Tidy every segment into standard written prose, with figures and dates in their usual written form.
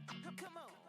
Come on.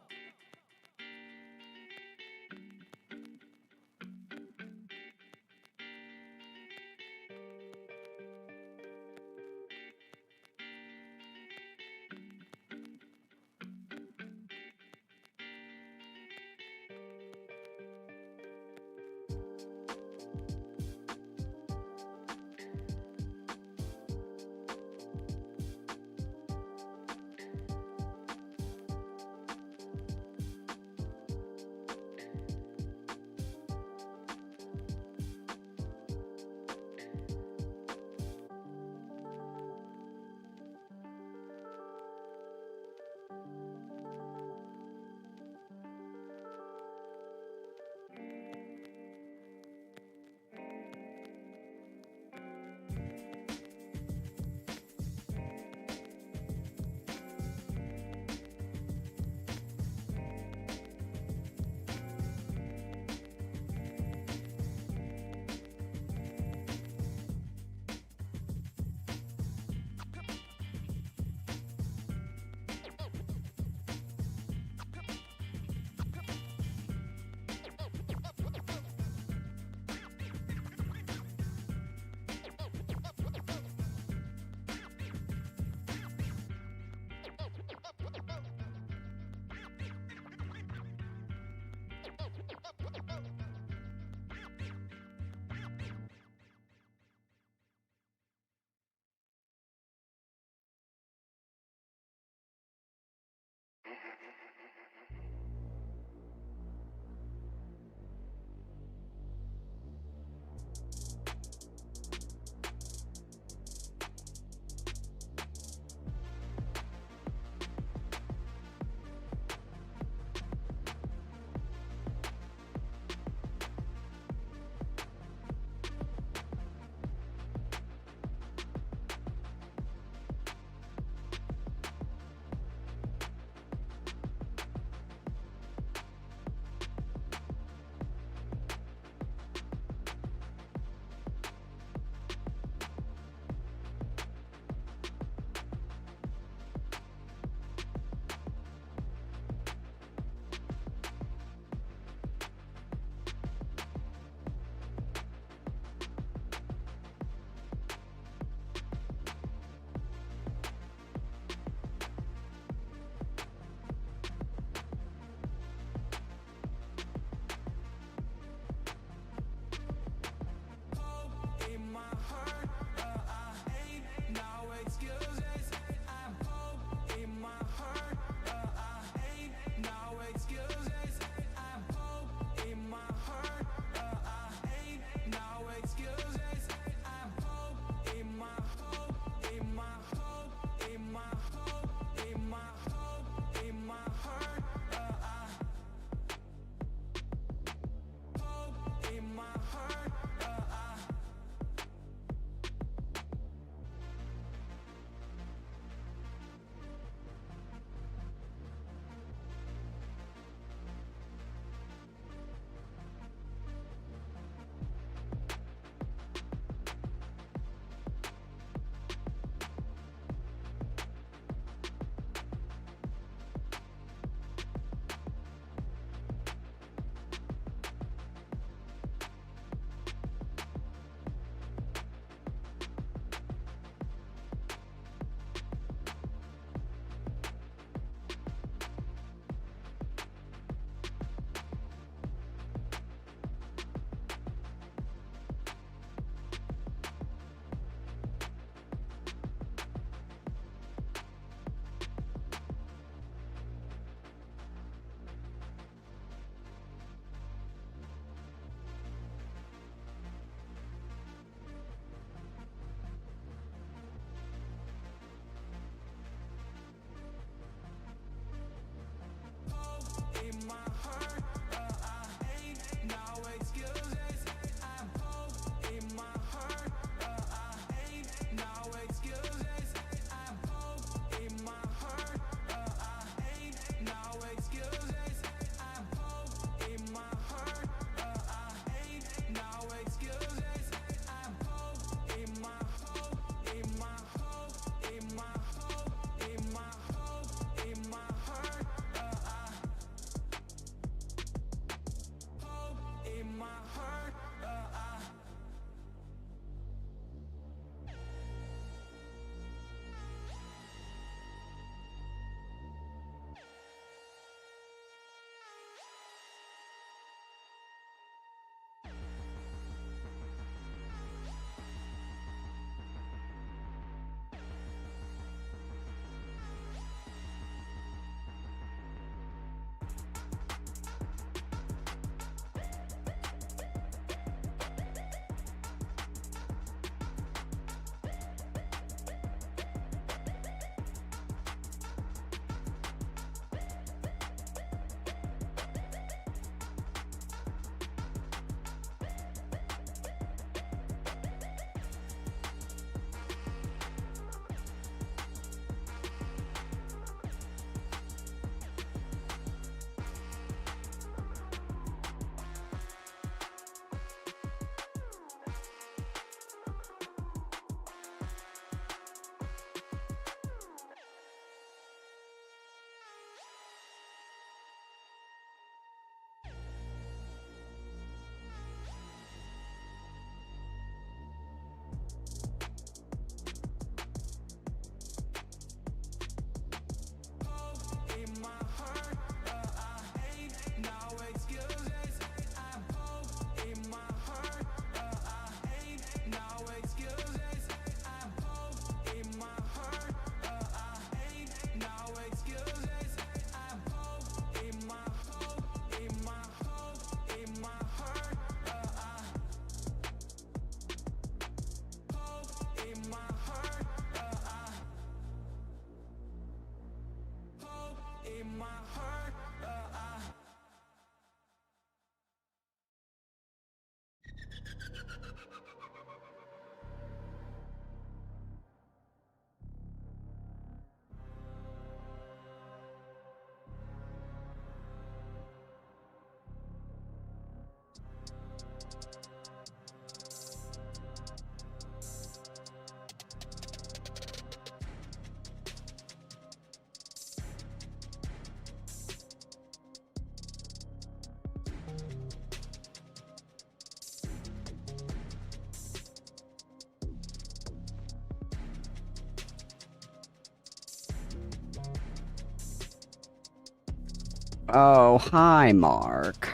Oh, hi, Mark.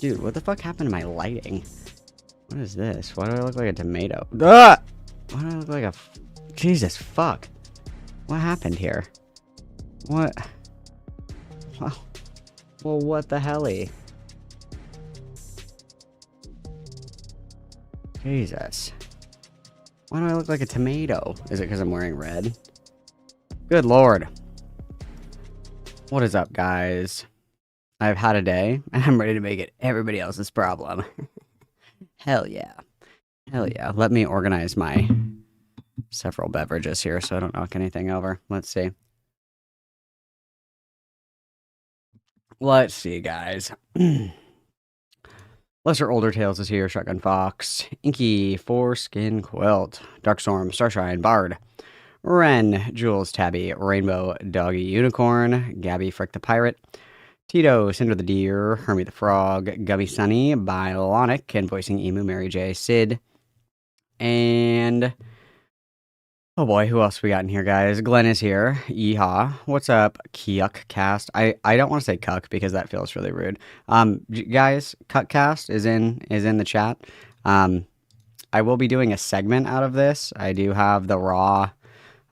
Dude, what the fuck happened to my lighting? What is this? Why do I look like a tomato? Ah! Why do I look like a... Jesus, fuck. What happened here? What? Well, what the helly? Jesus. Why do I look like a tomato? Is it because I'm wearing red? Good lord. What is up, guys? I've had a day, and I'm ready to make it everybody else's problem. Hell yeah. Hell yeah. Let me organize my several beverages here so I don't knock anything over. Let's see. Let's see, guys. Lesser Older Tales is here. Shotgun Fox. Inky. Foreskin Quilt. Darkstorm. Starshine. Bard. Ren. Jules. Tabby. Rainbow. Doggy Unicorn. Gabby. Frick the Pirate. Tito. Cinder the Deer. Hermie the Frog. Gummy Sunny. Bylonic. And voicing Emu. Mary J. Sid. And... oh boy, who else we got in here, guys? Glenn is here. Yeehaw. What's up, Cuckcast? I don't want to say cuck because that feels really rude. Guys, Cuckcast is in the chat. I will be doing a segment out of this. I do have the raw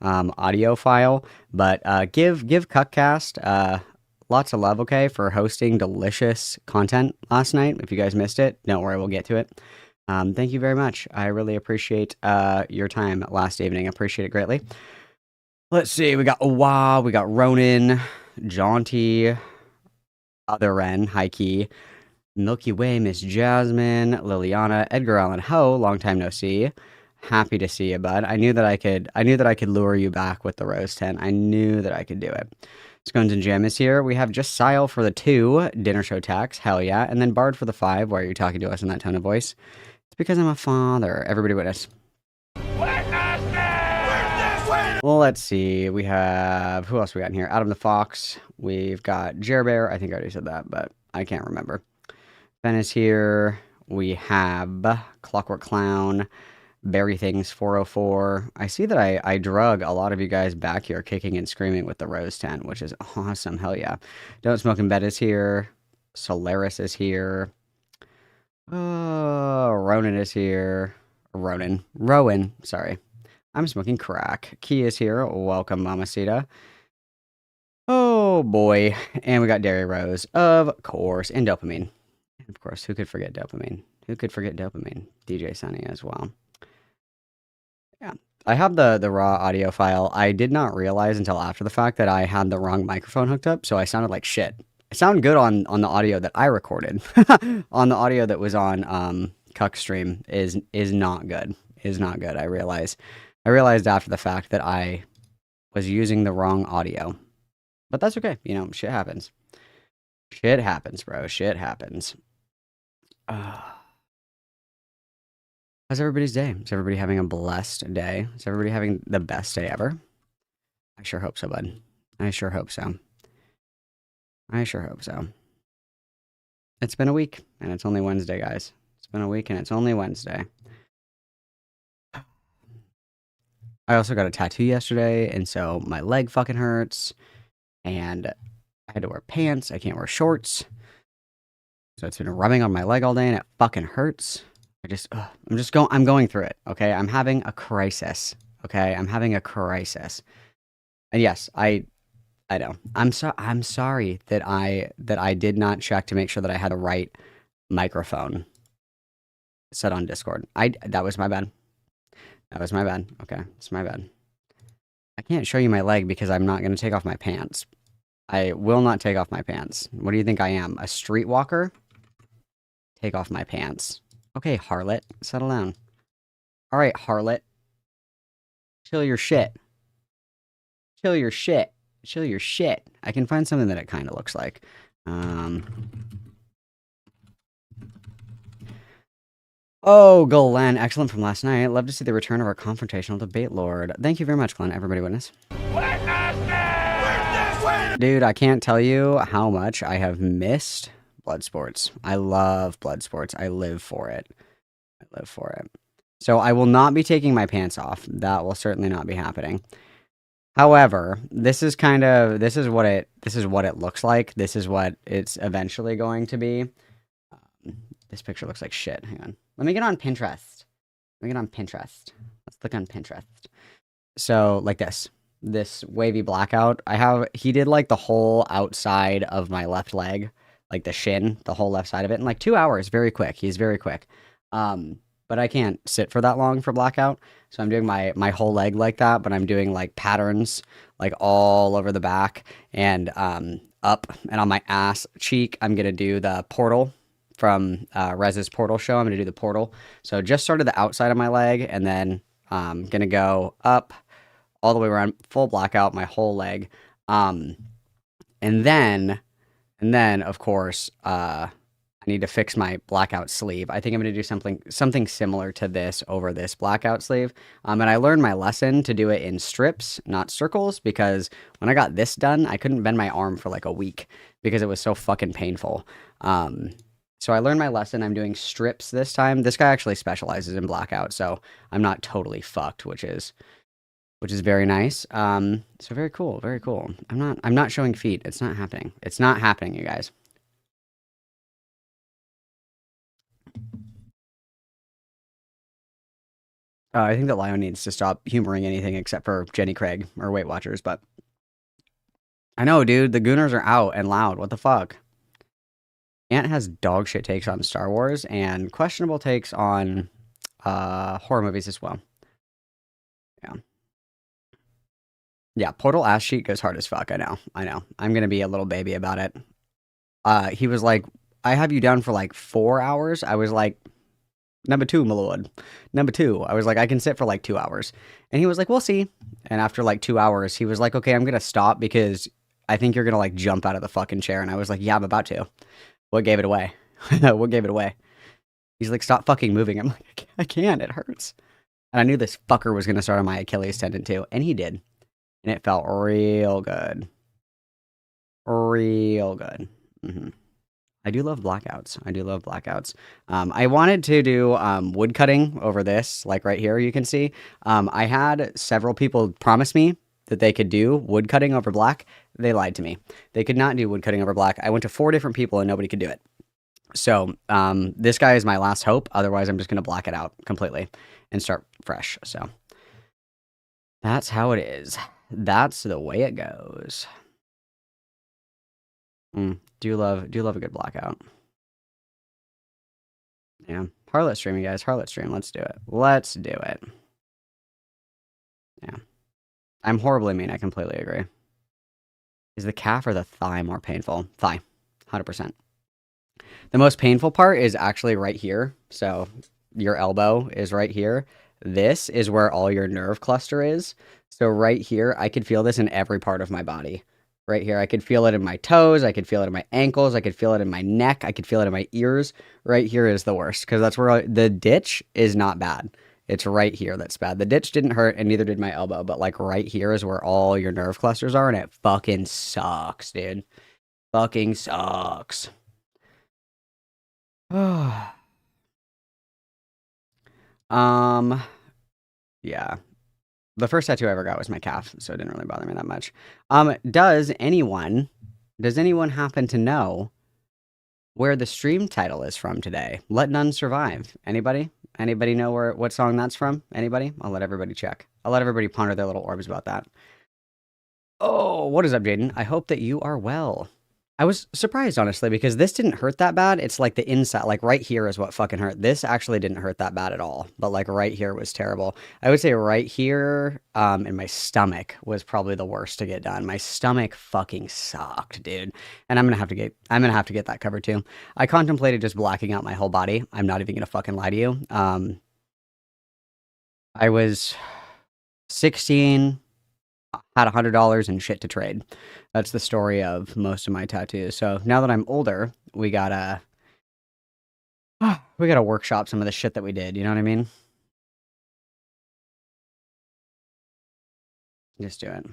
audio file, but give Cuckcast lots of love, okay, for hosting delicious content last night. If you guys missed it, don't worry, we'll get to it. Thank you very much. I really appreciate your time last evening. I appreciate it greatly. Let's see. We got Owa, we got Ronan, Jaunty, Other Ren, High Key, Milky Way, Miss Jasmine, Liliana, Edgar Allan Ho, long time no see. Happy to see you, bud. I knew that I could lure you back with the Rose 10. I knew that I could do it. Scones and Jam is here. We have just Sile for the 2, Dinner Show Tax, hell yeah, and then Bard for the 5. Why are you talking to us in that tone of voice? It's because I'm a father. Everybody witness. Well, let's see. We have... who else we got in here? Adam the Fox. We've got Jerbear. I think I already said that, but I can't remember. Ben is here. We have Clockwork Clown, Berry Things 404. I see that I drug a lot of you guys back here kicking and screaming with the Rose tent, which is awesome. Hell yeah. Don't Smoke in Bed is here. Solaris is here. Ronan is here. Rowan, sorry. I'm smoking crack. Key is here. Welcome, Mamacita. Oh boy. And we got Dairy Rose, of course, and Dopamine. Of course, who could forget Dopamine? Who could forget Dopamine? DJ Sunny as well. Yeah. I have the raw audio file. I did not realize until after the fact that I had the wrong microphone hooked up, so I sounded like shit. It sounded good on the audio that I recorded. On the audio that was on Cuck Stream is not good. Is not good. I realized after the fact that I was using the wrong audio. But that's okay. You know, shit happens. Shit happens, bro. Shit happens. How's everybody's day? Is everybody having a blessed day? Is everybody having the best day ever? I sure hope so, bud. I sure hope so. I sure hope so. It's been a week, and it's only Wednesday, guys. It's been a week, and it's only Wednesday. I also got a tattoo yesterday, and so my leg fucking hurts, and I had to wear pants. I can't wear shorts. So it's been rubbing on my leg all day, and it fucking hurts. I'm going through it, okay? I'm having a crisis, okay? I'm having a crisis. And yes, I know. I'm sorry that I did not check to make sure that I had the right microphone set on Discord. That was my bad. That was my bad. Okay, it's my bad. I can't show you my leg because I'm not going to take off my pants. I will not take off my pants. What do you think I am? A streetwalker? Take off my pants. Okay, harlot, settle down. All right, harlot. Chill your shit. Chill your shit. Chill your shit. I can find something that it kind of looks like. Oh, Glenn, excellent from last night. Love to see the return of our confrontational debate lord. Thank you very much, Glenn. Everybody witness. Dude, I can't tell you how much I have missed blood sports. I love blood sports. I live for it. I live for it. So I will not be taking my pants off. That will certainly not be happening. However, this is what it looks like. This is what it's eventually going to be. This picture looks like shit. Hang on. Let me get on Pinterest. Let's click on Pinterest. So, like this wavy blackout. He did like the whole outside of my left leg, like the shin, the whole left side of it in like 2 hours. Very quick. He's very quick. But I can't sit for that long for blackout. So I'm doing my whole leg like that, but I'm doing like patterns like all over the back and up and on my ass cheek. I'm going to do the portal from Rez's portal show. I'm going to do the portal. So just started the outside of my leg and then I'm going to go up all the way around, full blackout, my whole leg. And then of course, I need to fix my blackout sleeve. I think I'm going to do something similar to this over this blackout sleeve. And I learned my lesson to do it in strips, not circles, because when I got this done, I couldn't bend my arm for like a week because it was so fucking painful. So I learned my lesson. I'm doing strips this time. This guy actually specializes in blackout, so I'm not totally fucked, which is very nice. So very cool, very cool. I'm not showing feet. It's not happening. It's not happening, you guys. I think that Lio needs to stop humoring anything except for Jenny Craig or Weight Watchers, but I know, dude, the Gooners are out and loud. What the fuck? Ant has dog shit takes on Star Wars and questionable takes on horror movies as well. Yeah. Yeah, Portal ass cheek goes hard as fuck. I know. I'm gonna be a little baby about it. He was like, I have you down for like 4 hours. I was like, number 2, my lord. Number 2. I was like, I can sit for like 2 hours. And he was like, we'll see. And after like 2 hours, he was like, okay, I'm gonna stop because I think you're gonna like jump out of the fucking chair. And I was like, yeah, I'm about to. What gave it away? What gave it away? He's like, stop fucking moving. I'm like, I can't. It hurts. And I knew this fucker was gonna start on my Achilles tendon too. And he did. And it felt real good. Real good. Mm-hmm. I do love blackouts. I do love blackouts. I wanted to do wood cutting over this, like right here, you can see. I had several people promise me that they could do wood cutting over black. They lied to me. They could not do wood cutting over black. I went to 4 different people and nobody could do it. So this guy is my last hope. Otherwise, I'm just going to black it out completely and start fresh. So that's how it is. That's the way it goes. Do love a good blackout. Yeah. Harlot streaming, guys. Harlot stream. Let's do it. Let's do it. Yeah. I'm horribly mean. I completely agree. Is the calf or the thigh more painful? Thigh. 100%. The most painful part is actually right here. So your elbow is right here. This is where all your nerve cluster is. So right here, I could feel this in every part of my body. Right here, I could feel it in my toes. I could feel it in my ankles. I could feel it in my neck. I could feel it in my ears. Right here is the worst because that's where the ditch is not bad. It's right here that's bad. The ditch didn't hurt and neither did my elbow, but like right here is where all your nerve clusters are and it fucking sucks, dude. Fucking sucks. Yeah. The first tattoo I ever got was my calf, so it didn't really bother me that much. Does anyone happen to know where the stream title is from today? Let None Survive. Anybody? Anybody know what song that's from? Anybody? I'll let everybody check. I'll let everybody ponder their little orbs about that. Oh, what is up, Jaden? I hope that you are well. I was surprised, honestly, because this didn't hurt that bad. It's like the inside, like right here is what fucking hurt. This actually didn't hurt that bad at all, but like right here was terrible. I would say right here, in my stomach was probably the worst to get done. My stomach fucking sucked, dude. And I'm gonna have to get that covered too. I contemplated just blacking out my whole body. I'm not even gonna fucking lie to you. I was 16, had $100 and shit to trade. That's the story of most of my tattoos. So now that I'm older, we gotta workshop some of the shit that we did. You know what I mean? Just do it.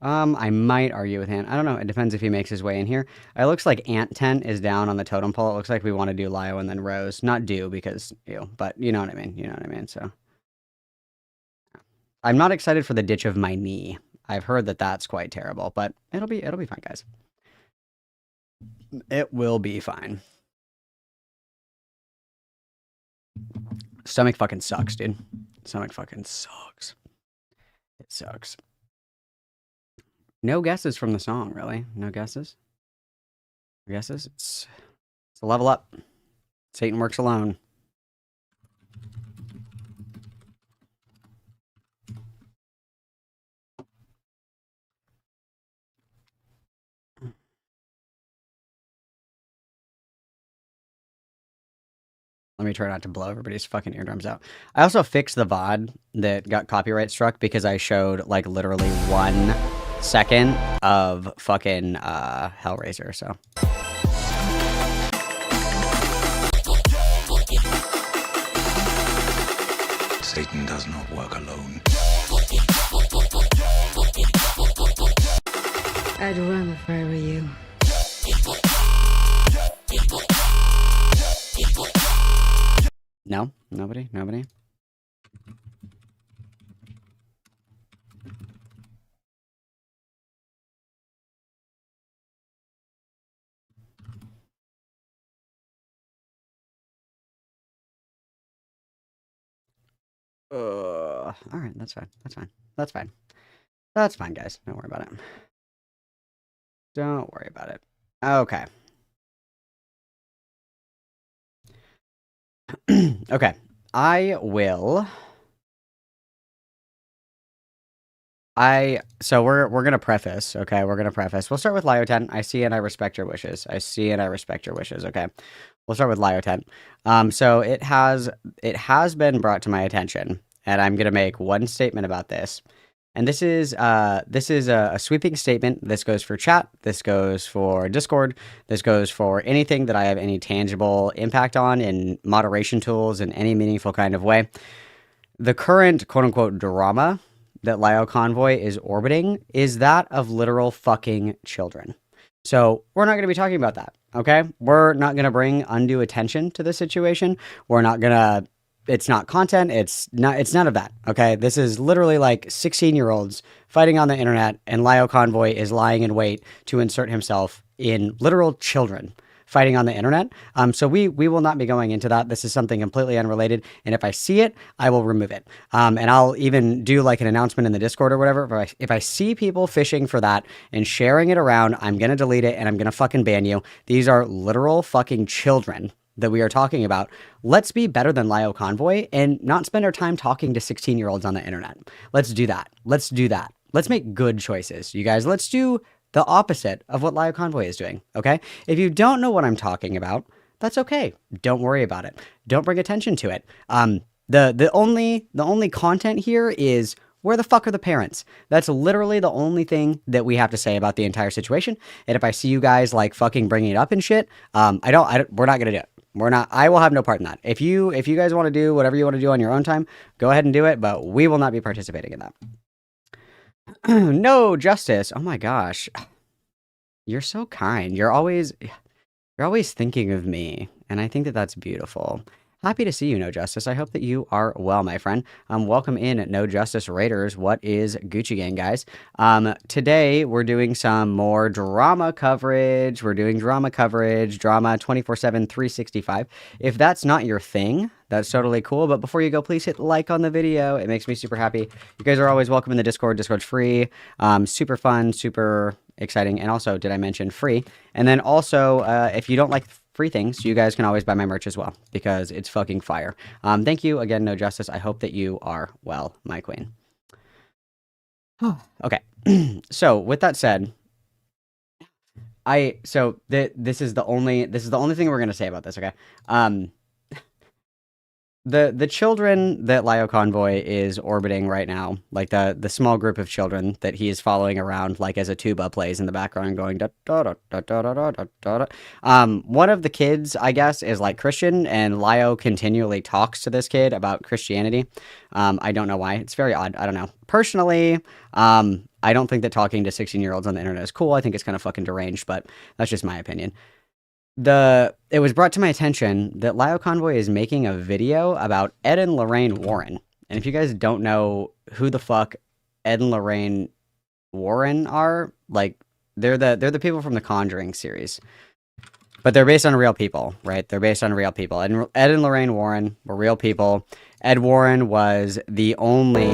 I might argue with Ant. I don't know. It depends if he makes his way in here. It looks like Ant Tent is down on the totem pole. It looks like we want to do Lio and then Rose. Not do because but you know what I mean. You know what I mean. So I'm not excited for the ditch of my knee. I've heard that that's quite terrible, but it'll be fine, guys. It will be fine. Stomach fucking sucks, dude. Stomach fucking sucks. It sucks. No guesses from the song, really. No guesses. No guesses. It's a level up. Satan works alone. Let me try not to blow everybody's fucking eardrums out. I also fixed the VOD that got copyright struck because I showed like literally 1 second of fucking Hellraiser, so. Satan does not work alone. I'd run if I were you. No? Nobody? Nobody? Alright, that's fine. That's fine. That's fine. That's fine, guys. Don't worry about it. Don't worry about it. Okay. Okay. So we're gonna preface, okay? We're gonna preface. We'll start with Lioten. I see and I respect your wishes. I see and I respect your wishes, okay? We'll start with Lioten. So it has been brought to my attention, and I'm gonna make one statement about this. And this is a sweeping statement. This goes for chat. This goes for Discord. This goes for anything that I have any tangible impact on in moderation tools in any meaningful kind of way. The current quote-unquote drama that Lio Convoy is orbiting is that of literal fucking children. So we're not going to be talking about that. Okay. We're not going to bring undue attention to the situation. We're not going to, it's not content. It's none of that. Okay. This is literally like 16-year-olds fighting on the internet, and Lio Convoy is lying in wait to insert himself in literal children fighting on the internet. So we will not be going into that. This is something completely unrelated. And if I see it, I will remove it. And I'll even do like an announcement in the Discord or whatever. If I see people fishing for that and sharing it around, I'm going to delete it and I'm going to fucking ban you. These are literal fucking children that we are talking about. Let's be better than Lio Convoy and not spend our time talking to 16-year-olds on the internet. Let's do that. Let's do that. Let's make good choices. You guys, let's do the opposite of what Lio Convoy is doing, okay? If you don't know what I'm talking about, that's okay. Don't worry about it. Don't bring attention to it. The only content here is, where the fuck are the parents? That's literally the only thing that we have to say about the entire situation. And if I see you guys like fucking bringing it up and shit, we're not gonna do it. I will have no part in that. If you guys want to do whatever you want to do on your own time, go ahead and do it, but we will not be participating in that. No justice. Oh my gosh. You're so kind. You're always thinking of me, and I think that that's beautiful. Happy to see you, No Justice. I hope that you are well, my friend. Welcome in, No Justice Raiders. What is Gucci Gang, guys? Today we're doing some more drama coverage. We're doing drama 24/7, 365. If that's not your thing, that's totally cool. But before you go, please hit like on the video. It makes me super happy. You guys are always welcome in the Discord. Discord's free. Super fun, super exciting. And also, did I mention free? And then also, if you don't like free things, you guys can always buy my merch as well, because it's fucking fire. Thank you again, No Justice. I hope that you are well, my queen. Okay. So with that said, this is the only thing we're gonna say about this, okay? The children that Lio Convoy is orbiting right now, like the small group of children that he is following around, like as a tuba plays in the background, going da da da da da da da da da. One of the kids, I guess, is like Christian, and Lio continually talks to this kid about Christianity. I don't know why. It's very odd. I don't know. Personally, I don't think that talking to 16-year-olds on the internet is cool. I think it's kind of fucking deranged, but that's just my opinion. It was brought to my attention that Lio Convoy is making a video about Ed and Lorraine Warren. And if you guys don't know who the fuck Ed and Lorraine Warren are, like they're the people from the Conjuring series. But they're based on real people, right? They're based on real people. And Ed and Lorraine Warren were real people. Ed Warren was the only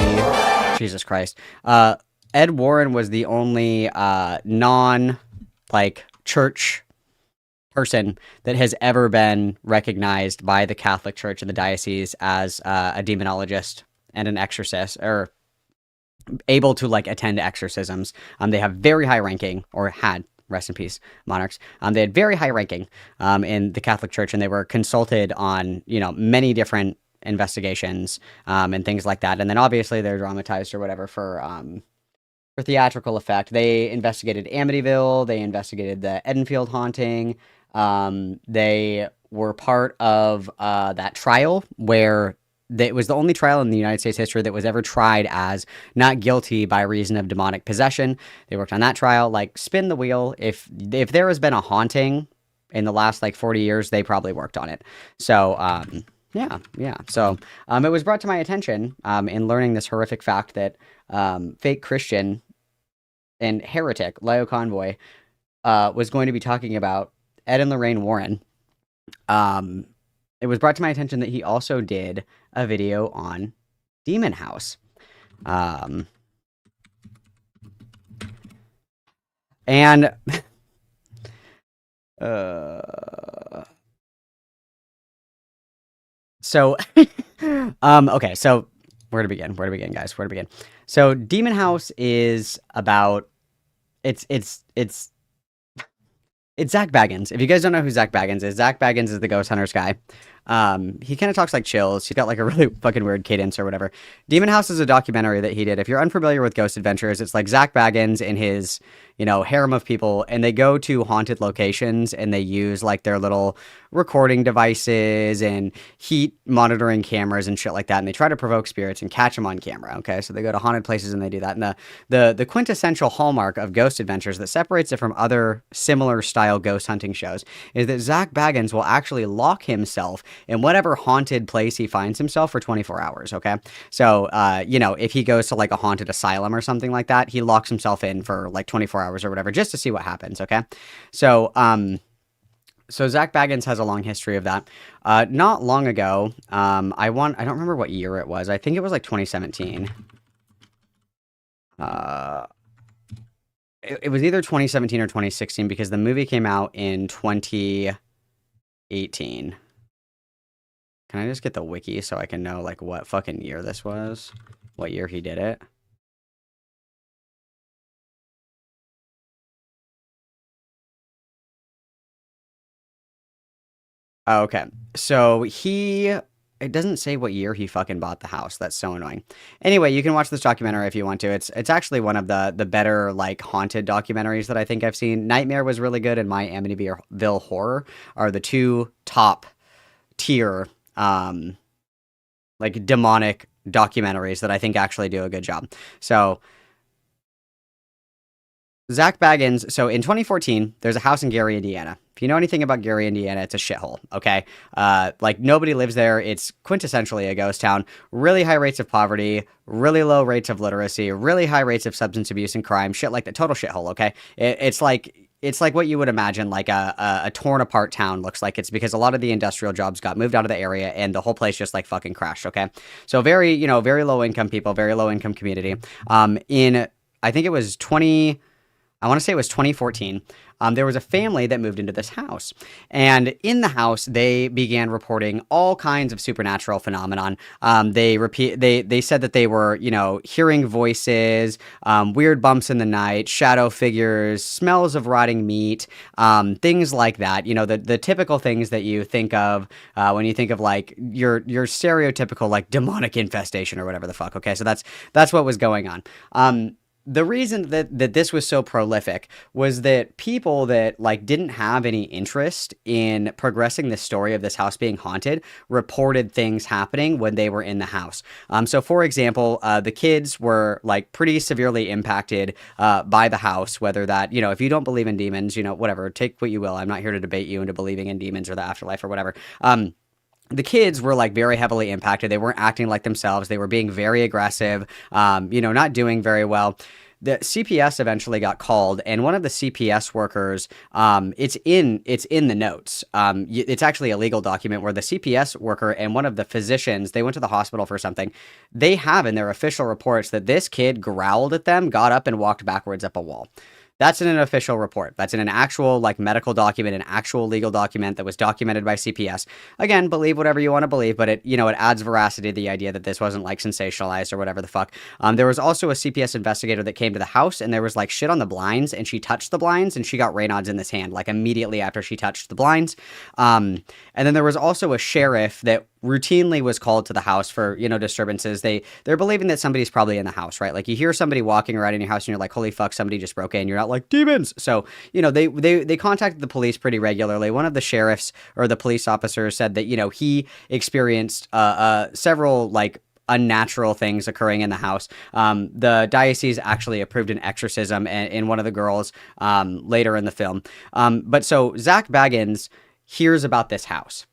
Jesus Christ. Ed Warren was the only non church person that has ever been recognized by the Catholic Church and the diocese as a demonologist and an exorcist, or able to attend exorcisms. They have very high ranking, or had, rest in peace, monarchs. They had very high ranking in the Catholic Church, and they were consulted on many different investigations and things like that. And then obviously they're dramatized or whatever for theatrical effect. They investigated Amityville. They investigated the Edenfield haunting. They were part of that trial where it was the only trial in the United States history that was ever tried as not guilty by reason of demonic possession. They worked on that trial. Spin the wheel. If there has been a haunting in the last 40 years, they probably worked on it. So yeah. So it was brought to my attention in learning this horrific fact that fake Christian and heretic Lio Convoy was going to be talking about Ed and Lorraine Warren. It was brought to my attention that he also did a video on Demon House. And so okay, so where to begin, guys? So Demon House is about it's Zach Baggins. If you guys don't know who Zach Baggins is the Ghost Hunters guy. He kind of talks like chills. He's got a really fucking weird cadence or whatever. Demon House is a documentary that he did. If you're unfamiliar with Ghost Adventures, it's like Zach Baggins and his, harem of people, and they go to haunted locations and they use their little recording devices and heat monitoring cameras and shit like that. And they try to provoke spirits and catch them on camera. Okay, so they go to haunted places and they do that. And the quintessential hallmark of Ghost Adventures that separates it from other similar style ghost hunting shows is that Zach Baggins will actually lock himself in whatever haunted place he finds himself for 24 hours. Okay, so if he goes to like a haunted asylum or something like that, he locks himself in for like 24 hours or whatever just to see what happens. Okay, so so Zach Baggins has a long history of that. Not long ago, I don't remember what year it was. I think it was like 2017. Uh, it was either 2017 or 2016 because the movie came out in 2018. Can I just get the wiki so I can know like what fucking year this was? What year he did it? Oh, okay. So it doesn't say what year he fucking bought the house. That's so annoying. Anyway, you can watch this documentary if you want to. It's actually one of the better like haunted documentaries that I think I've seen. Nightmare was really good, and My Amityville Horror are the two top tier like demonic documentaries that I think actually do a good job. So Zach Baggins. So in 2014, there's a house in Gary, Indiana. If you know anything about Gary, Indiana, it's a shithole. Okay, like nobody lives there. It's quintessentially a ghost town. Really high rates of poverty, really low rates of literacy, really high rates of substance abuse and crime. Shit like that. Total shithole. Okay, it's like what you would imagine like a torn apart town looks like. It's because a lot of the industrial jobs got moved out of the area and the whole place just like fucking crashed. Okay, so very very low income people, very low income community. In I think it was 20. I want to say it was 2014. There was a family that moved into this house, and in the house they began reporting all kinds of supernatural phenomenon. They said that they were hearing voices, weird bumps in the night, shadow figures, smells of rotting meat, things like that. The typical things that you think of when you think of like your stereotypical like demonic infestation or whatever the fuck. Okay, so that's what was going on. The reason that this was so prolific was that people that like didn't have any interest in progressing the story of this house being haunted reported things happening when they were in the house. So for example, the kids were like pretty severely impacted by the house, whether that, if you don't believe in demons, whatever, take what you will. I'm not here to debate you into believing in demons or the afterlife or whatever. The kids were like very heavily impacted. They weren't acting like themselves. They were being very aggressive, not doing very well. The CPS eventually got called, and one of the CPS workers, it's in the notes. It's actually a legal document where the CPS worker and one of the physicians, they went to the hospital for something. They have in their official reports that this kid growled at them, got up, and walked backwards up a wall. That's in an official report. That's in an actual like medical document, an actual legal document that was documented by CPS. Again, believe whatever you want to believe, but it adds veracity to the idea that this wasn't like sensationalized or whatever the fuck. There was also a CPS investigator that came to the house and there was like shit on the blinds and she touched the blinds and she got Raynaud's in this hand like immediately after she touched the blinds. And then there was also a sheriff that routinely was called to the house for disturbances. They're believing that somebody's probably in the house, right? Like you hear somebody walking around in your house and you're like, holy fuck, somebody just broke in. You're not like demons. So they contacted the police pretty regularly. One of the sheriffs or the police officers said that he experienced several like unnatural things occurring in the house. The diocese actually approved an exorcism in one of the girls later in the film. But so Zach Baggins hears about this house.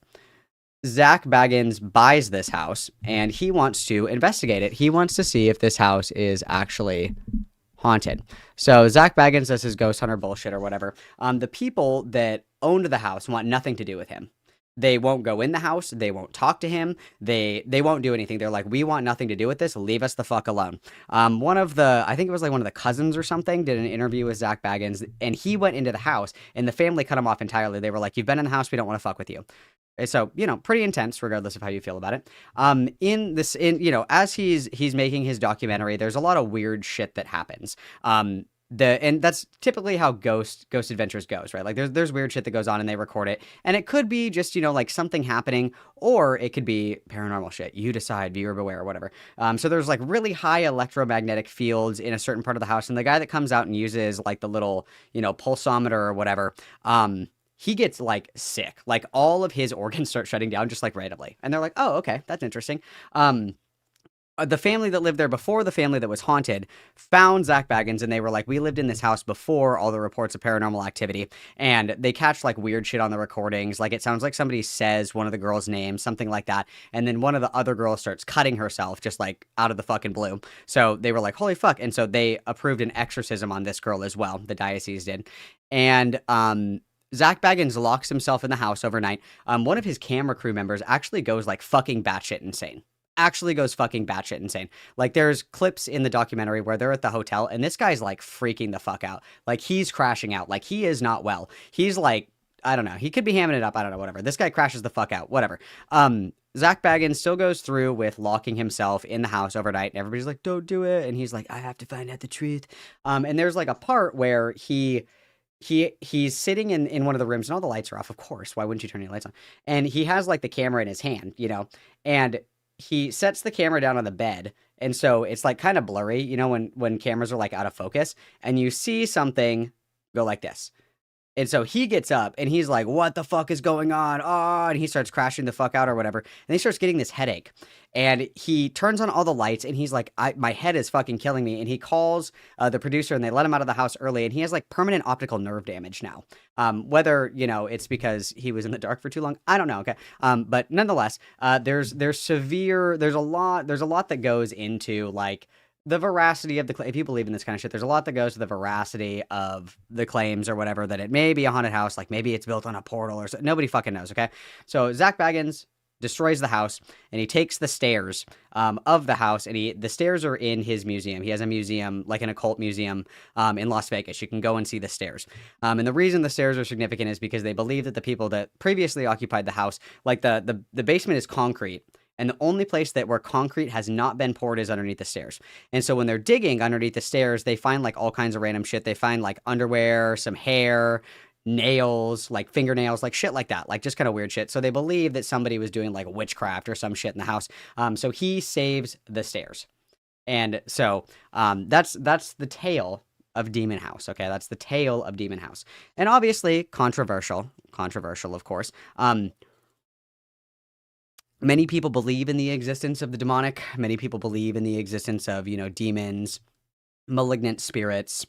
Zach Baggins buys this house and he wants to investigate it. He wants to see if this house is actually haunted. So Zach Baggins does his ghost hunter bullshit or whatever. The people that owned the house want nothing to do with him. They won't go in the house. They won't talk to him. They won't do anything. They're like, we want nothing to do with this. Leave us the fuck alone. I think it was like one of the cousins or something, did an interview with Zach Baggins, and he went into the house, and the family cut him off entirely. They were like, you've been in the house. We don't want to fuck with you. So, pretty intense, regardless of how you feel about it. As he's making his documentary, there's a lot of weird shit that happens. And that's typically how Ghost Adventures goes, right? Like there's weird shit that goes on and they record it. And it could be just, like something happening, or it could be paranormal shit. You decide, viewer beware, or whatever. So there's like really high electromagnetic fields in a certain part of the house. And the guy that comes out and uses like the little, pulsometer or whatever, he gets like sick. Like all of his organs start shutting down just like randomly. And they're like, "Oh, okay, that's interesting." Um the family that lived there before the family that was haunted found Zach Baggins, and they were like, we lived in this house before all the reports of paranormal activity, and they catch like weird shit on the recordings. Like it sounds like somebody says one of the girls' names, something like that, and then one of the other girls starts cutting herself just like out of the fucking blue. So they were like, holy fuck. And so they approved an exorcism on this girl as well. The diocese did. And Zach Baggins locks himself in the house overnight. One of his camera crew members actually goes like fucking batshit insane. Actually goes fucking batshit insane. Like there's clips in the documentary where they're at the hotel and this guy's like freaking the fuck out. Like he's crashing out. Like he is not well. He's like, I don't know. He could be hamming it up. I don't know. Whatever. This guy crashes the fuck out. Whatever. Zach Baggins still goes through with locking himself in the house overnight, and everybody's like, "Don't do it," and he's like, "I have to find out the truth." And there's like a part where he's sitting in one of the rooms and all the lights are off. Of course, why wouldn't you turn your lights on? And he has like the camera in his hand, you know, and he sets the camera down on the bed, and so it's like kind of blurry, you know, when cameras are like out of focus, and you see something go like this. And so he gets up and he's like, what the fuck is going on? Oh, and he starts crashing the fuck out or whatever. And he starts getting this headache. And he turns on all the lights and he's like, my head is fucking killing me. And he calls the producer and they let him out of the house early. And he has like permanent optical nerve damage now. Whether, you know, it's because he was in the dark for too long, I don't know. Okay. But nonetheless, there's a lot that goes into like, the veracity of if you believe in this kind of shit, there's a lot that goes to the veracity of the claims or whatever, that it may be a haunted house, like maybe it's built on a portal or something. Nobody fucking knows, okay? So Zach Baggins destroys the house and he takes the stairs of the house, and the stairs are in his museum. He has a museum, like an occult museum in Las Vegas. You can go and see the stairs. And the reason the stairs are significant is because they believe that the people that previously occupied the house, like the basement is concrete. And the only place where concrete has not been poured is underneath the stairs. And so when they're digging underneath the stairs, they find like all kinds of random shit. They find like underwear, some hair, nails, like fingernails, like shit like that, like just kind of weird shit. So they believe that somebody was doing like witchcraft or some shit in the house. So he saves the stairs. And so that's the tale of Demon House. Okay, that's the tale of Demon House. And obviously controversial, of course. Many people believe in the existence of the demonic. Many people believe in the existence of, you know, demons, malignant spirits,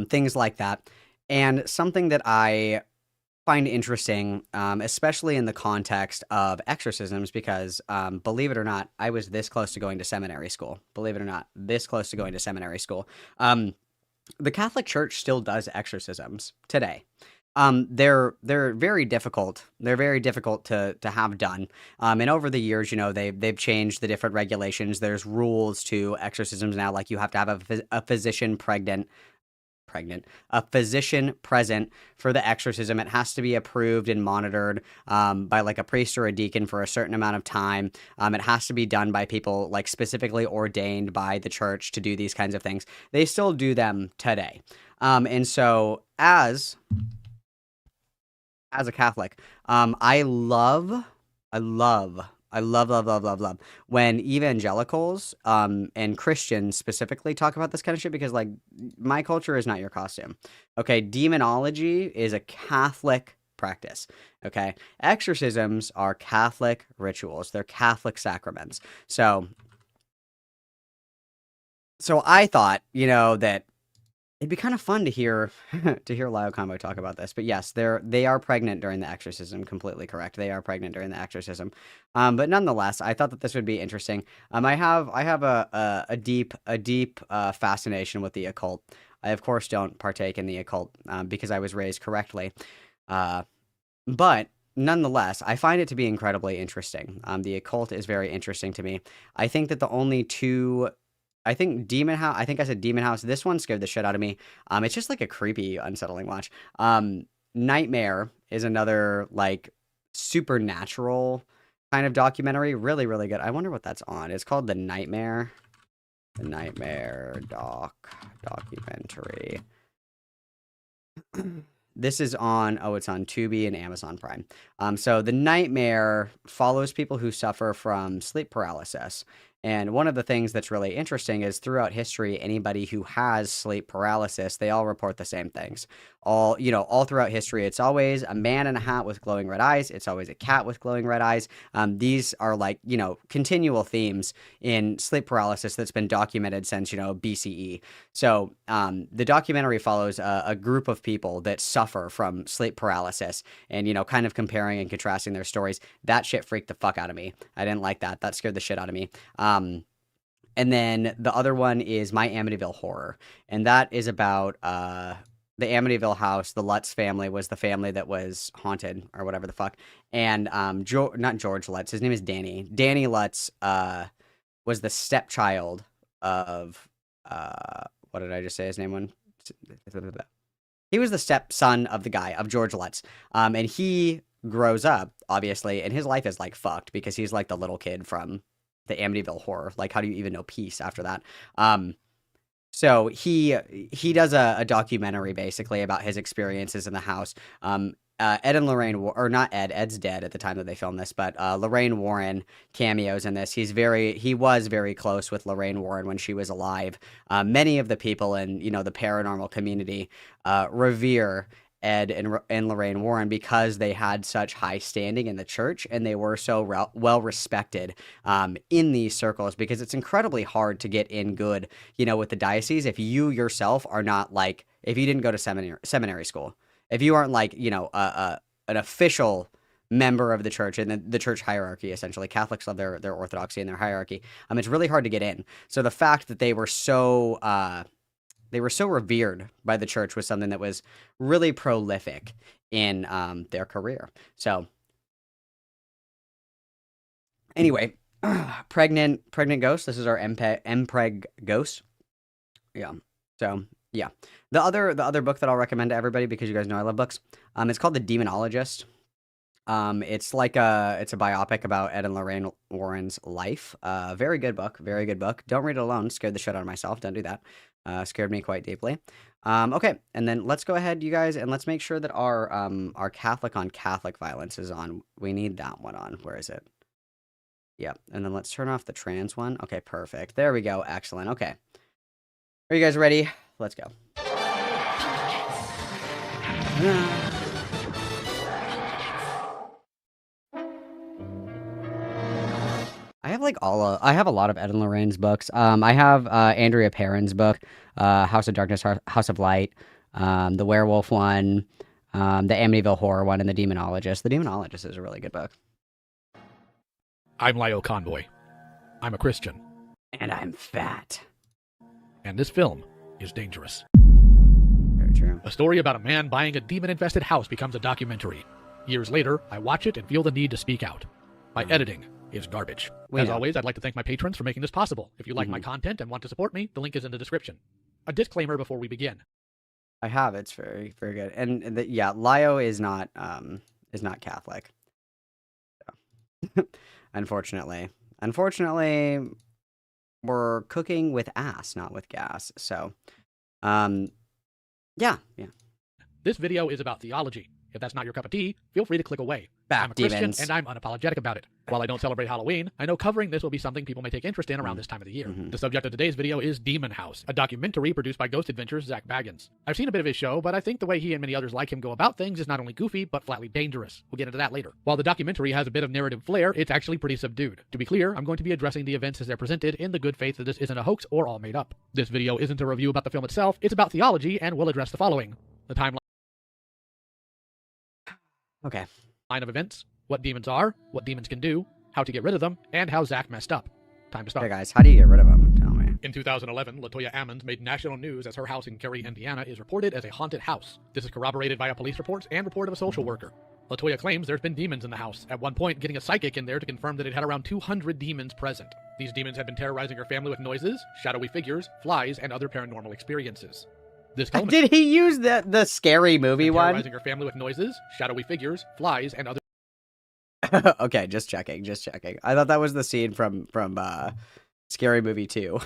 things like that. And something that I find interesting, especially in the context of exorcisms, because believe it or not, I was this close to going to seminary school. Believe it or not, this close to going to seminary school. The Catholic Church still does exorcisms today. They're very difficult. They're very difficult to have done. And over the years, you know, they've changed the different regulations. There's rules to exorcisms now, like you have to have a physician a physician present for the exorcism. It has to be approved and monitored by like a priest or a deacon for a certain amount of time. It has to be done by people like specifically ordained by the church to do these kinds of things. They still do them today. And so as a Catholic, I love when evangelicals and Christians specifically talk about this kind of shit, because like my culture is not your costume. Okay, demonology is a Catholic practice. Okay, exorcisms are Catholic rituals. They're Catholic sacraments. So I thought, you know, that it'd be kind of fun to hear Lyle Combo talk about this. But yes, they are pregnant during the exorcism. Completely correct. They are pregnant during the exorcism. But nonetheless, I thought that this would be interesting. I have a deep fascination with the occult. I of course don't partake in the occult because I was raised correctly. But nonetheless, I find it to be incredibly interesting. The occult is very interesting to me. I think that the only two I think Demon House. I think I said Demon House. This one scared the shit out of me. It's just like a creepy, unsettling watch. Nightmare is another like supernatural kind of documentary. Really, really good. I wonder what that's on. It's called The Nightmare documentary. This is on, it's on Tubi and Amazon Prime. So The Nightmare follows people who suffer from sleep paralysis. And one of the things that's really interesting is throughout history, anybody who has sleep paralysis, they all report the same things. All throughout history, it's always a man in a hat with glowing red eyes. It's always a cat with glowing red eyes. These are like, continual themes in sleep paralysis that's been documented since, BCE. So the documentary follows a group of people that suffer from sleep paralysis and, kind of comparing and contrasting their stories. That shit freaked the fuck out of me. I didn't like that. That scared the shit out of me. And then the other one is My Amityville Horror. And that is about the Amityville house. The Lutz family was the family that was haunted or whatever the fuck. And not George Lutz. His name is Danny. Danny Lutz was the stepchild of what did I just say his name was? He was the stepson of the guy, of George Lutz. And he grows up, obviously, and his life is like fucked because he's like the little kid from the Amityville Horror. Like, how do you even know peace after that? So he does a documentary basically about his experiences in the house. Ed and Lorraine, or not Ed, Ed's dead at the time that they filmed this, but Lorraine Warren cameos in this. He was very close with Lorraine Warren when she was alive. Many of the people in, the paranormal community revere Ed and Lorraine Warren because they had such high standing in the church and they were so well respected in these circles, because it's incredibly hard to get in good, with the diocese if you yourself are not like, if you didn't go to seminary school. If you aren't like, an official member of the church and the church hierarchy, essentially, Catholics love their orthodoxy and their hierarchy. It's really hard to get in. So the fact that they were so revered by the church was something that was really prolific in their career. So anyway, pregnant ghost. This is our MPreg ghost. Yeah. So yeah. The other book that I'll recommend to everybody, because you guys know I love books, it's called The Demonologist. It's a biopic about Ed and Lorraine Warren's life. Very good book. Don't read it alone. Scared the shit out of myself. Don't do that. Scared me quite deeply. Okay, and then let's go ahead, you guys, and let's make sure that our Catholic on Catholic violence is on. We need that one on. Where is it? Yep. And then let's turn off the trans one. Okay, perfect. There we go. Excellent. Okay. Are you guys ready? Let's go. I have a lot of Ed and Lorraine's books. I have Andrea Perron's book, House of Darkness, House of Light, the werewolf one, the Amityville Horror one, and the Demonologist. The Demonologist is a really good book. I'm Lyle Convoy. I'm a Christian. And I'm fat. And this film is dangerous. Very true. A story about a man buying a demon-infested house becomes a documentary. Years later, I watch it and feel the need to speak out. My editing is garbage. As always, I'd like to thank my patrons for making this possible. If you like my content and want to support me, the link is in the description. A disclaimer before we begin. I have. It's very, very good. And Lio is not Catholic. So. Unfortunately, we're cooking with ass, not with gas. So, yeah. This video is about theology. If that's not your cup of tea, feel free to click away. Back, I'm a Christian, and I'm unapologetic about it. While I don't celebrate Halloween, I know covering this will be something people may take interest in around this time of the year. The subject of today's video is Demon House, a documentary produced by Ghost Adventures' Zach Baggins. I've seen a bit of his show, but I think the way he and many others like him go about things is not only goofy, but flatly dangerous. We'll get into that later. While the documentary has a bit of narrative flair, it's actually pretty subdued. To be clear, I'm going to be addressing the events as they're presented in the good faith that this isn't a hoax or all made up. This video isn't a review about the film itself, it's about theology, and we'll address the following: the timeline. Okay. Line of events, what demons are, what demons can do, how to get rid of them, and how Zach messed up. Time to start. Okay, guys, how do you get rid of them? Tell me. In 2011, LaToya Ammons made national news as her house in Cary, Indiana is reported as a haunted house. This is corroborated via police reports and report of a social worker. LaToya claims there's been demons in the house, at one point getting a psychic in there to confirm that it had around 200 demons present. These demons have been terrorizing her family with noises, shadowy figures, flies, and other paranormal experiences. Did he use the scary movie one? Terrorizing her family with noises, shadowy figures, flies, and other... Okay, just checking. I thought that was the scene from Scary Movie 2.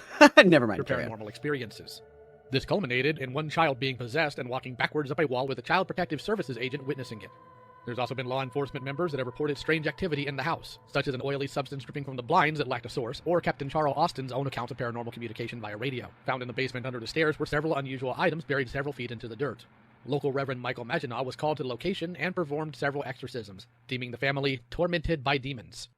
Never mind. Paranormal experiences. This culminated in one child being possessed and walking backwards up a wall with a child protective services agent witnessing it. There's also been law enforcement members that have reported strange activity in the house, such as an oily substance dripping from the blinds that lacked a source, or Captain Charles Austin's own accounts of paranormal communication via radio. Found in the basement under the stairs were several unusual items buried several feet into the dirt. Local Reverend Michael Maginot was called to the location and performed several exorcisms, deeming the family tormented by demons.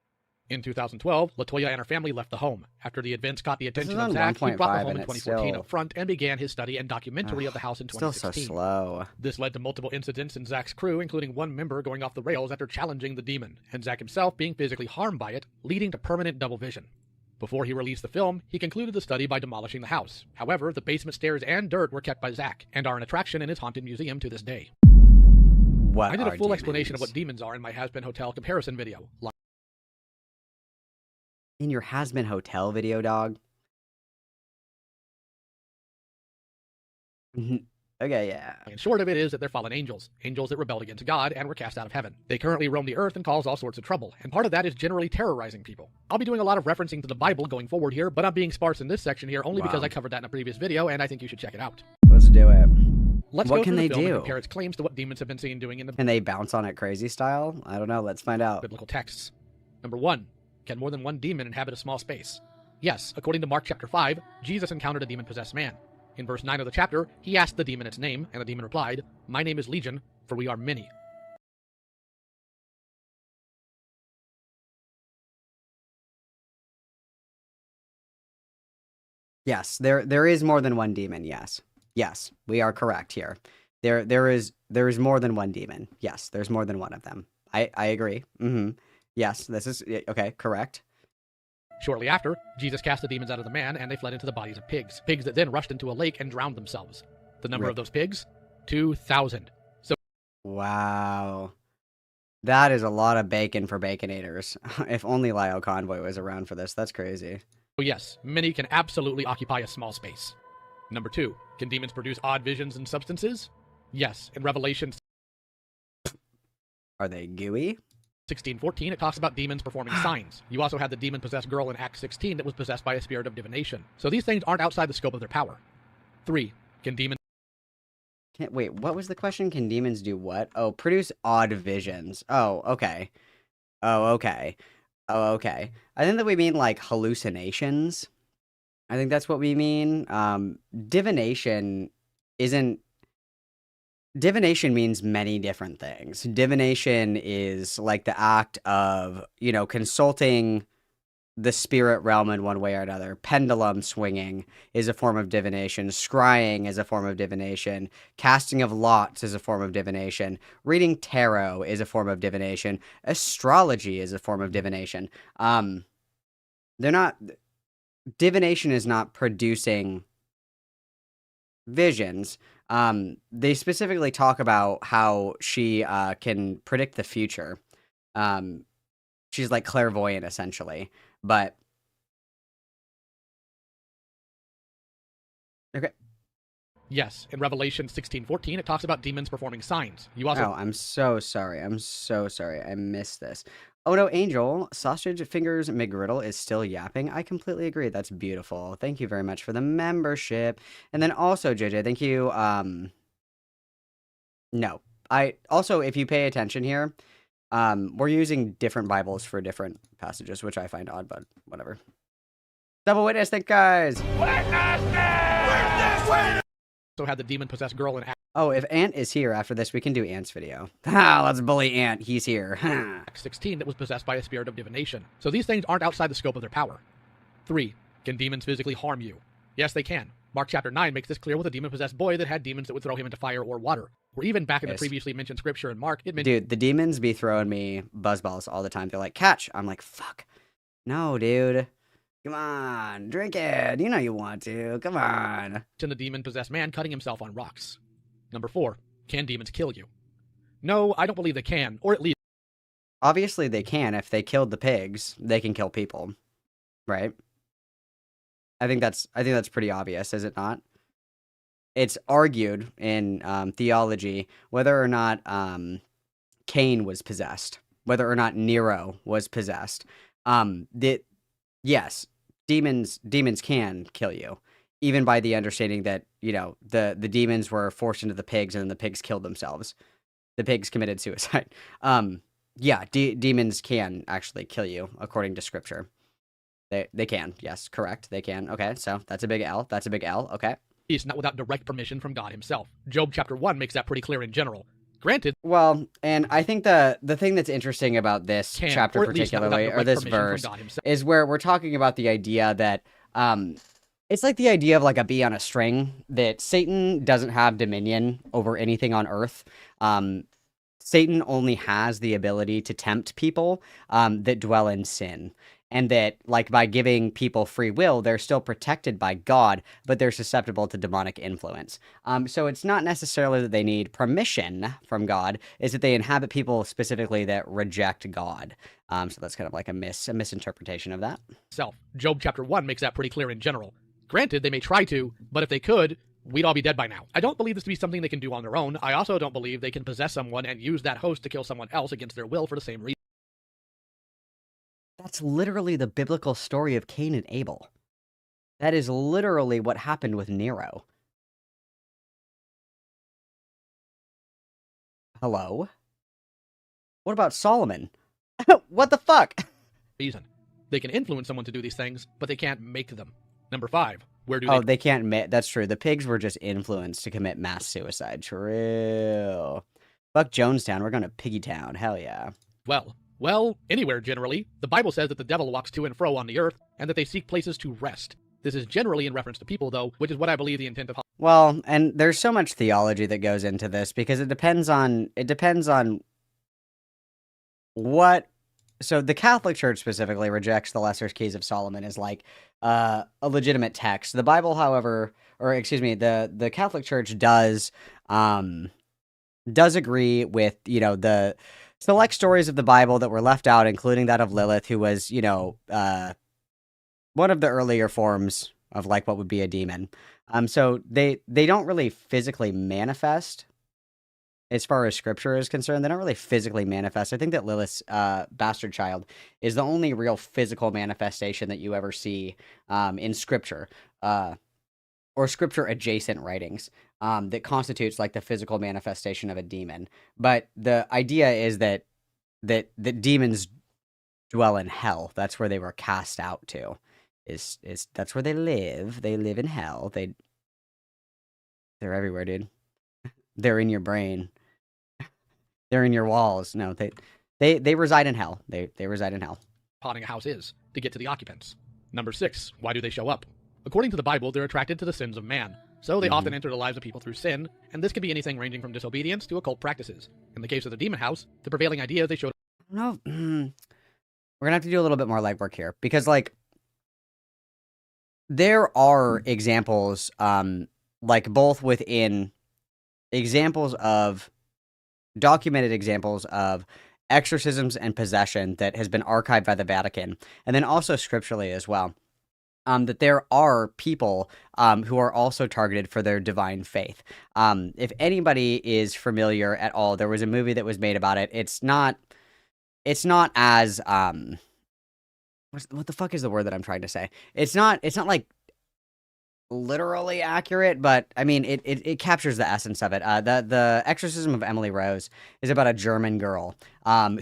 In 2012, LaToya and her family left the home. After the events caught the attention of Zach, he brought the home in 2014 up front and began his study and documentary of the house in 2016. Still so slow. This led to multiple incidents in Zach's crew, including one member going off the rails after challenging the demon, and Zach himself being physically harmed by it, leading to permanent double vision. Before he released the film, he concluded the study by demolishing the house. However, the basement stairs and dirt were kept by Zach, and are an attraction in his haunted museum to this day. What I did a full demons? explanation of what demons are in my Has-Been Hotel comparison video. In your Has-Been Hotel video, dog? Okay, yeah. And short of it is that they're fallen angels, angels that rebelled against God and were cast out of heaven. They currently roam the earth and cause all sorts of trouble, and part of that is generally terrorizing people. I'll be doing a lot of referencing to the Bible going forward here, but I'm being sparse in this section here only because I covered that in a previous video, and I think you should check it out. Let's do it. Let's What go can through they the film do? and compare its claims to what demons have been seen doing in the Can they bounce on it crazy style? I don't know. Let's find out. biblical texts. Number 1. Can more than one demon inhabit a small space? Yes, according to Mark chapter 5, Jesus encountered a demon-possessed man. In verse 9 of the chapter, he asked the demon its name, and the demon replied, "My name is Legion, for we are many." Yes, there is more than one demon. Yes, we are correct here. There is more than one demon. Yes, there's more than one of them. I agree. Yes, this is okay. Correct. Shortly after, Jesus cast the demons out of the man, and they fled into the bodies of pigs. Pigs that then rushed into a lake and drowned themselves. The number of those pigs? 2,000. So, Wow, that is a lot of bacon for baconators. If only Lyle Convoy was around for this. That's crazy. yes, many can absolutely occupy a small space. Number 2. Can demons produce odd visions and substances? Yes, in Revelation Are they gooey? 16:14, it talks about demons performing signs. You also had the demon-possessed girl in Acts 16 that was possessed by a spirit of divination. So these things aren't outside the scope of their power. 3. Can demons Wait, what was the question? Can demons do what? Oh, produce odd visions. Oh, okay. Oh, okay. Oh, okay. I think that we mean like hallucinations. I think that's what we mean. Divination isn't. Divination means many different things. Divination is like the act of, consulting the spirit realm in one way or another. Pendulum swinging is a form of divination. Scrying is a form of divination. Casting of lots is a form of divination. Reading tarot is a form of divination. Astrology is a form of divination. Divination is not producing visions. They specifically talk about how she can predict the future. She's like clairvoyant essentially, but okay. Yes, in Revelation 16:14, it talks about demons performing signs. You also Oh, I'm so sorry. I missed this. Oh no, Angel, Sausage Fingers McGriddle is still yapping. I completely agree. That's beautiful. Thank you very much for the membership. And then also, JJ, thank you. No. I also, if you pay attention here, we're using different Bibles for different passages, which I find odd, but whatever. Double witness, thank guys. also had the demon-possessed girl in Oh, if Ant is here after this, we can do Ant's video. Ha, let's bully Ant. He's here. Acts 16 that was possessed by a spirit of divination. So these things aren't outside the scope of their power. 3. Can demons physically harm you? Yes, they can. Mark chapter 9 makes this clear with a demon-possessed boy that had demons that would throw him into fire or water. Or even back in the previously mentioned scripture in Mark, it mentioned... Dude, the demons be throwing me buzzballs all the time. They're like, catch. I'm like, fuck. No, dude. Come on, drink it. You know you want to. Come on. ...the demon-possessed man cutting himself on rocks. Number 4. Can demons kill you? No, I don't believe they can, or at least... Obviously they can. If they killed the pigs, they can kill people. Right? I think that's pretty obvious, is it not? It's argued in theology whether or not Cain was possessed, whether or not Nero was possessed. Yes, demons can kill you, even by the understanding that, you know, the demons were forced into the pigs and then the pigs killed themselves. The pigs committed suicide. Yeah, demons can actually kill you according to scripture. They can. Yes, correct. They can. Okay, so that's a big L. That's a big L. Okay. Beast, not without direct permission from God himself. Job chapter 1 makes that pretty clear in general. Granted, Well, and I think the thing that's interesting about this can, chapter or at least not without particularly, or direct this permission from verse, God himself. is where we're talking about the idea that it's like the idea of like a bee on a string, that Satan doesn't have dominion over anything on earth. Satan only has the ability to tempt people that dwell in sin. And that, like, by giving people free will, they're still protected by God, but they're susceptible to demonic influence. So it's not necessarily that they need permission from God, it's that they inhabit people specifically that reject God. So that's kind of like a misinterpretation of that. Job chapter 1 makes that pretty clear in general. Granted, they may try to, but if they could, we'd all be dead by now. I don't believe this to be something they can do on their own. I also don't believe they can possess someone and use that host to kill someone else against their will for the same reason. That's literally the biblical story of Cain and Abel. That is literally what happened with Nero. Hello? What about Solomon? What the fuck? Reason. They can influence someone to do these things, but they can't make them. Number 5. Where do Oh, they... they can't that's true. The pigs were just influenced to commit mass suicide. True. Fuck Jonestown. We're going to Piggytown. Hell yeah. Well, anywhere generally. The Bible says that the devil walks to and fro on the earth, and that they seek places to rest. This is generally in reference to people, though, which is what I believe the intent of... Well, and there's so much theology that goes into this, because it depends on what... So the Catholic Church specifically rejects the Lesser Keys of Solomon as like a legitimate text. The Bible, however, or excuse me, the Catholic Church does agree with, you know, the select stories of the Bible that were left out, including that of Lilith, who was, you know, one of the earlier forms of like what would be a demon. So they don't really physically manifest. As far as scripture is concerned, they don't really physically manifest. I think that Lilith's bastard child is the only real physical manifestation that you ever see in scripture, or scripture adjacent writings, that constitutes like the physical manifestation of a demon. But the idea is that demons dwell in hell. That's where they were cast out to. Is that's where they live. They live in hell. They're everywhere, dude. They're in your brain. They're in your walls. No, they reside in hell. They reside in hell. Potting a house is to get to the occupants. Number 6. Why do they show up? According to the Bible, they're attracted to the sins of man. So they often enter the lives of people through sin, and this can be anything ranging from disobedience to occult practices. In the case of the demon house, the prevailing idea they showed... No, we're gonna have to do a little bit more legwork here, because like there are examples, like both within examples of documented examples of exorcisms and possession that has been archived by the Vatican, and then also scripturally as well, that there are people who are also targeted for their divine faith. If anybody is familiar at all, there was a movie that was made about it. It's not as what the fuck is the word that I'm trying to say? It's not like literally accurate, but I mean it captures the essence of it. The Exorcism of Emily Rose is about a German girl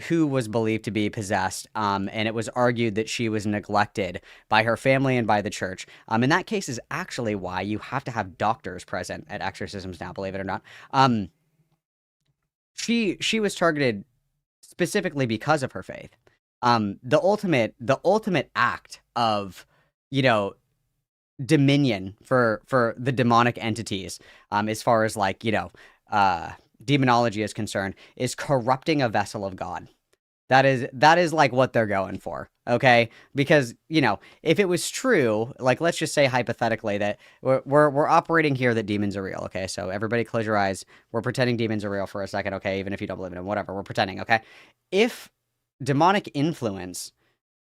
who was believed to be possessed, and it was argued that she was neglected by her family and by the church. And that case is actually why you have to have doctors present at exorcisms now, believe it or not. She was targeted specifically because of her faith. The ultimate act of, you know, dominion for the demonic entities, as far as like, you know, demonology is concerned, is corrupting a vessel of God. That is like what they're going for, okay? Because, you know, if it was true, like let's just say hypothetically that we're operating here that demons are real, okay? So everybody close your eyes. We're pretending demons are real for a second, okay? Even if you don't believe in them, whatever, we're pretending, okay? If demonic influence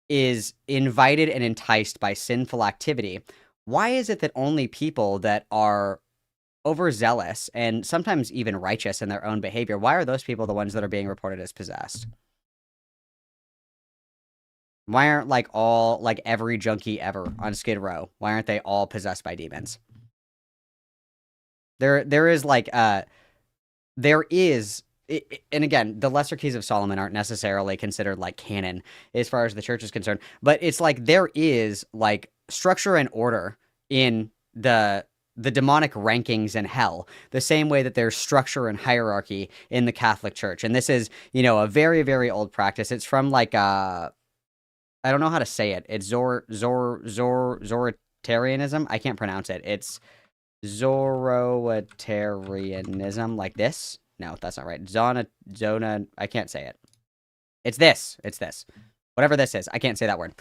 is invited and enticed by sinful activity, why is it that only people that are overzealous and sometimes even righteous in their own behavior, why are those people the ones that are being reported as possessed? Why aren't like every junkie ever on Skid Row? Why aren't they all possessed by demons? There is and again, the Lesser Keys of Solomon aren't necessarily considered like canon as far as the church is concerned, but it's like there is like structure and order in the demonic rankings in hell, the same way that there's structure and hierarchy in the Catholic Church. And this is, a very, very old practice. It's from like I don't know how to say it. It's Zoroastrianism. I can't pronounce it. It's Zoroastrianism, like this. No, that's not right. Zona. I can't say it. It's this. It's this. Whatever this is, I can't say that word.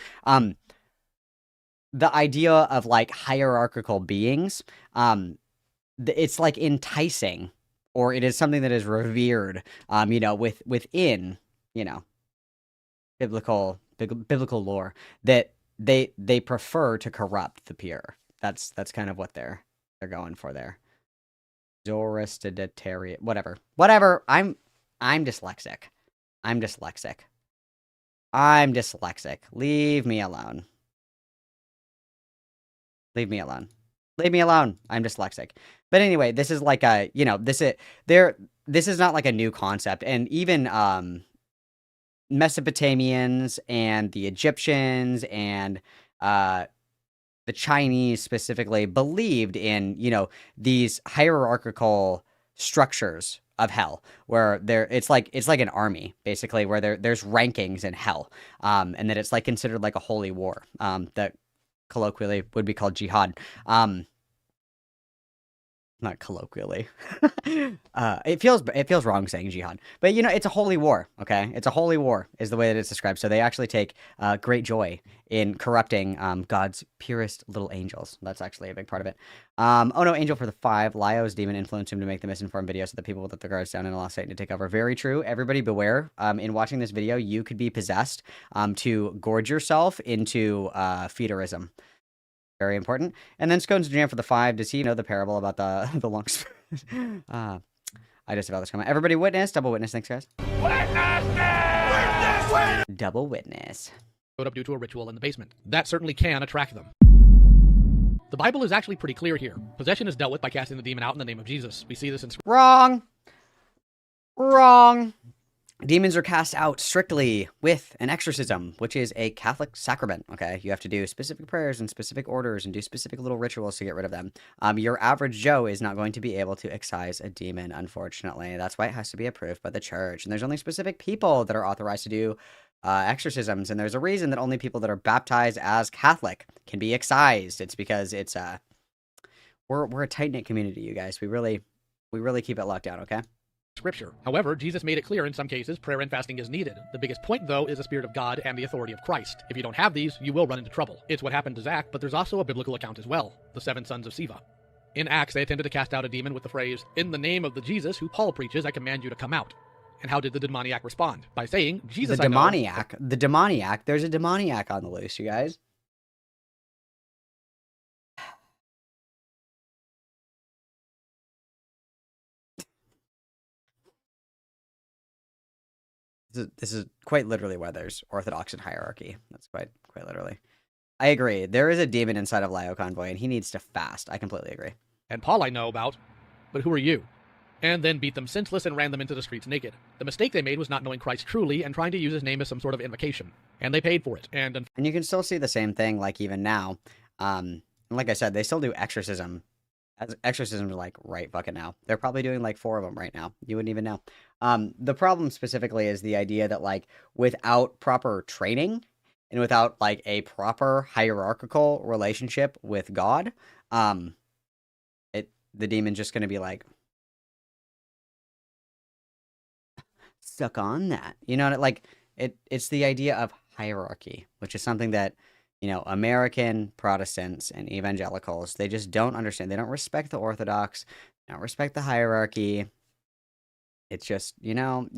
The idea of like hierarchical beings, it's like enticing, or it is something that is revered, within, biblical lore, that they prefer to corrupt the pure. That's kind of what they're going for there. Zoroastrian, whatever. I'm dyslexic. I'm dyslexic. Leave me alone. Leave me alone. I'm dyslexic. But anyway, this is like this is not like a new concept. And even Mesopotamians and the Egyptians and the Chinese specifically believed in, these hierarchical structures of hell, where it's like an army, basically, where there's rankings in hell. And that it's like considered like a holy war. That colloquially would be called jihad. Not colloquially. It feels wrong saying jihad, but it's a holy war. Okay, it's a holy war is the way that it's described. So they actually take great joy in corrupting God's purest little angels. That's actually a big part of it. Oh no, angel for the 5. Lio's demon influenced him to make the misinformed video, so the people will let their guards down and allow Satan to take over. Very true. Everybody beware. In watching this video, you could be possessed to gorge yourself into feederism. Very important. And then Scones Jam for the 5. Does he know the parable about the long spirit? I just about this comment. Everybody witness. Double witness. Thanks, guys. Witness! Double witness. Showed up due to a ritual in the basement. That certainly can attract them. The Bible is actually pretty clear here. Possession is dealt with by casting the demon out in the name of Jesus. We see this in... Wrong. Demons are cast out strictly with an exorcism, which is a Catholic sacrament, okay? You have to do specific prayers and specific orders and do specific little rituals to get rid of them. Your average Joe is not going to be able to excise a demon, unfortunately. That's why it has to be approved by the church. And there's only specific people that are authorized to do exorcisms, and there's a reason that only people that are baptized as Catholic can be excised. It's because it's we're a tight-knit community, you guys. We really keep it locked down, okay? Scripture. However, Jesus made it clear in some cases prayer and fasting is needed. The biggest point, though, is the Spirit of God and the authority of Christ. If you don't have these, you will run into trouble. It's what happened to Zach, but there's also a biblical account as well, the 7 sons of Sceva. In Acts, they attempted to cast out a demon with the phrase, "In the name of the Jesus who Paul preaches, I command you to come out." And how did the demoniac respond? By saying, Jesus, the demoniac, there's a demoniac on the loose, you guys. This is quite literally why there's orthodox and hierarchy. That's quite literally. I agree. There is a demon inside of Lio Convoy, and he needs to fast. I completely agree. And Paul I know about, but who are you? And then beat them senseless and ran them into the streets naked. The mistake they made was not knowing Christ truly and trying to use his name as some sort of invocation. And they paid for it. And you can still see the same thing, like, even now. Like I said, they still do exorcism. Exorcisms are like right fucking now. They're probably doing like 4 of them right now. You wouldn't even know. The problem specifically is the idea that, like, without proper training and without like a proper hierarchical relationship with God, the demon's just gonna be like, suck on that. You know, it's the idea of hierarchy, which is something that, American Protestants and evangelicals, they just don't understand. They don't respect the Orthodox, they don't respect the hierarchy. It's just, you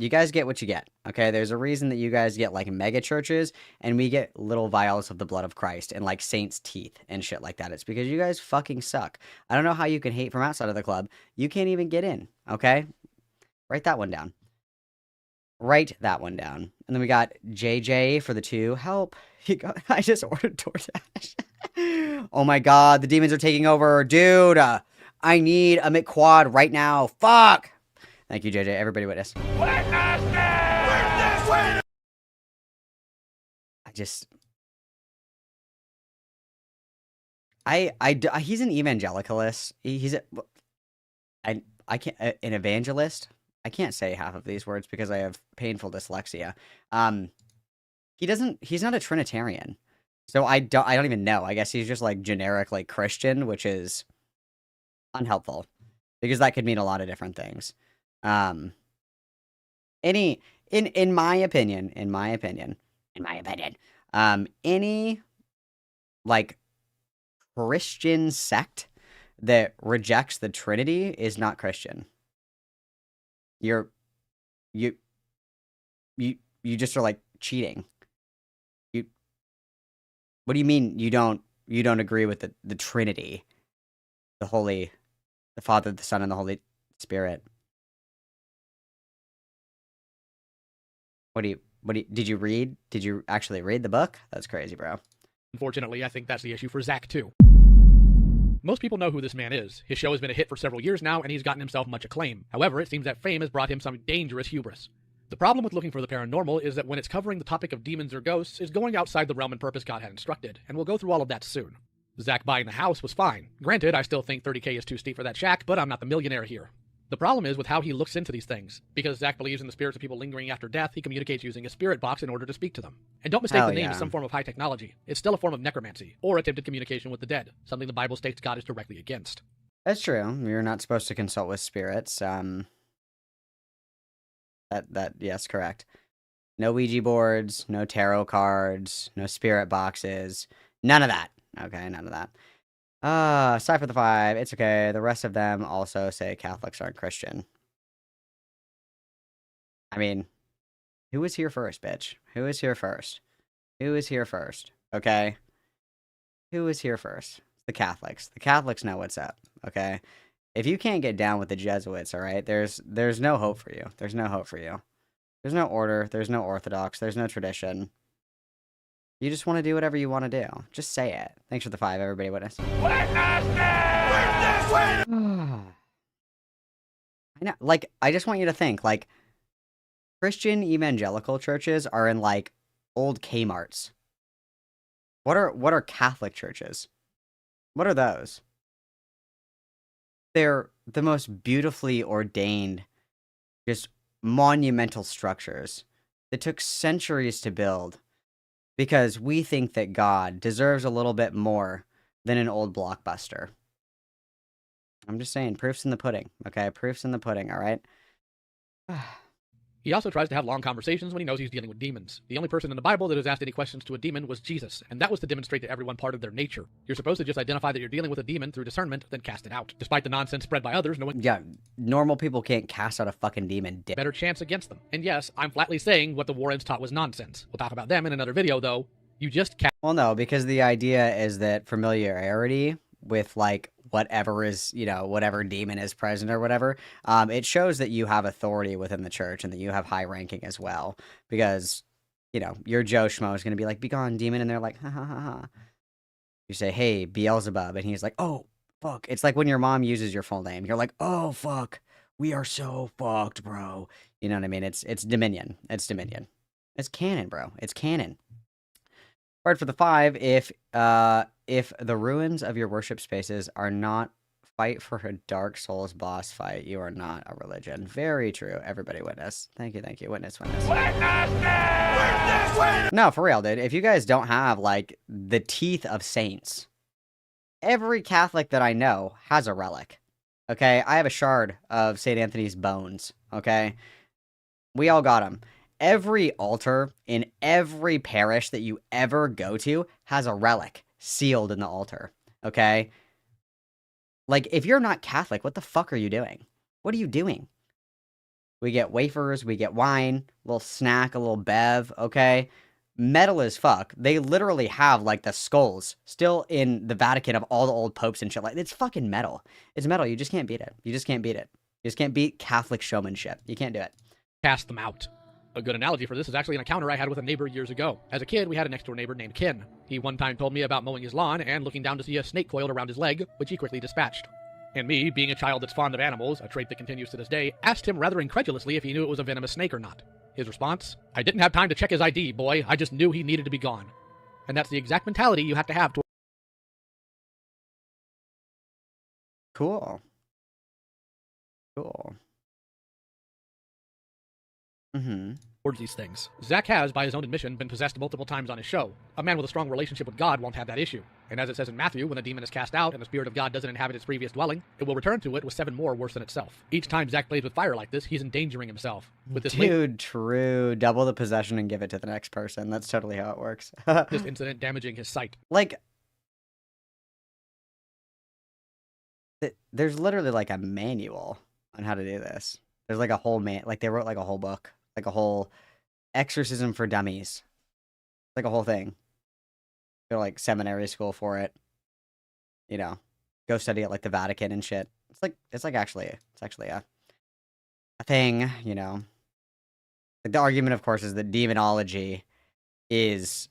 guys get what you get, okay? There's a reason that you guys get, like, mega churches, and we get little vials of the blood of Christ and, like, saints' teeth and shit like that. It's because you guys fucking suck. I don't know how you can hate from outside of the club. You can't even get in, okay? Write that one down. Write that one down. And then we got JJ for the 2. Help. I just ordered DoorDash. Oh my god, the demons are taking over. Dude, I need a McQuad right now. Fuck. Thank you, JJ. Everybody witness. I just... he's an evangelicalist. I can't... an evangelist? I can't say half of these words because I have painful dyslexia. He's not a Trinitarian. So I don't even know. I guess he's just like generic like Christian, which is unhelpful because that could mean a lot of different things. In my opinion, any like Christian sect that rejects the Trinity is not Christian. You just are like cheating. What do you mean you don't agree with the Trinity? The Father, the Son, and the Holy Spirit. Did you actually read the book? That's crazy, bro. Unfortunately, I think that's the issue for Zach, too. Most people know who this man is. His show has been a hit for several years now, and he's gotten himself much acclaim. However, it seems that fame has brought him some dangerous hubris. The problem with looking for the paranormal is that when it's covering the topic of demons or ghosts, it's going outside the realm and purpose God had instructed, and we'll go through all of that soon. Zach buying the house was fine. Granted, I still think $30K is too steep for that shack, but I'm not the millionaire here. The problem is with how he looks into these things. Because Zach believes in the spirits of people lingering after death, he communicates using a spirit box in order to speak to them. And don't mistake the name as some form of high technology. It's still a form of necromancy, or attempted communication with the dead, something the Bible states God is directly against. That's true. You're not supposed to consult with spirits. Yes, correct. No Ouija boards, no tarot cards, no spirit boxes. None of that. Okay, none of that. Cypher the 5, it's okay. The rest of them also say Catholics aren't Christian. I mean, who was here first, bitch? Who was here first? Who was here first? Okay? Who was here first? The Catholics. The Catholics know what's up, okay? If you can't get down with the Jesuits, all right, there's no hope for you. There's no hope for you. There's no order. There's no orthodox. There's no tradition. You just want to do whatever you want to do. Just say it. Thanks for the 5, everybody. Witness. I know. Like, I just want you to think, like, Christian evangelical churches are in, like, old Kmarts. What are Catholic churches? What are those? They're the most beautifully ordained, just monumental structures that took centuries to build because we think that God deserves a little bit more than an old blockbuster. I'm just saying, proof's in the pudding, okay? Proof's in the pudding, all right? He also tries to have long conversations when he knows he's dealing with demons. The only person in the Bible that has asked any questions to a demon was Jesus, and that was to demonstrate to everyone part of their nature. You're supposed to just identify that you're dealing with a demon through discernment, then cast it out. Despite the nonsense spread by others, no one... Yeah, normal people can't cast out a fucking demon. Better chance against them. And yes, I'm flatly saying what the Warrens taught was nonsense. We'll talk about them in another video, though. You just cast... Well, no, because the idea is that familiarity with, like, whatever is, you know, whatever demon is present or whatever, it shows that you have authority within the church and that you have high ranking as well. Because, you know, your Joe Schmo is going to be like, "Be gone, demon," and they're like, "Ha ha ha ha." You say, "Hey, Beelzebub," and he's like, "Oh, fuck." It's like when your mom uses your full name. You're like, "Oh, fuck. We are so fucked, bro." You know what I mean? It's Dominion. It's Dominion. It's canon, bro. It's canon. Card for the 5, if the ruins of your worship spaces are not fight for a Dark Souls boss fight, you are not a religion. Very true. Everybody witness. Thank you, thank you. Witness, witness. No, for real, dude. If you guys don't have, like, the teeth of saints, every Catholic that I know has a relic. Okay? I have a shard of St. Anthony's bones. Okay? We all got them. Every altar in every parish that you ever go to has a relic sealed in the altar, okay? Like, if you're not Catholic, what the fuck are you doing? What are you doing? We get wafers, we get wine, a little snack, a little bev, okay? Metal as fuck. They literally have, like, the skulls still in the Vatican of all the old popes and shit. Like, it's fucking metal. It's metal. You just can't beat it. You just can't beat it. You just can't beat Catholic showmanship. You can't do it. Cast them out. A good analogy for this is actually an encounter I had with a neighbor years ago. As a kid, we had a next-door neighbor named Ken. He one time told me about mowing his lawn and looking down to see a snake coiled around his leg, which he quickly dispatched. And me, being a child that's fond of animals, a trait that continues to this day, asked him rather incredulously if he knew it was a venomous snake or not. His response? I didn't have time to check his ID, boy. I just knew he needed to be gone. And that's the exact mentality you have to have Cool. towards these things. Zach has, by his own admission, been possessed multiple times on his show. A man with a strong relationship with God won't have that issue. And as it says in Matthew, when a demon is cast out and the Spirit of God doesn't inhabit its previous dwelling, it will return to it with 7 more worse than itself. Each time Zach plays with fire like this, he's endangering himself. With this Dude, true. Double the possession and give it to the next person. That's totally how it works. this incident damaging his sight. Like, there's literally like a manual on how to do this. There's like a whole like they wrote like a whole book, like a whole exorcism for dummies, like a whole thing. Go to like seminary school for it, you know, go study at like the Vatican and shit. It's actually a thing, you know. Like, the argument, of course, is that demonology is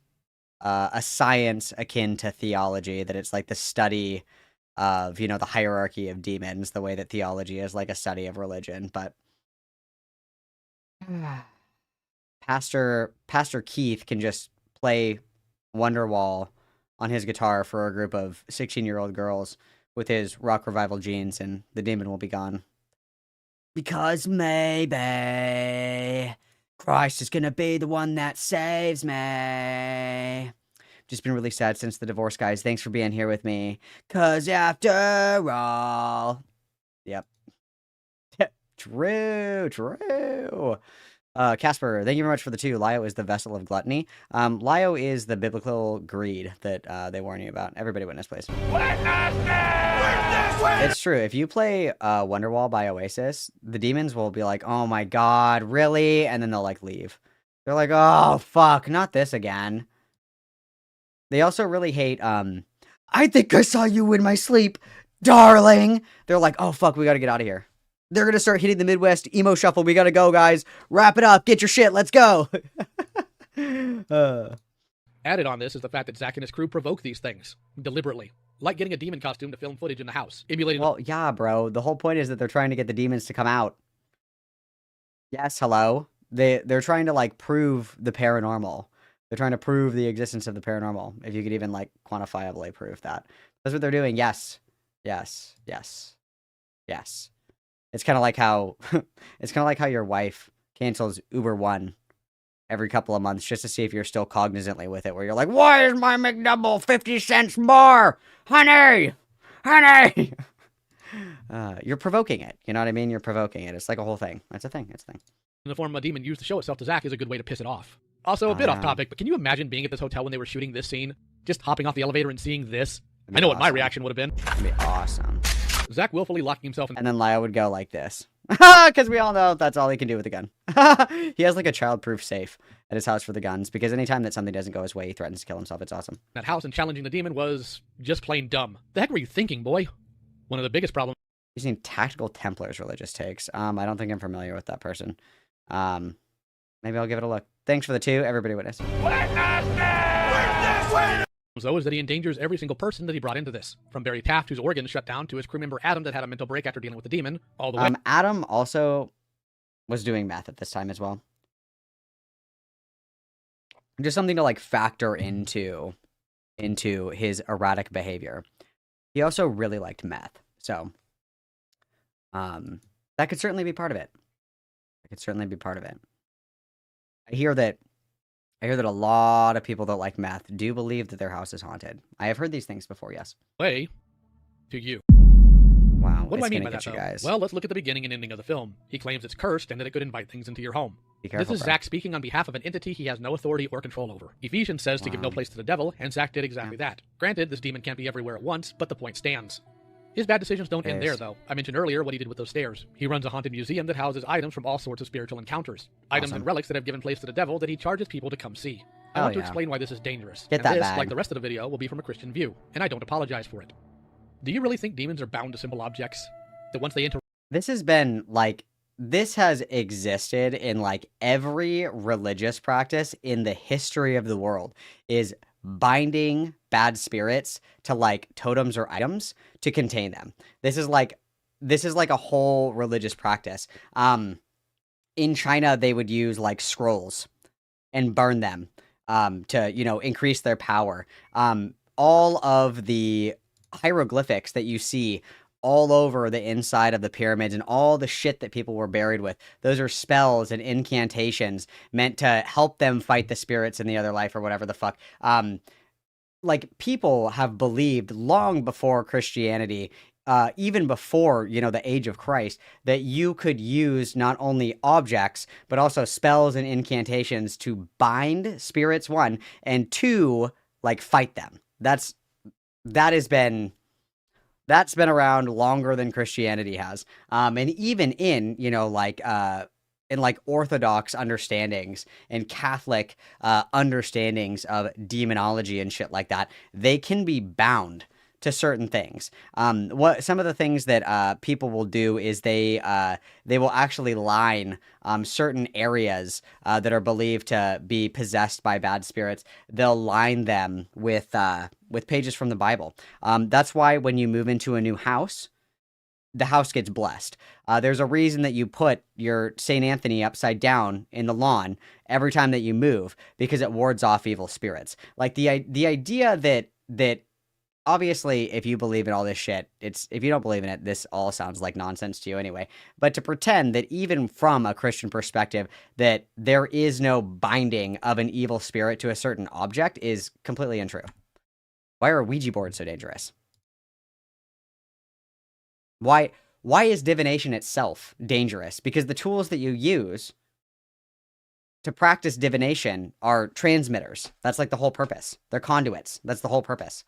a science akin to theology, that it's like the study of, you know, the hierarchy of demons, the way that theology is like a study of religion. But Pastor Keith can just play Wonderwall on his guitar for a group of 16-year-old girls with his rock revival jeans, and the demon will be gone. Because maybe Christ is gonna be the one that saves me. Just been really sad since the divorce, guys. Thanks for being here with me. 'Cause after all... Yep. True. Casper, thank you very much for the 2. Lio is the vessel of gluttony. Lio is the biblical greed that they warn you about. Everybody witness, please. It's true. If you play Wonderwall by Oasis, the demons will be like, oh my god, really? And then they'll like leave. They're like, oh fuck, not this again. They also really hate, I think I saw you in my sleep, darling. They're like, oh fuck, we gotta get out of here. They're gonna start hitting the Midwest emo shuffle. We gotta go, guys. Wrap it up. Get your shit. Let's go. Added on this is the fact that Zach and his crew provoke these things deliberately, like getting a demon costume to film footage in the house, emulating. Well, yeah, bro. The whole point is that they're trying to get the demons to come out. Yes, hello. They're trying to like prove the paranormal. They're trying to prove the existence of the paranormal. If you could even like quantifiably prove that, that's what they're doing. Yes. It's kind of like how your wife cancels Uber One every couple of months just to see if you're still cognizantly with it, where you're like, why is my McDouble 50 cents more? Honey! You're provoking it. You know what I mean? You're provoking it. It's like a whole thing. It's a thing. In the form of a demon used to show itself to Zach is a good way to piss it off. Also, a bit off topic, but can you imagine being at this hotel when they were shooting this scene? Just hopping off the elevator and seeing this? I know what my reaction would have been. That'd be awesome. Zach willfully locking himself in. And then Lyle would go like this. Because we all know that's all he can do with a gun. He has like a child-proof safe at his house for the guns, because anytime that something doesn't go his way, he threatens to kill himself. It's awesome. That house and challenging the demon was just plain dumb. The heck were you thinking, boy? One of the biggest problems. Using Tactical Templars religious takes. I don't think I'm familiar with that person. Maybe I'll give it a look. Thanks for the 2. Everybody witness. Though, is that he endangers every single person that he brought into this. From Barry Taft, whose organs shut down, to his crew member Adam that had a mental break after dealing with the demon, all the way. Adam also was doing meth at this time as well. Just something to like factor into his erratic behavior. He also really liked meth. So that could certainly be part of it. I hear that a lot of people that like meth do believe that their house is haunted. I have heard these things before, yes. Way to you. Wow. What do I mean by that, you guys. Well, let's look at the beginning and ending of the film. He claims it's cursed and that it could invite things into your home. Be careful, this is bro. Zach speaking on behalf of an entity he has no authority or control over. Ephesians says to give no place to the devil, and Zach did exactly that. Granted, this demon can't be everywhere at once, but the point stands. His bad decisions don't end there, though. I mentioned earlier what he did with those stairs. He runs a haunted museum that houses items from all sorts of spiritual encounters. Items and relics that have given place to the devil that he charges people to come see. I want to explain why this is dangerous. Get and that this, bag. like the rest of the video, will be from a Christian view, and I don't apologize for it. Do you really think demons are bound to simple objects? That once they enter... This has been, like, this has existed in, like, every religious practice in the history of the world, is binding bad spirits to like totems or items to contain them. This is like a whole religious practice. In China, they would use like scrolls and burn them to, increase their power. All of the hieroglyphics that you see all over the inside of the pyramids and all the shit that people were buried with, those are spells and incantations meant to help them fight the spirits in the other life or whatever the fuck. Like, people have believed long before Christianity, even before, the age of Christ, that you could use not only objects, but also spells and incantations to bind spirits, one, and two, like, fight them. That's been around longer than Christianity has. And even in, in like Orthodox understandings and Catholic understandings of demonology and shit like that, they can be bound to certain things. What some of the things that people will do is they will actually line certain areas that are believed to be possessed by bad spirits. They'll line them with pages from the Bible. That's why when you move into a new house, the house gets blessed. There's a reason that you put your St. Anthony upside down in the lawn every time that you move, because it wards off evil spirits. Like the idea that obviously, if you believe in all this shit, if you don't believe in it, this all sounds like nonsense to you anyway. But to pretend that even from a Christian perspective, that there is no binding of an evil spirit to a certain object is completely untrue. Why are Ouija boards so dangerous? Why is divination itself dangerous? Because the tools that you use to practice divination are transmitters. That's like the whole purpose. They're conduits. That's the whole purpose.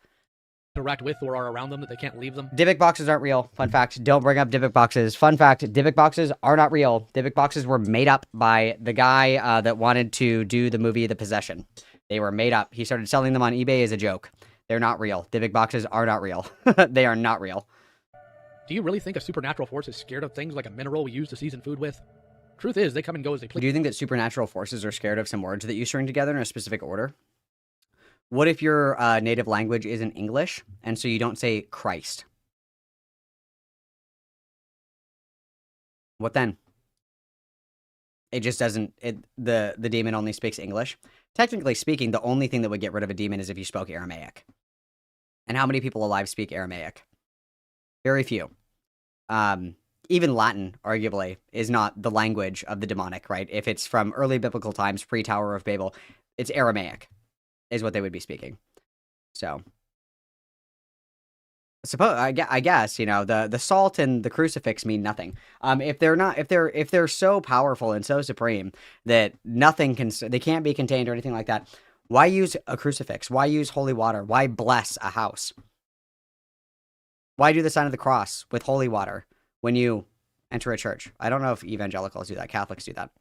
Interact with or are around them, that they can't leave them. Dybbuk boxes aren't real. Fun fact. Don't bring up Dybbuk boxes. Fun fact. Dybbuk boxes are not real. Dybbuk boxes were made up by the guy that wanted to do the movie The Possession. They were made up. He started selling them on eBay as a joke. They're not real. Dybbuk boxes are not real. They are not real. Do you really think a supernatural force is scared of things like a mineral we use to season food with? Truth is, they come and go as they please. Do you think that supernatural forces are scared of some words that you string together in a specific order? What if your native language isn't English, and so you don't say Christ? What then? It just doesn't... The demon only speaks English. Technically speaking, the only thing that would get rid of a demon is if you spoke Aramaic. And how many people alive speak Aramaic? Very few. Even Latin, arguably, is not the language of the demonic, right? If it's from early biblical times, pre-Tower of Babel, it's Aramaic, is what they would be speaking. So, I guess, the salt and the crucifix mean nothing. If they're so powerful and so supreme that they can't be contained or anything like that, why use a crucifix? Why use holy water? Why bless a house? Why do the sign of the cross with holy water when you enter a church? I don't know if evangelicals do that. Catholics do that.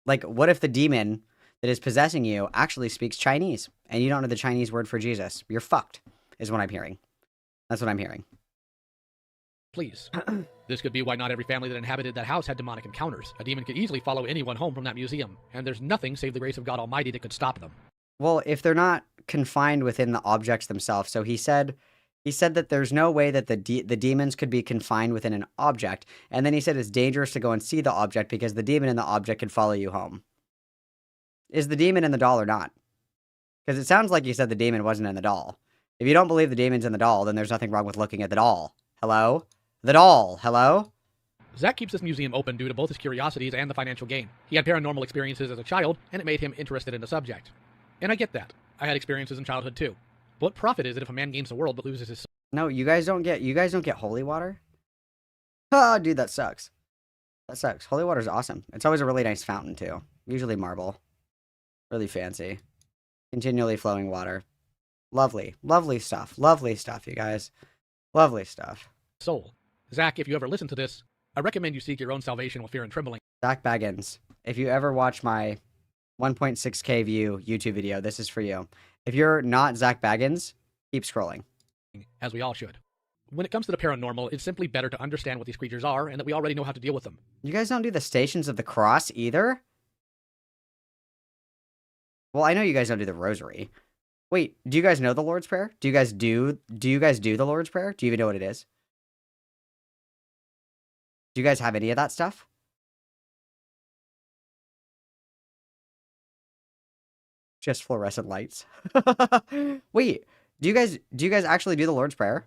Like, what if the demon that is possessing you actually speaks Chinese and you don't know the Chinese word for Jesus? You're fucked, is what I'm hearing. That's what I'm hearing. Please. This could be why not every family that inhabited that house had demonic encounters. A demon could easily follow anyone home from that museum, and there's nothing save the grace of God Almighty that could stop them. Well, if they're not confined within the objects themselves, so he said that there's no way that the demons could be confined within an object, and then he said it's dangerous to go and see the object because the demon in the object could follow you home. Is the demon in the doll or not? Because it sounds like you said the demon wasn't in the doll. If you don't believe the demon's in the doll, then there's nothing wrong with looking at the doll. Hello? The doll. Hello? Zach keeps this museum open due to both his curiosities and the financial gain. He had paranormal experiences as a child, and it made him interested in the subject. And I get that. I had experiences in childhood too. But what profit is it if a man gains the world but loses his soul? No, you guys don't get holy water? Oh, dude, that sucks. That sucks. Holy water's awesome. It's always a really nice fountain too. Usually marble. Really fancy. Continually flowing water. Lovely. Lovely stuff. Lovely stuff, you guys. Lovely stuff. Soul. Zach, if you ever listen to this, I recommend you seek your own salvation with fear and trembling. Zach Baggins, if you ever watch my 1.6K view YouTube video, this is for you. If you're not Zach Baggins, keep scrolling. As we all should. When it comes to the paranormal, it's simply better to understand what these creatures are and that we already know how to deal with them. You guys don't do the Stations of the Cross either? Well, I know you guys don't do the rosary. Wait, do you guys know the Lord's Prayer? Do you guys do the Lord's Prayer? Do you even know what it is? Do you guys have any of that stuff? Just fluorescent lights. Wait, do you guys actually do the Lord's Prayer?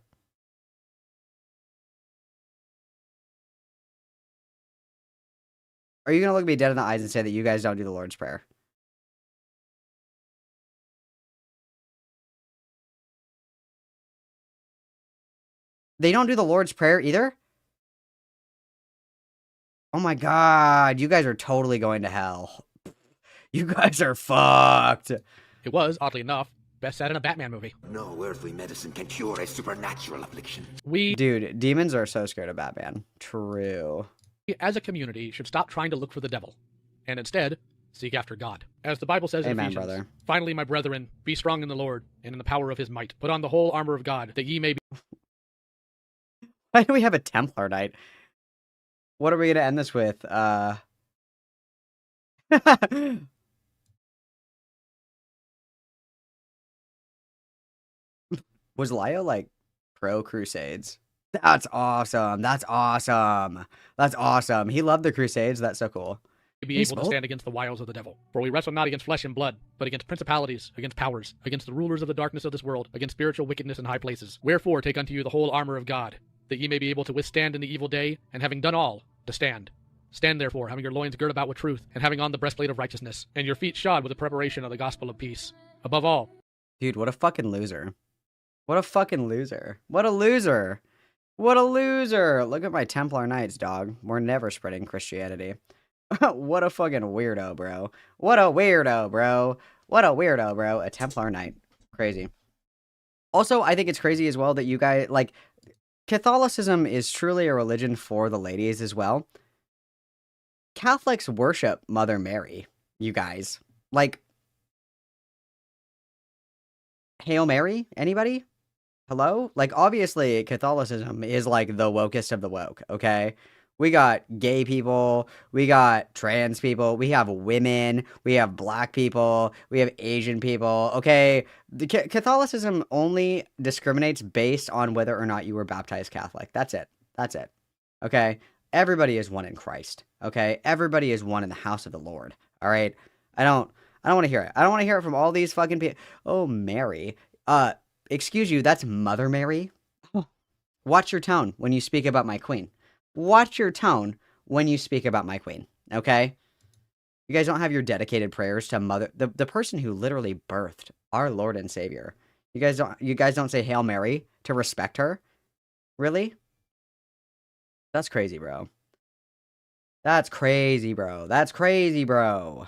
Are you gonna look me dead in the eyes and say that you guys don't do the Lord's Prayer? They don't do the Lord's Prayer either? Oh my god, you guys are totally going to hell. You guys are fucked. It was, oddly enough, best set in a Batman movie. No earthly medicine can cure a supernatural affliction. We, Dude, demons are so scared of Batman. True. as a community, should stop trying to look for the devil, and instead seek after God. As the Bible says in Amen, Ephesians, brother. finally, my brethren, be strong in the Lord and in the power of his might. Put on the whole armor of God, that ye may be. Why do we have a Templar Knight? What are we gonna end this with? Was Lio like pro Crusades? That's awesome. That's awesome. That's awesome. He loved the Crusades. That's so cool. Be He's able to stand against the wiles of the devil. For we wrestle not against flesh and blood, but against principalities, against powers, against the rulers of the darkness of this world, against spiritual wickedness in high places. Wherefore take unto you the whole armor of God, that ye may be able to withstand in the evil day, and having done all, to stand. Stand therefore, having your loins girt about with truth, and having on the breastplate of righteousness, and your feet shod with the preparation of the gospel of peace. Above all, Dude, what a fucking loser. What a fucking loser. What a loser. What a loser. Look at my Templar Knights, dog. We're never spreading Christianity. What a fucking weirdo, bro. What a weirdo, bro. What a weirdo, bro. A Templar Knight. Crazy. Also, I think it's crazy as well that you guys, like, Catholicism is truly a religion for the ladies as well. Catholics worship Mother Mary, you guys. Like, Hail Mary? Anybody? Hello? Like, obviously, Catholicism is like the wokest of the woke, okay? We got gay people, we got trans people, we have women, we have black people, we have Asian people, okay? The Catholicism only discriminates based on whether or not you were baptized Catholic. That's it. That's it. Okay? Everybody is one in Christ, okay? Everybody is one in the house of the Lord, all right? I don't want to hear it. I don't want to hear it from all these fucking people. Oh, Mary. Excuse you, that's Mother Mary? Watch your tone when you speak about my queen. Watch your tone when you speak about my queen, okay? You guys don't have your dedicated prayers to Mother, the person who literally birthed our Lord and Savior. You guys don't say Hail Mary to respect her? Really? That's crazy, bro. That's crazy, bro. That's crazy, bro.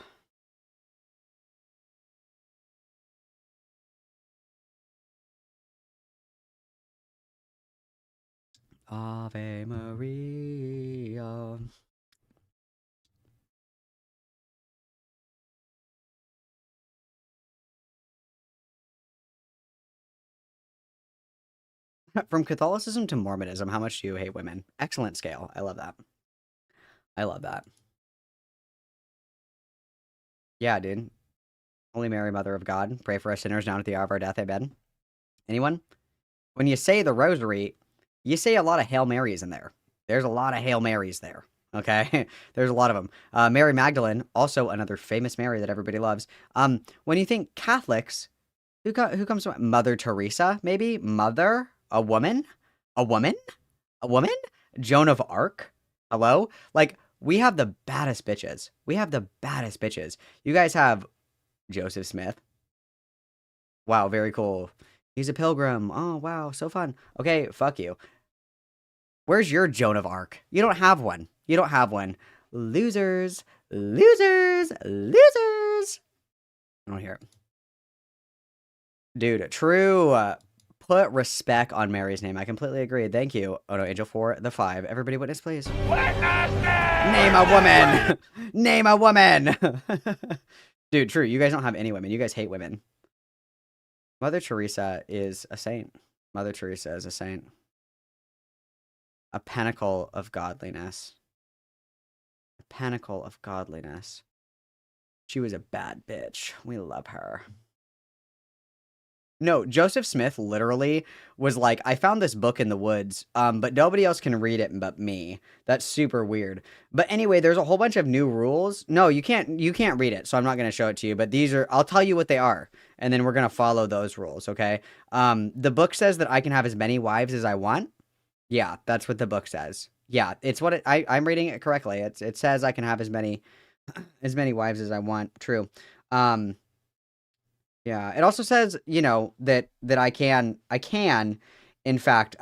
Ave Maria. From Catholicism to Mormonism, how much do you hate women? Excellent scale. I love that. I love that. Yeah, dude. Holy Mary, Mother of God, pray for us sinners now at the hour of our death. Amen. Anyone? When you say the rosary, you say a lot of Hail Marys in there. There's a lot of Hail Marys there. Okay? There's a lot of them. Mary Magdalene, also another famous Mary that everybody loves. When you think Catholics, who comes to mind? Mother Teresa, maybe? Mother? A woman? A woman? A woman? Joan of Arc? Hello? Like, we have the baddest bitches. We have the baddest bitches. You guys have Joseph Smith. Wow, very cool. He's a pilgrim. Oh, wow, so fun. Okay, fuck you. Where's your Joan of Arc? You don't have one. You don't have one. Losers. Losers. Losers. I don't hear it. Dude, true. Put respect on Mary's name. I completely agree. Thank you. Oh no, Angel 4, the 5. Everybody witness, please. Name a woman. Name a woman. Dude, true. You guys don't have any women. You guys hate women. Mother Teresa is a saint. Mother Teresa is a saint. A pinnacle of godliness. A pinnacle of godliness. She was a bad bitch. We love her. No, Joseph Smith literally was like, I found this book in the woods, but nobody else can read it but me. That's super weird. But anyway, there's a whole bunch of new rules. No, you can't read it, so I'm not going to show it to you, but I'll tell you what they are, and then we're going to follow those rules, okay? The book says that I can have as many wives as I want. Yeah, that's what the book says. Yeah, it's what I'm reading it correctly. It says I can have as many wives as I want. True. Yeah, it also says, that I can, in fact,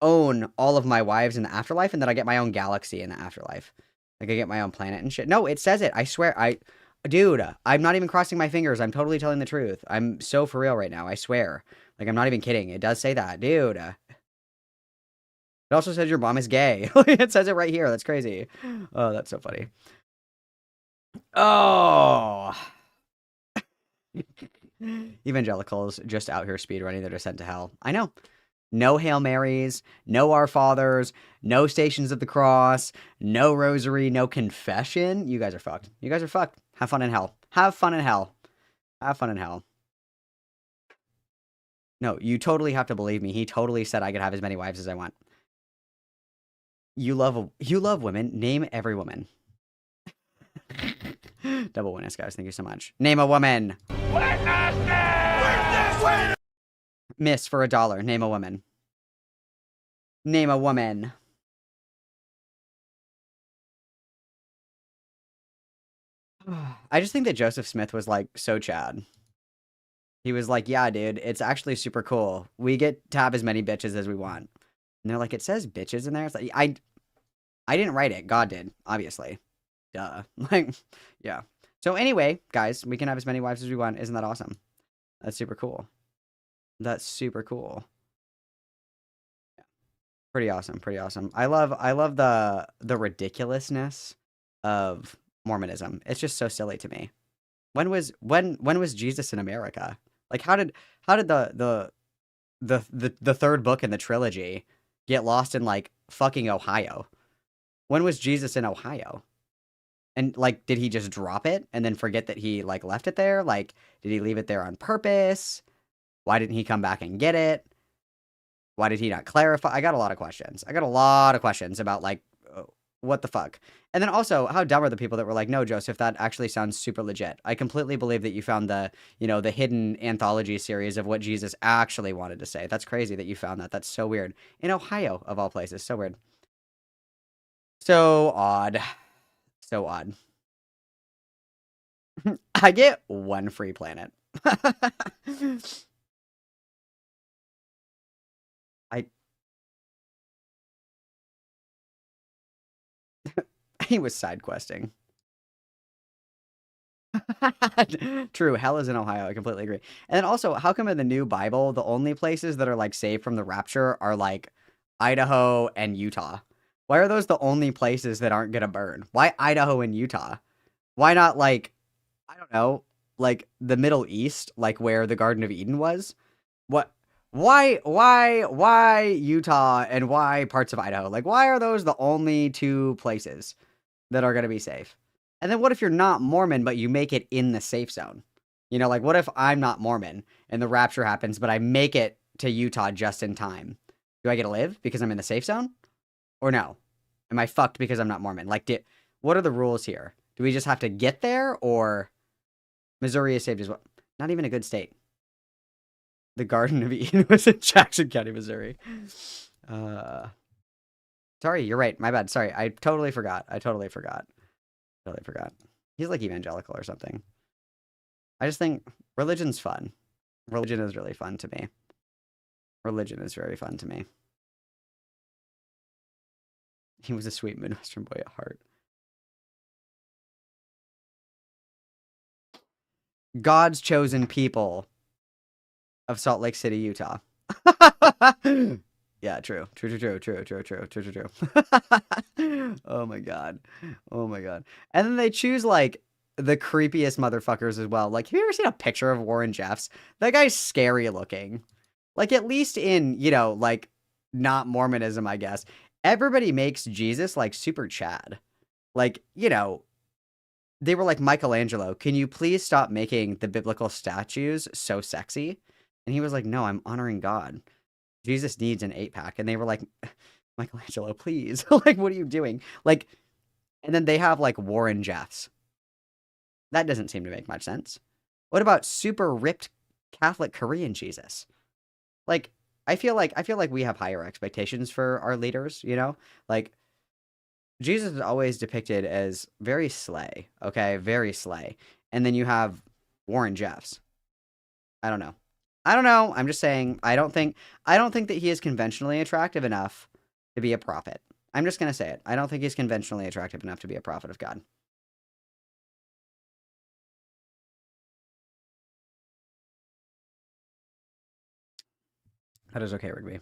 own all of my wives in the afterlife, and that I get my own galaxy in the afterlife. Like, I get my own planet and shit. No, it says it. I swear. Dude, I'm not even crossing my fingers. I'm totally telling the truth. I'm so for real right now. I swear. Like, I'm not even kidding. It does say that, dude. It also says your mom is gay. It says it right here. That's crazy. Oh, that's so funny. Oh. Evangelicals just out here speedrunning their descent to hell. I know. No Hail Marys, no Our Fathers, no Stations of the Cross, no Rosary, no confession. You guys are fucked. You guys are fucked. Have fun in hell. Have fun in hell. Have fun in hell. No, you totally have to believe me. He totally said I could have as many wives as I want. You love women. Name every woman. Double witness, guys. Thank you so much. Name a woman. Miss for $1. Name a woman. Name a woman. I just think that Joseph Smith was like so Chad. He was like, yeah, dude, it's actually super cool. We get to have as many bitches as we want. And they're like, it says bitches in there. It's like, I didn't write it. God did, obviously. Duh. Like, yeah. So anyway, guys, we can have as many wives as we want. Isn't that awesome? That's super cool. That's super cool. Yeah. Pretty awesome. Pretty awesome. I love the ridiculousness of Mormonism. It's just so silly to me. When was Jesus in America? Like, how did the third book in the trilogy get lost in like fucking Ohio? When was Jesus in Ohio? And like, did he just drop it and then forget that he like left it there? Like, did he leave it there on purpose? Why didn't he come back and get it? Why did he not clarify? I got a lot of questions. I got a lot of questions about like, what the fuck? And then also, how dumb are the people that were like, no, Joseph, that actually sounds super legit. I completely believe that you found the hidden anthology series of what Jesus actually wanted to say. That's crazy that you found that. That's so weird. In Ohio, of all places. So weird. So odd. So odd. I get one free planet. He was side questing. True, hell is in Ohio. I completely agree. And then also, how come in the new Bible, the only places that are like saved from the rapture are like Idaho and Utah? Why are those the only places that aren't gonna burn? Why Idaho and Utah? Why not like, I don't know, like the Middle East, like where the Garden of Eden was? What? Why Utah and why parts of Idaho? Like, why are those the only two places that are gonna be safe? And then what if you're not Mormon, but you make it in the safe zone? You know, like what if I'm not Mormon and the rapture happens, but I make it to Utah just in time? Do I get to live because I'm in the safe zone? Or no? Am I fucked because I'm not Mormon? Like, what are the rules here? Do we just have to get there, or Missouri is saved as well? Not even a good state. The Garden of Eden was in Jackson County, Missouri. Sorry, you're right. My bad. Sorry, I totally forgot. Totally forgot. He's like evangelical or something. I just think religion's fun. Religion is really fun to me. Religion is very fun to me. He was a sweet Midwestern boy at heart. God's chosen people of Salt Lake City, Utah. Yeah, true. Oh my god. And then they choose like the creepiest motherfuckers as well. Like, have you ever seen a picture of Warren Jeffs? That guy's scary looking. Like, at least in, like, not Mormonism, I guess. Everybody makes Jesus like super Chad. Like, they were like, Michelangelo, can you please stop making the biblical statues so sexy? And he was like, no, I'm honoring God. Jesus needs an 8-pack. And they were like, Michelangelo, please. Like, what are you doing? Like, and then they have like Warren Jeffs. That doesn't seem to make much sense. What about super ripped Catholic Korean Jesus? Like, I feel like we have higher expectations for our leaders, you know? Like, Jesus is always depicted as very slay, okay? Very slay. And then you have Warren Jeffs. I don't know. I'm just saying, I don't think that he is conventionally attractive enough to be a prophet. I'm just going to say it. I don't think he's conventionally attractive enough to be a prophet of God. That is okay, Rigby.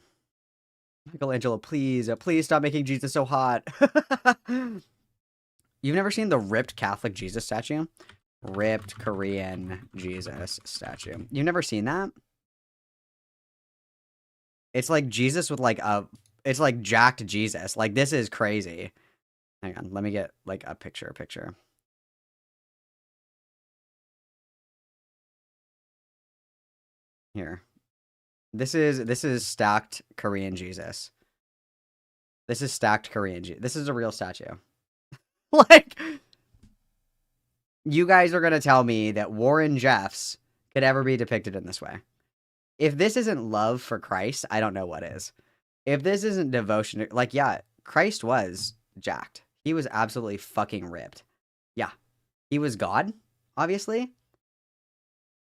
Michelangelo, please stop making Jesus so hot. You've never seen the ripped Catholic Jesus statue? Ripped Korean Jesus statue. You've never seen that? It's like Jesus with like it's like jacked Jesus. Like, this is crazy. Hang on, let me get like a picture. Here. This is stacked Korean Jesus. This is stacked Korean Jesus. This is a real statue. Like, you guys are going to tell me that Warren Jeffs could ever be depicted in this way. If this isn't love for Christ, I don't know what is. If this isn't devotion, like, yeah, Christ was jacked. He was absolutely fucking ripped. Yeah. He was God, obviously.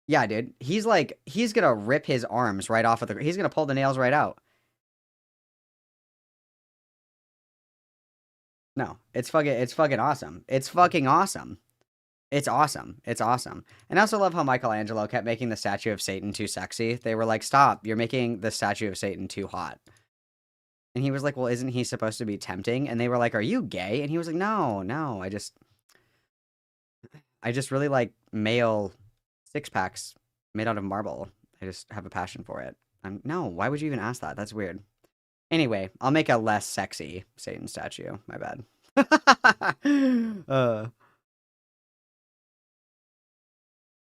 Yeah, dude. He's going to rip his arms right off of he's going to pull the nails right out. No, it's fucking awesome. It's fucking awesome. It's awesome. It's awesome. And I also love how Michelangelo kept making the statue of Satan too sexy. They were like, stop, you're making the statue of Satan too hot. And he was like, well, isn't he supposed to be tempting? And they were like, are you gay? And he was like, no, I just really like male 6-packs made out of marble. I just have a passion for it. No, why would you even ask that? That's weird. Anyway, I'll make a less sexy Satan statue. My bad.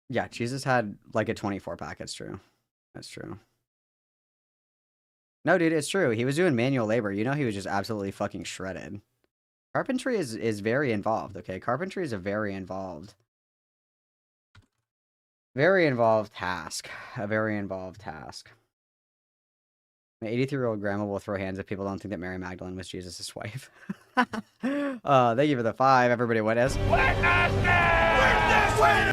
Yeah, Jesus had like a 24-pack. It's true. That's true. No, dude, it's true. He was doing manual labor. You know, he was just absolutely fucking shredded. Carpentry is very involved, okay? Carpentry is a very involved task. A very involved task. My 83-year-old grandma will throw hands if people don't think that Mary Magdalene was Jesus' wife. Thank you for the 5. Everybody, what is?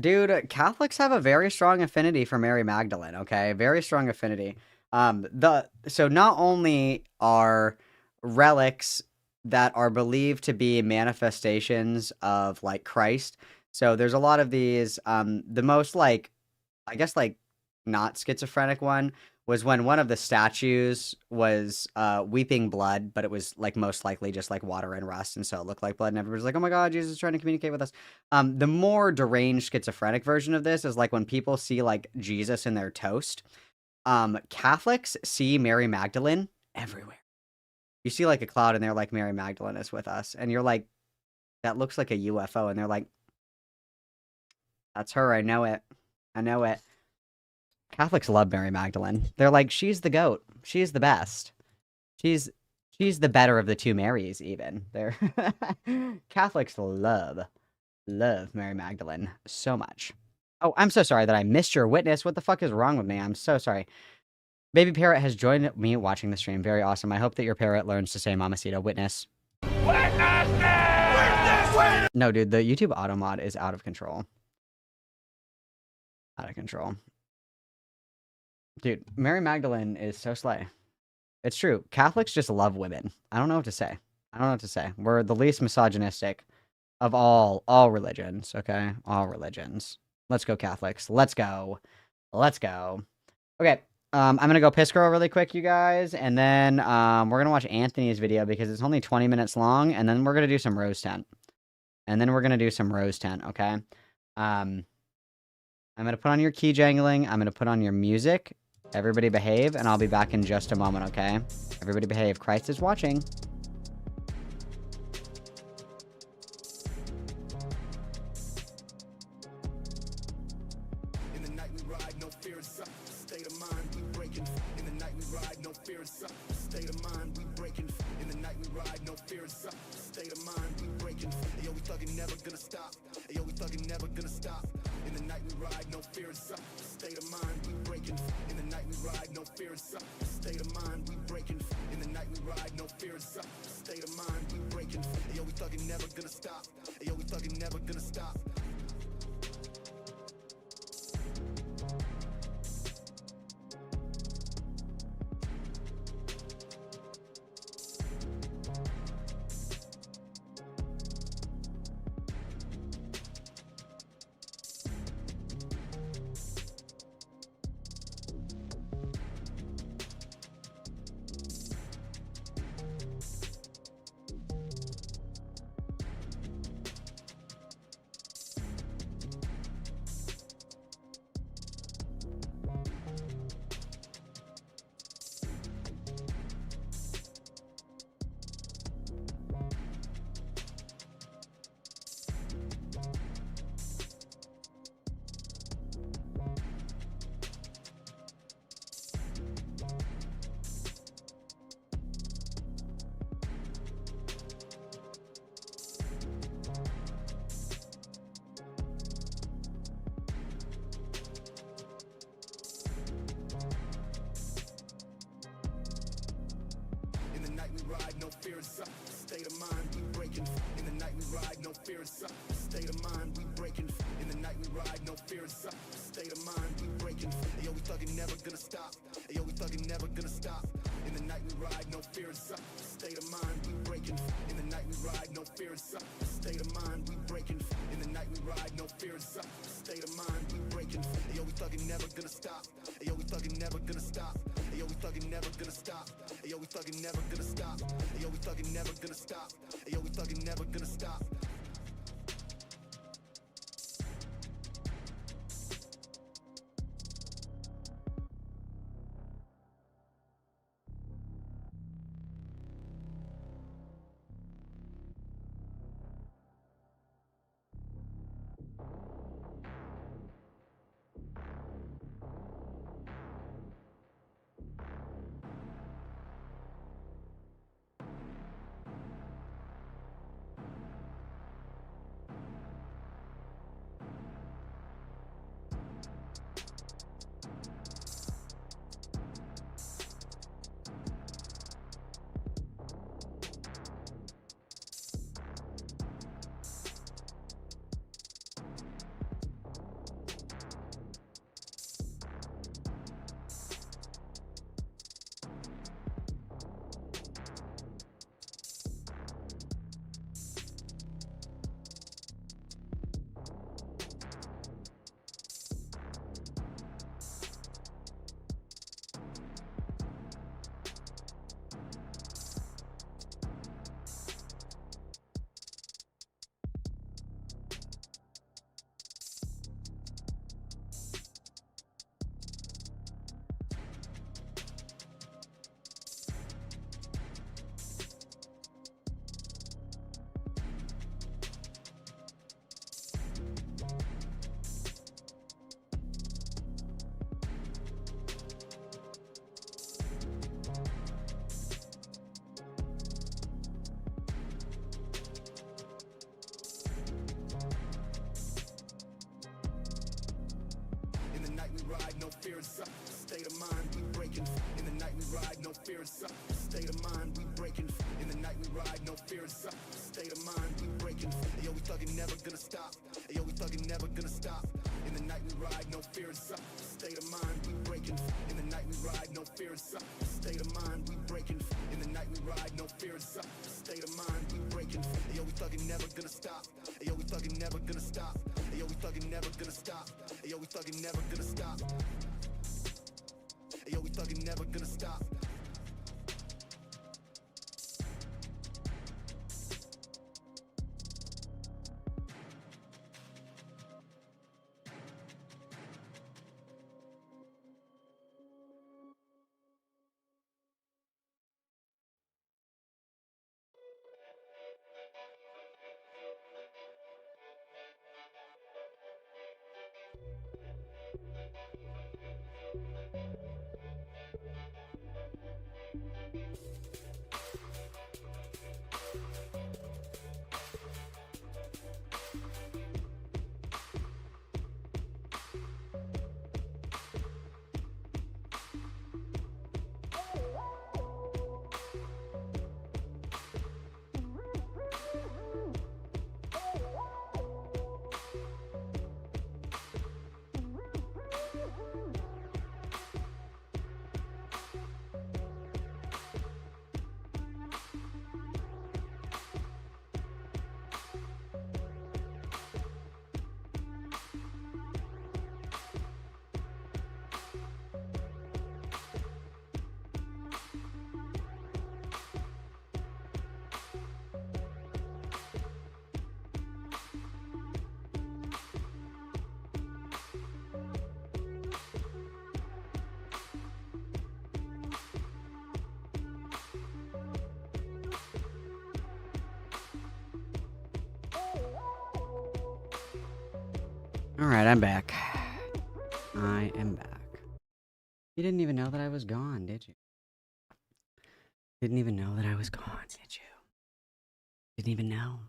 Dude, Catholics have a very strong affinity for Mary Magdalene, okay? Very strong affinity. So not only are relics that are believed to be manifestations of, like, Christ, so there's a lot of these, the most, like, I guess, like, not schizophrenic one was when one of the statues was weeping blood, but it was like most likely just like water and rust, and so it looked like blood, and everybody's like, oh my god, Jesus is trying to communicate with us. The more deranged schizophrenic version of this is like when people see like Jesus in their toast. Catholics see Mary Magdalene everywhere. You see like a cloud and they're like, Mary Magdalene is with us, and you're like, that looks like a UFO, and they're like, that's her, I know it. Catholics love Mary Magdalene. They're like, she's the goat. She's the best. She's the better of the two Marys, even. They're Catholics love Mary Magdalene so much. Oh, I'm so sorry that I missed your witness. What the fuck is wrong with me? I'm so sorry. Baby Parrot has joined me watching the stream. Very awesome. I hope that your parrot learns to say Mamacita. Witness. Witness! No, dude, the YouTube auto mod is out of control. Out of control. Dude, Mary Magdalene is so slay. It's true. Catholics just love women. I don't know what to say. We're the least misogynistic of all religions, okay? All religions. Let's go, Catholics. Let's go. Okay, I'm gonna go piss girl really quick, you guys, and then we're gonna watch Anthony's video because it's only 20 minutes long, and then we're gonna do some Rose Tent. Okay? I'm gonna put on your key jangling. I'm gonna put on your music. Everybody behave, and I'll be back in just a moment, okay? Everybody behave. Christ is watching. we ride, no fear is up. State of mind, we breaking. In the night we ride, no fear is up. State of mind, we breaking. In the night we ride, no fear is up. State of mind, we breaking. Yo, we thuggin', never gonna stop. Yo, we thuggin', never gonna stop. In the night we ride, no fear is up. State of mind, we breaking. In the night we ride, no fear is up. State of mind, we breaking. In the night we ride, no fear is up. State of mind, we breaking. Yo, we thuggin', never gonna stop. Yo, we thuggin', never gonna stop. No fear is up, state of mind, we breaking. In the night we ride, no fear is up, state of mind, we breaking. In the night we ride, no fear is up, state of mind, we breaking. Yo, we thuggin', never gonna stop. Yo, we thuggin', never gonna stop. In the night we ride, no fear is up, state of mind, we breaking. In the night we ride, no fear is up, state of mind, we breaking. In the night we ride, no fear is up, state of mind, we breaking. Yo, we thuggin', never gonna stop. Yo, we thuggin', never gonna stop. Yo, we thuggin', never gonna stop. Yo, we thuggin', never gonna stop. Yo, we thuggin', never gonna stop. Yo, we thuggin', never gonna stop. No fear is up, state of mind, we breaking. In the night we ride, no fear is up, state of mind, we breaking. In the night we ride, no fear is up, state of mind, we breaking. Yo, we thuggin', never gonna stop. Yo, we thuggin', never gonna stop. In the night we ride, no fear is up, state of mind, we breaking. In the night we ride, no fear is up, state of mind, we breaking. In the night we ride, no fear is up, state of mind, we breaking. Yo, we thuggin', never gonna stop. Yo, we thuggin', never gonna stop. Yo, we thuggin', never gonna stop. Yo, we thuggin', never gonna stop. Yo, we thuggin', never gonna stop. Alright, I'm back. I am back. You didn't even know that I was gone, did you? Didn't even know that I was gone, did you? Didn't even know.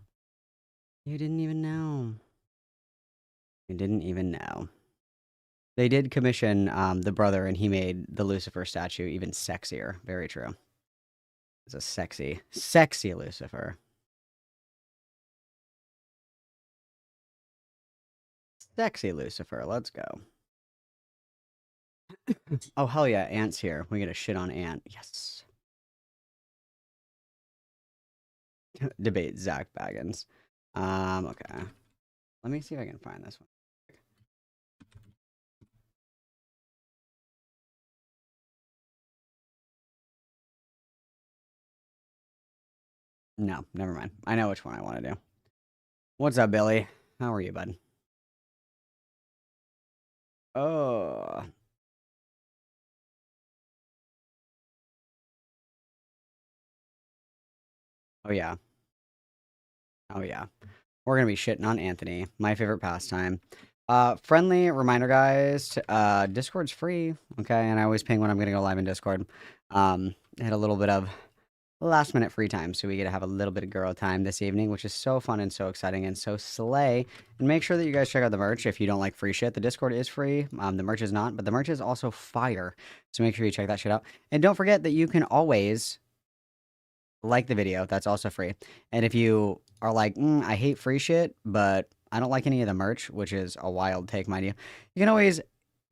You didn't even know. You didn't even know. They did commission the brother, and he made the Lucifer statue even sexier. Very true. It's a sexy, sexy Lucifer. Sexy Lucifer, let's go. Oh, hell yeah, Ant's here. We get a shit on Ant. Yes. Debate Zach Baggins. Okay. Let me see if I can find this one. No, never mind. I know which one I want to do. What's up, Billy? How are you, bud? Oh. Oh, yeah. Oh, yeah. We're going to be shitting on Anthony, my favorite pastime. Friendly reminder, guys, Discord's free, okay? And I always ping when I'm going to go live in Discord. I had a little bit of last minute free time, so we get to have a little bit of girl time this evening, which is so fun and so exciting and so slay. And make sure that you guys check out the merch if you don't like free shit. The Discord is free, the merch is not, but the merch is also fire, so make sure you check that shit out. And don't forget that you can always like the video, that's also free. And if you are like, I hate free shit, but I don't like any of the merch, which is a wild take, mind you, you can always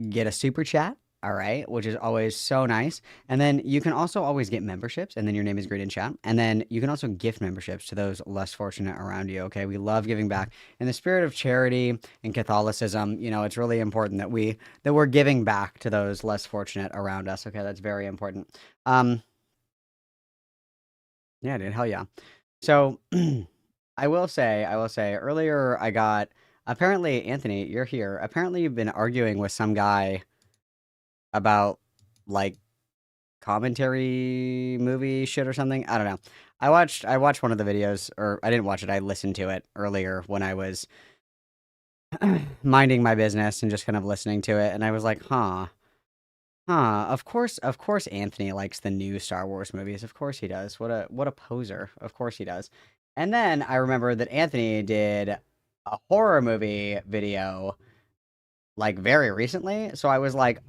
get a super chat. All right, which is always so nice. And then you can also always get memberships, and then your name is great in chat. And then you can also gift memberships to those less fortunate around you, okay? We love giving back. In the spirit of charity and Catholicism, you know, it's really important that we're giving back to those less fortunate around us, okay? That's very important. Yeah, dude, hell yeah. So, I will say, earlier I got, apparently, Anthony, you're here. Apparently you've been arguing with some guy about, like, commentary movie shit or something. I don't know. I watched one of the videos, or I didn't watch it, I listened to it earlier when I was minding my business and just kind of listening to it, and I was like, of course Anthony likes the new Star Wars movies. Of course he does. What a poser. Of course he does. And then I remember that Anthony did a horror movie video, like, very recently, so I was like,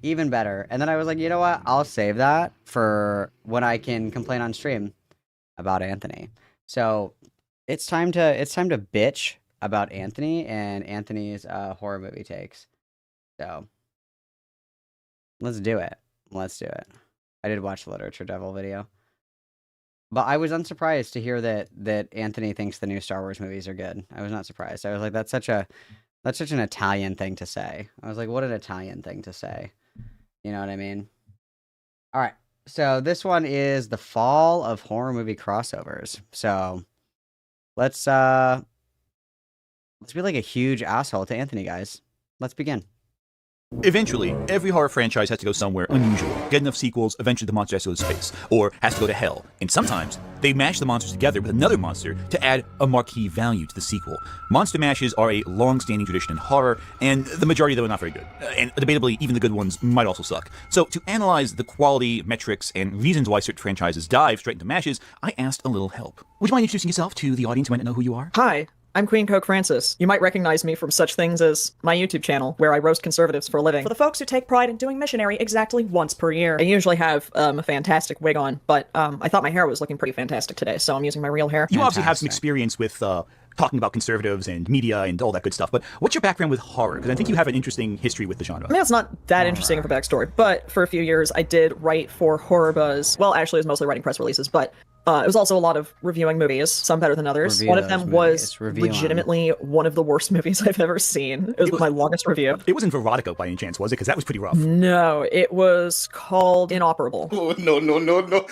even better. And then I was like, you know what? I'll save that for when I can complain on stream about Anthony. So it's time to bitch about Anthony and Anthony's horror movie takes. So let's do it. Let's do it. I did watch the Literature Devil video, but I was unsurprised to hear that Anthony thinks the new Star Wars movies are good. I was not surprised. I was like, that's such an Italian thing to say. I was like, what an Italian thing to say. You know what I mean? All right. So this one is the fall of horror movie crossovers. So let's be like a huge asshole to Anthony, guys. Let's begin. Eventually, every horror franchise has to go somewhere unusual, get enough sequels, eventually the monster has to go to space, or has to go to hell. And sometimes, they mash the monsters together with another monster to add a marquee value to the sequel. Monster mashes are a long-standing tradition in horror, and the majority of them are not very good. And debatably, even the good ones might also suck. So to analyze the quality, metrics, and reasons why certain franchises dive straight into mashes, I asked a little help. Would you mind introducing yourself to the audience who might not know who you are? Hi, I'm Queen Coke Francis. You might recognize me from such things as my YouTube channel, where I roast conservatives for a living. For the folks who take pride in doing missionary exactly once per year. I usually have a fantastic wig on, but I thought my hair was looking pretty fantastic today, so I'm using my real hair. You obviously have some experience with talking about conservatives and media and all that good stuff, but what's your background with horror? Because I think you have an interesting history with the genre. I mean, it's not that interesting of a backstory, but for a few years I did write for Horror Buzz. Well, actually, it was mostly writing press releases, but it was also a lot of reviewing movies, some better than others. One of them was legitimately one of the worst movies I've ever seen. It was my longest review. It wasn't Veronica by any chance, was it? Because that was pretty rough. No, it was called Inoperable. Oh, no.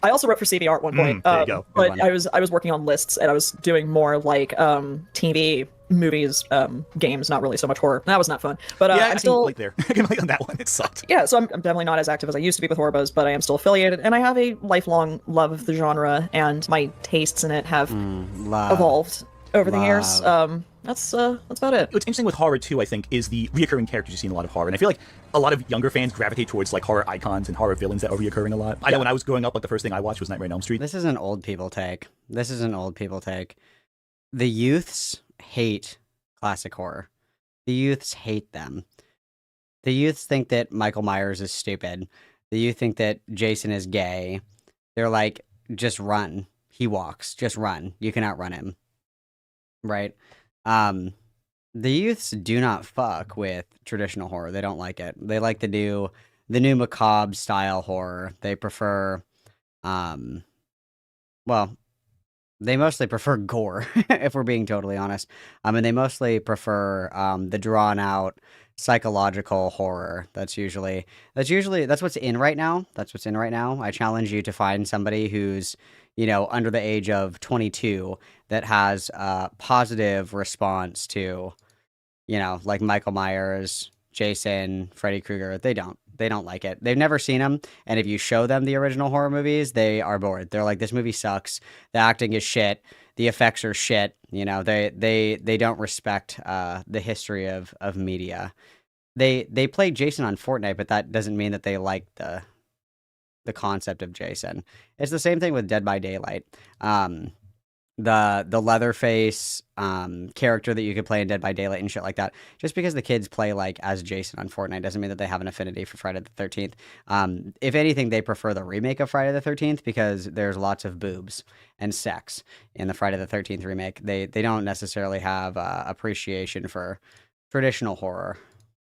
I also wrote for CBR at one point. There you go. But I was working on lists, and I was doing more like TV, movies, games, not really so much horror. That was not fun. But yeah, I'm still like there. I can relate on that one. It sucked. Yeah, so I'm definitely not as active as I used to be with Horror Buzz, but I am still affiliated, and I have a lifelong love of the genre, and my tastes in it have evolved over the years. that's about it. What's interesting with horror too, I think, is the reoccurring characters you see in a lot of horror, and I feel like a lot of younger fans gravitate towards like horror icons and horror villains that are reoccurring a lot. I know when I was growing up, like the first thing I watched was Nightmare on Elm Street. This is an old people take. The youths hate classic horror. The youths hate them. The youths think that Michael Myers is stupid. The youth think that Jason is gay. They're like, just run. He walks. Just run. You can outrun him. Right? The youths do not fuck with traditional horror. They don't like it. They like to do the new macabre style horror. They prefer, well, they mostly prefer gore, if we're being totally honest. And they mostly prefer the drawn out psychological horror. That's what's in right now. I challenge you to find somebody who's, under the age of 22 that has a positive response to, like Michael Myers, Jason, Freddy Krueger. They don't like it. They've never seen them, and if you show them the original horror movies, they are bored. They're like, this movie sucks. The acting is shit. The effects are shit. They don't respect the history of media. They play Jason on Fortnite, but that doesn't mean that they like the concept of Jason. It's the same thing with Dead by Daylight. The Leatherface character that you could play in Dead by Daylight and shit like that. Just because the kids play like as Jason on Fortnite doesn't mean that they have an affinity for Friday the 13th. If anything, they prefer the remake of Friday the 13th because there's lots of boobs and sex in the Friday the 13th remake. They don't necessarily have appreciation for traditional horror.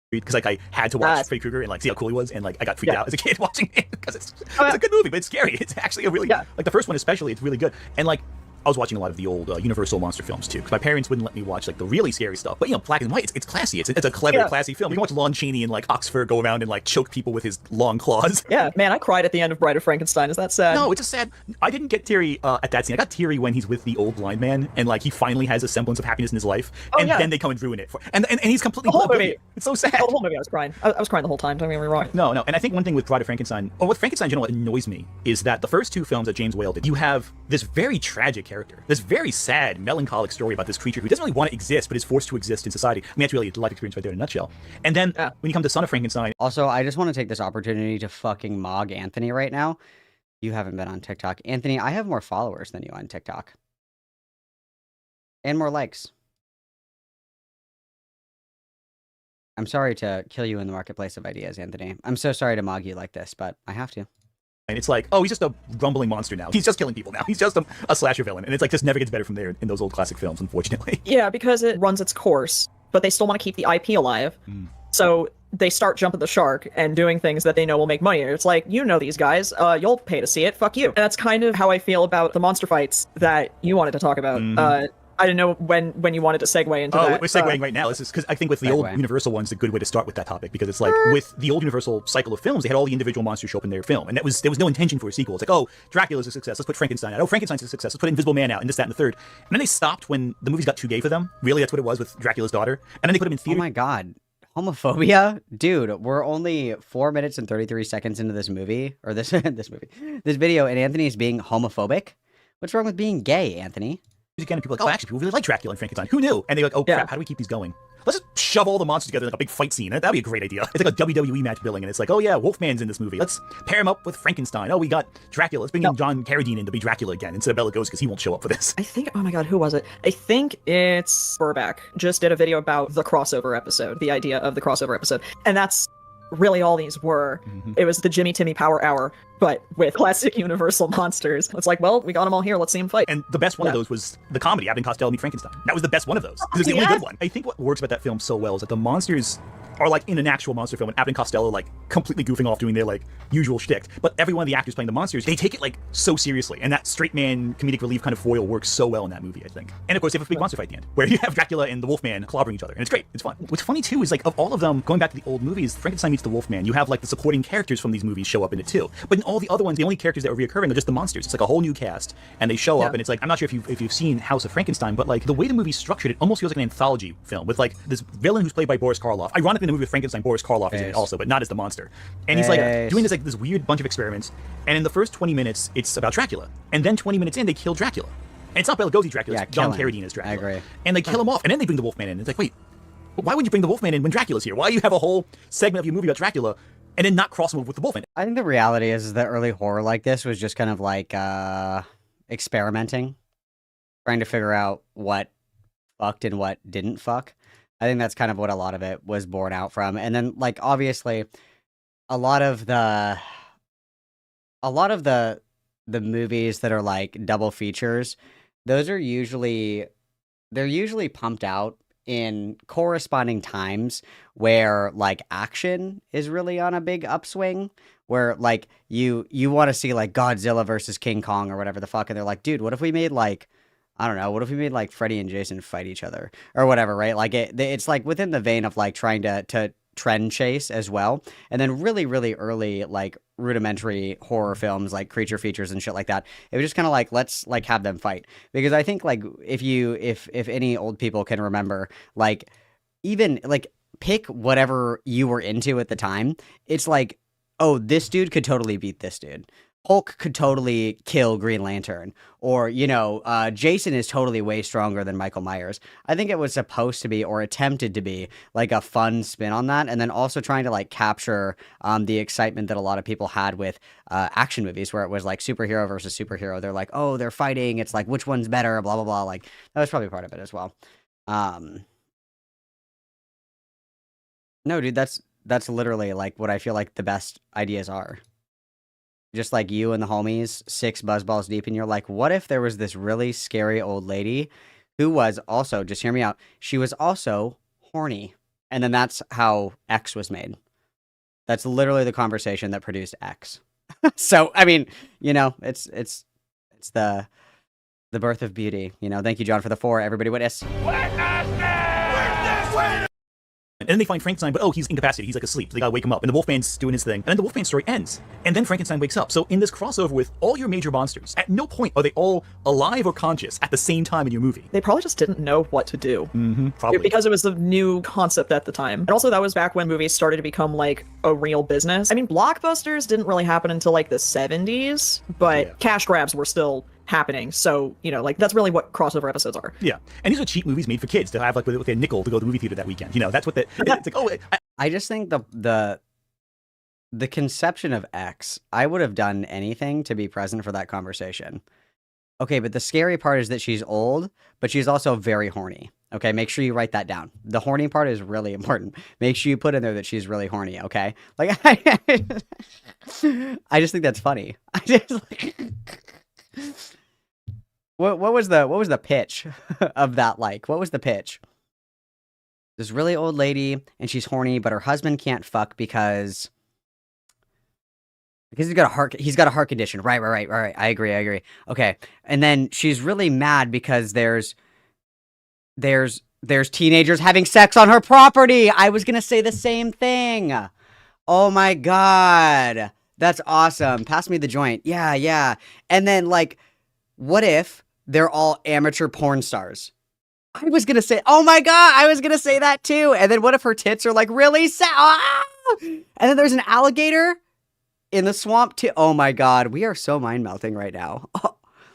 Because like I had to watch Freddy Krueger and like see how cool he was, and like I got freaked out as a kid watching it because it's a good movie, but it's scary. It's actually a really like the first one especially. It's really good, and like I was watching a lot of the old Universal monster films too, because my parents wouldn't let me watch like the really scary stuff. But black and white, it's classy. It's a clever, classy film. You can watch Lon Chaney and like Oxford go around and like choke people with his long claws. Yeah, man, I cried at the end of Bride of Frankenstein. Is that sad? No, it's just sad. I didn't get teary at that scene. I got teary when he's with the old blind man and like he finally has a semblance of happiness in his life, and then they come and ruin it. And he's completely the whole movie. It's so sad. The whole movie, I was crying. I was crying the whole time. Don't get me wrong. No, and I think one thing with Bride of Frankenstein, or with Frankenstein in general, annoys me is that the first two films that James Whale did, you have this very tragic character, this very sad, melancholic story about this creature who doesn't really want to exist, but is forced to exist in society. I mean, that's really a life experience right there in a nutshell. And then when you come to Son of Frankenstein... Also, I just want to take this opportunity to fucking mog Anthony right now. You haven't been on TikTok. Anthony, I have more followers than you on TikTok. And more likes. I'm sorry to kill you in the marketplace of ideas, Anthony. I'm so sorry to mog you like this, but I have to. And it's like, oh, he's just a rumbling monster now. He's just killing people now. He's just a slasher villain. And it's like, just never gets better from there in those old classic films, unfortunately. Yeah, because it runs its course, but they still want to keep the IP alive. So they start jumping the shark and doing things that they know will make money. It's like, these guys, you'll pay to see it, fuck you. And that's kind of how I feel about the monster fights that you wanted to talk about. I didn't know when you wanted to segue into that. Oh, we're segueing right now. This is because I think with the old Universal one's a good way to start with that topic, because it's like with the old Universal cycle of films, they had all the individual monsters show up in their film, and there was no intention for a sequel. It's like, oh, Dracula's a success, let's put Frankenstein out. Oh, Frankenstein's a success, let's put Invisible Man out, and this, that, and the third. And then they stopped when the movies got too gay for them. Really, that's what it was with Dracula's daughter. And then they put him in theater. Oh my god. Homophobia? Dude, we're only 4 minutes and 33 seconds into this movie, or this video, and Anthony's being homophobic? What's wrong with being gay, Anthony? Again, and people are like, oh, actually, people really like Dracula and Frankenstein. Who knew? And they're like, oh, crap, how do we keep these going? Let's just shove all the monsters together in like a big fight scene. That'd be a great idea. It's like a WWE match billing, and it's like, oh yeah, Wolfman's in this movie. Let's pair him up with Frankenstein. Oh, we got Dracula. Let's bring in John Carradine in to be Dracula again instead of Bela Lugosi, because he won't show up for this. I think, oh my god, who was it? I think it's Burback just did a video about the crossover episode, the idea of the crossover episode. And that's really all these were. It was the Jimmy Timmy Power Hour, but with classic Universal monsters. It's like, well, we got them all here, let's see them fight. And the best one of those was the comedy, Abbott and Costello Meet Frankenstein. That was the best one of those. It was the only good one. I think what works about that film so well is that the monsters are like in an actual monster film, and Abbott and Costello like completely goofing off doing their like usual shtick. But every one of the actors playing the monsters, they take it like so seriously, and that straight man comedic relief kind of foil works so well in that movie, I think. And of course, they have a big monster fight at the end, where you have Dracula and the Wolfman clobbering each other, and it's great. It's fun. What's funny too is like of all of them, going back to the old movies, Frankenstein meets the Wolfman, you have like the supporting characters from these movies show up in it too. But in all the other ones, the only characters that are reoccurring are just the monsters. It's like a whole new cast, and they show up, and it's like, I'm not sure if you've seen House of Frankenstein, but like the way the movie's structured, it almost feels like an anthology film with like this villain who's played by Boris Karloff. Ironically, in the movie with Frankenstein, Boris Karloff is in it also, but not as the monster. And he's like doing this weird bunch of experiments. And in the first 20 minutes, it's about Dracula, and then 20 minutes in, they kill Dracula. And it's not Bela Lugosi's Dracula, Yeah, it's John kill him. Carradine as Dracula. I agree. And they kill him off, and then they bring the Wolfman in. It's like, wait, why would you bring the Wolfman in when Dracula's here? Why do you have a whole segment of your movie about Dracula and then not cross him over with the Wolfman? I think the reality is that early horror like this was just kind of like experimenting, trying to figure out what fucked and what didn't fuck. I think that's kind of what a lot of it was born out from. And then, like, obviously, a lot of the movies that are like double features, those are usually pumped out in corresponding times where like action is really on a big upswing, where like you want to see like Godzilla versus King Kong or whatever the fuck, and they're like, dude, what if we made like, I don't know, what if we made like Freddy and Jason fight each other or whatever, right? Like it's like within the vein of like trying to trend chase as well. And then really, really early like rudimentary horror films like creature features and shit like that, it was just kind of like, let's like have them fight. Because I think like if any old people can remember, like even like pick whatever you were into at the time, it's like, oh, this dude could totally beat this dude. Hulk could totally kill Green Lantern, or, you know, Jason is totally way stronger than Michael Myers. I think it was supposed to be, or attempted to be, like a fun spin on that, and then also trying to like capture the excitement that a lot of people had with action movies, where it was like superhero versus superhero. They're like, oh, they're fighting. It's like, which one's better? Blah blah blah. Like that was probably part of it as well. No, dude, that's literally like what I feel like the best ideas are. Just like you and the homies, 6 buzzballs deep, and you're like, what if there was this really scary old lady who was also, just hear me out, she was also horny. And then that's how X was made. That's literally the conversation that produced X. So, I mean, you know, it's the birth of beauty. You know, thank you, John, for the 4. Everybody witness. And then they find Frankenstein, but oh, he's incapacitated. He's like asleep. So they gotta wake him up. And the Wolfman's doing his thing. And then the Wolfman story ends. And then Frankenstein wakes up. So in this crossover with all your major monsters, at no point are they all alive or conscious at the same time in your movie. They probably just didn't know what to do. Probably. Because it was a new concept at the time. And also that was back when movies started to become like a real business. I mean, blockbusters didn't really happen until like the 70s, but cash grabs were still happening. So, you know, like that's really what crossover episodes are. Yeah. And these are cheap movies made for kids to have like with a nickel to go to the movie theater that weekend. You know, that's what it's like, oh, I just think the conception of X, I would have done anything to be present for that conversation. Okay, but the scary part is that she's old, but she's also very horny. Okay, make sure you write that down. The horny part is really important. Make sure you put in there that she's really horny, okay? Like, I just think that's funny. I just like... What was the pitch of that like? What was the pitch? This really old lady, and she's horny, but her husband can't fuck because he's got a heart condition. Right. I agree. Okay. And then she's really mad because there's teenagers having sex on her property. I was gonna say the same thing. Oh my god. That's awesome. Pass me the joint. Yeah. And then like, what if they're all amateur porn stars? I was gonna say, oh my god, I was gonna say that too. And then what if her tits are like really sad? Ah! And then there's an alligator in the swamp too. Oh my god, we are so mind melting right now.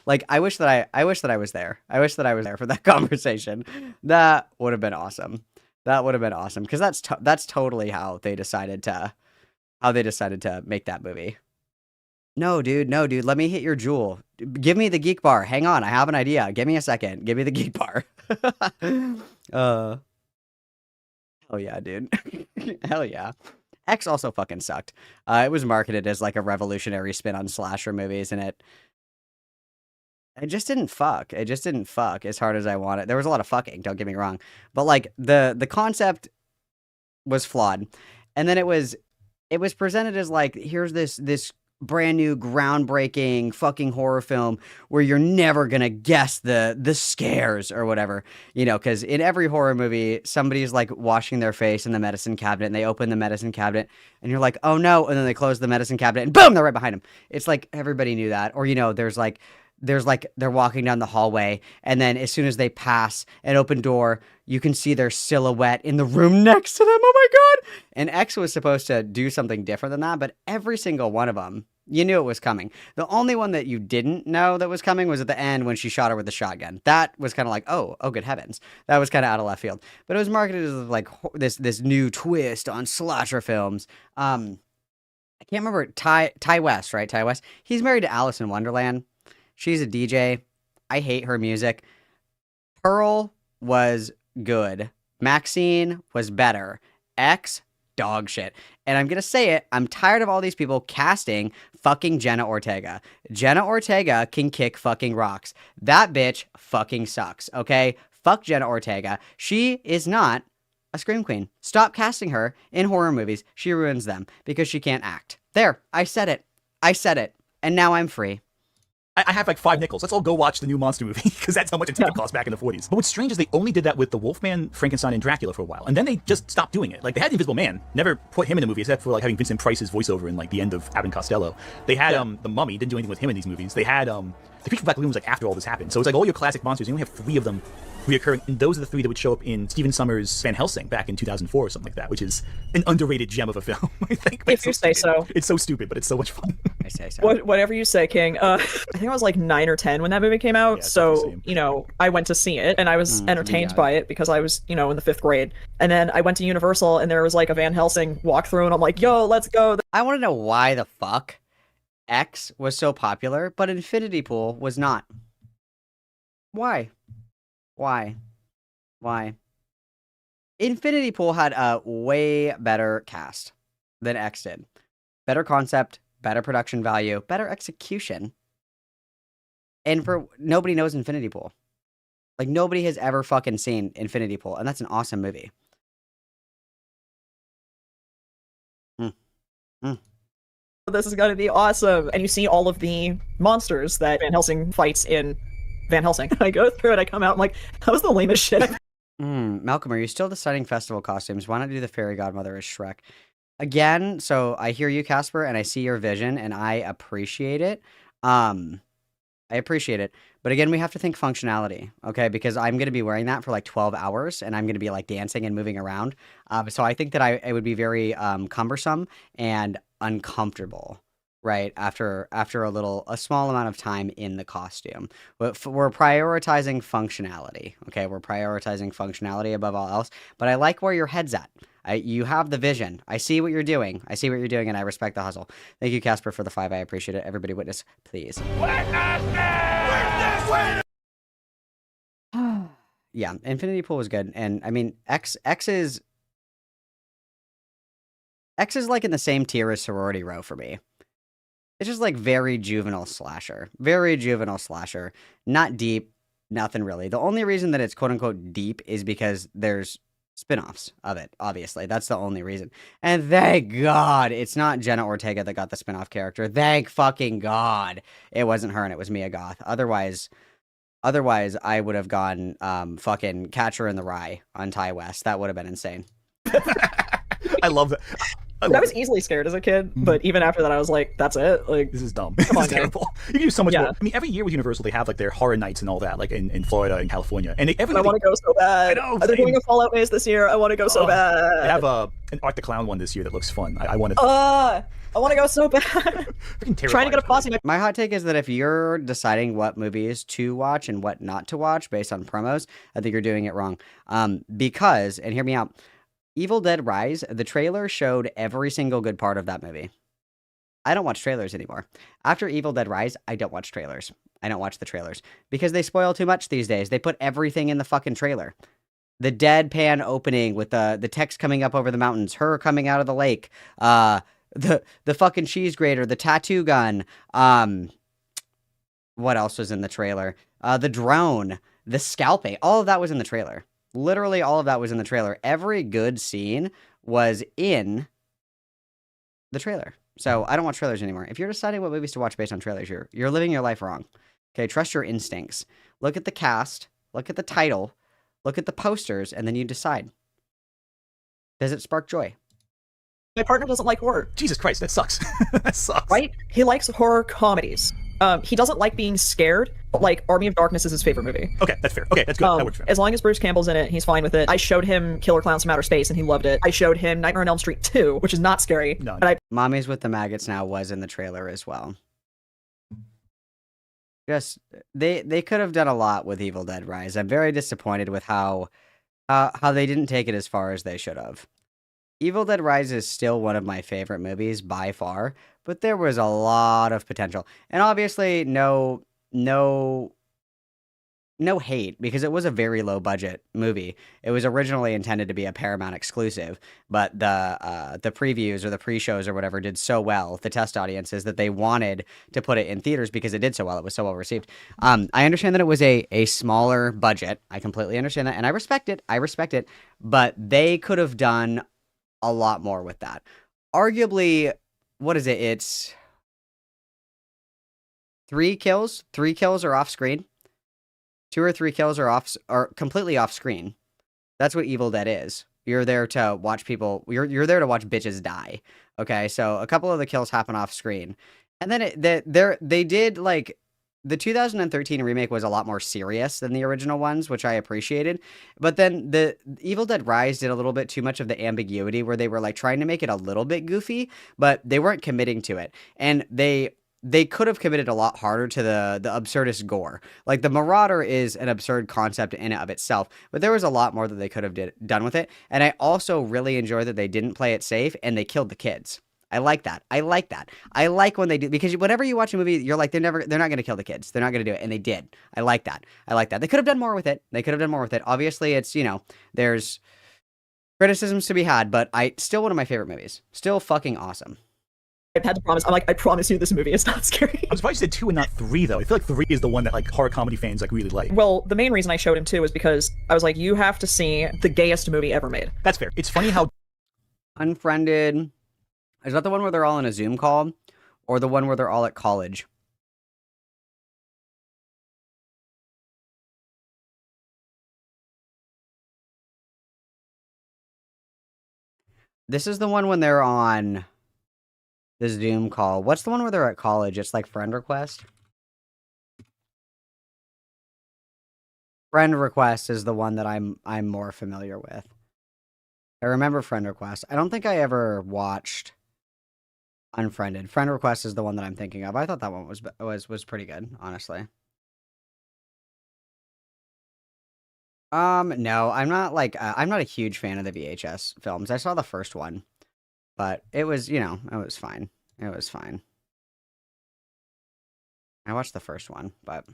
Like I wish that I was there. I wish that I was there for that conversation. That would have been awesome. Because that's totally how they decided to make that movie. No, dude. Let me hit your jewel. Give me the geek bar. Hang on. I have an idea. Give me a second. Give me the geek bar. Hell yeah, dude. Hell yeah. X also fucking sucked. It was marketed as like a revolutionary spin on slasher movies, and it just didn't fuck. It just didn't fuck as hard as I wanted. There was a lot of fucking, don't get me wrong. But like the concept was flawed. And then it was presented as like, here's this brand new groundbreaking fucking horror film where you're never gonna guess the scares or whatever, you know, because in every horror movie somebody's like washing their face in the medicine cabinet and they open the medicine cabinet and you're like, oh no, and then they close the medicine cabinet and boom, they're right behind them. It's like everybody knew that. Or, you know, there's like they're walking down the hallway and then as soon as they pass an open door, you can see their silhouette in the room next to them. Oh my god. And X was supposed to do something different than that, but every single one of them You knew it was coming. The only one that you didn't know that was coming was at the end when she shot her with the shotgun. That was kind of like, oh, good heavens. That was kind of out of left field. But it was marketed as like this new twist on slasher films. I can't remember Ty West, right? Ty West. He's married to Alice in Wonderland. She's a DJ. I hate her music. Pearl was good. Maxine was better. X, dog shit. And I'm going to say it, I'm tired of all these people casting fucking Jenna Ortega. Jenna Ortega can kick fucking rocks. That bitch fucking sucks, okay? Fuck Jenna Ortega. She is not a scream queen. Stop casting her in horror movies. She ruins them because she can't act. There, I said it. And now I'm free. I have like 5 nickels. Let's all go watch the new monster movie because that's how much a ticket cost back in the 40s. But what's strange is they only did that with the Wolfman, Frankenstein, and Dracula for a while, and then they just stopped doing it. Like they had the Invisible Man, never put him in a movie except for like having Vincent Price's voiceover in like the end of Abbott and Costello. They had the Mummy, didn't do anything with him in these movies. They had the Creature from Black Lagoon was like after all this happened. So it's like all your classic monsters. You only have 3 of them reoccurring, and those are the 3 that would show up in Stephen Sommers' Van Helsing back in 2004 or something like that, which is an underrated gem of a film, I think. If you say so. It's so stupid, but it's so much fun. I say so. Whatever you say, King. I think I was like 9 or 10 when that movie came out, Yeah, so, you know, I went to see it, and I was entertained by it because I was, you know, in the 5th grade. And then I went to Universal, and there was like a Van Helsing walkthrough, and I'm like, yo, let's go. I want to know why the fuck X was so popular, but Infinity Pool was not. Why? Infinity Pool had a way better cast than X did. Better concept, better production value, better execution. And for nobody knows Infinity Pool. Like nobody has ever fucking seen Infinity Pool, and that's an awesome movie. This is gonna be awesome. And you see all of the monsters that Van Helsing fights in Van Helsing. I go through it, I come out, I'm like, that was the lamest shit. Malcolm, are you still deciding festival costumes? Why not do the fairy godmother as Shrek? Again, so I hear you, Casper, and I see your vision, and I appreciate it. But again, we have to think functionality, okay? Because I'm going to be wearing that for like 12 hours, and I'm going to be like dancing and moving around. So I think that it would be very cumbersome and uncomfortable, right? After a small amount of time in the costume. We're prioritizing functionality, okay? We're prioritizing functionality above all else. But I like where your head's at. You have the vision. I see what you're doing. And I respect the hustle. Thank you, Casper, for the 5. I appreciate it. Everybody witness, please. Yeah, Infinity Pool was good. And I mean, X is like in the same tier as Sorority Row for me. It's just like very juvenile slasher. Not deep, nothing really. The only reason that it's quote unquote deep is because there's spin-offs of it, obviously. That's the only reason. And thank God it's not Jenna Ortega that got the spin-off character. Thank fucking God it wasn't her and it was Mia Goth. Otherwise I would have gone fucking Catcher in the Rye on Ty West. That would have been insane. I love that. I was easily scared as a kid, but even after that, I was like, "That's it." Like, this is dumb. Come on, this is terrible. You can do so much more. I mean, every year with Universal, they have like their horror nights and all that, like in Florida and California. And I want to go so bad. I know. Are they doing a Fallout maze this year? I want to go so bad. They have an Art the Clown one this year that looks fun. I want to. I want to go so bad. Trying to get a posse. My hot take is that if you're deciding what movies to watch and what not to watch based on promos, I think you're doing it wrong. Because, and hear me out, Evil Dead Rise, the trailer showed every single good part of that movie. I don't watch trailers anymore. After Evil Dead Rise, I don't watch trailers. I don't watch the trailers because they spoil too much these days. They put everything in the fucking trailer. The deadpan opening with the text coming up over the mountains, her coming out of the lake, the fucking cheese grater, the tattoo gun. What else was in the trailer? The drone, the scalping. All of that was in the trailer. Literally all of that was in the trailer. Every good scene was in the trailer. So I don't watch trailers anymore. If you're deciding what movies to watch based on trailers, you're living your life wrong. Okay, trust your instincts. Look at the cast, look at the title, look at the posters, and then you decide. Does it spark joy? My partner doesn't like horror. Jesus Christ, that sucks. That sucks. Right? He likes horror comedies. He doesn't like being scared, like Army of Darkness is his favorite movie. Okay, that's fair. Okay, that's good. That works for him. As long as Bruce Campbell's in it, he's fine with it. I showed him Killer Clowns from Outer Space, and he loved it. I showed him Nightmare on Elm Street 2, which is not scary. No. But Mommy's with the Maggots Now was in the trailer as well. Just they could have done a lot with Evil Dead Rise. I'm very disappointed with how they didn't take it as far as they should have. Evil Dead Rise is still one of my favorite movies by far, but there was a lot of potential. And obviously no hate, because it was a very low budget movie. It was originally intended to be a Paramount exclusive, but the previews or the pre-shows or whatever did so well, the test audiences, that they wanted to put it in theaters because it did so well. It was so well received. I understand that it was a smaller budget. I completely understand that, and I respect it. But they could have done a lot more with that. Arguably, what is it? It's 3 kills. 3 kills are off screen. 2 or 3 kills are completely off screen. That's what Evil Dead is. You're there to watch people. You're there to watch bitches die. Okay, so a couple of the kills happen off screen, and then they did, like, the 2013 remake was a lot more serious than the original ones, which I appreciated. But then the Evil Dead Rise did a little bit too much of the ambiguity, where they were like trying to make it a little bit goofy, but they weren't committing to it, and they could have committed a lot harder to the absurdist gore. Like, the Marauder is an absurd concept in and of itself, but there was a lot more that they could have done with it. And I also really enjoy that they didn't play it safe and they killed the kids. I like that. I like when they do, because whenever you watch a movie, you're like, they're not going to kill the kids. They're not going to do it. And they did. I like that. They could have done more with it. Obviously, it's, there's criticisms to be had, but still one of my favorite movies. Still fucking awesome. I've had to promise. I'm like, I promise you this movie is not scary. I'm surprised you said 2 and not 3, though. I feel like 3 is the one that, like, horror comedy fans, like, really like. Well, the main reason I showed him 2 was because I was like, you have to see the gayest movie ever made. That's fair. It's funny how Unfriended. Is that the one where they're all in a Zoom call? Or the one where they're all at college? This is the one when they're on the Zoom call. What's the one where they're at college? It's like Friend Request. Friend Request is the one that I'm more familiar with. I remember Friend Request. I don't think I ever watched Unfriended. Friend Request is the one that I'm thinking of. I thought that one was pretty good, honestly. No, I'm not a huge fan of the VHS films. I saw the first one, but it was, it was fine. It was fine. I watched the first one, but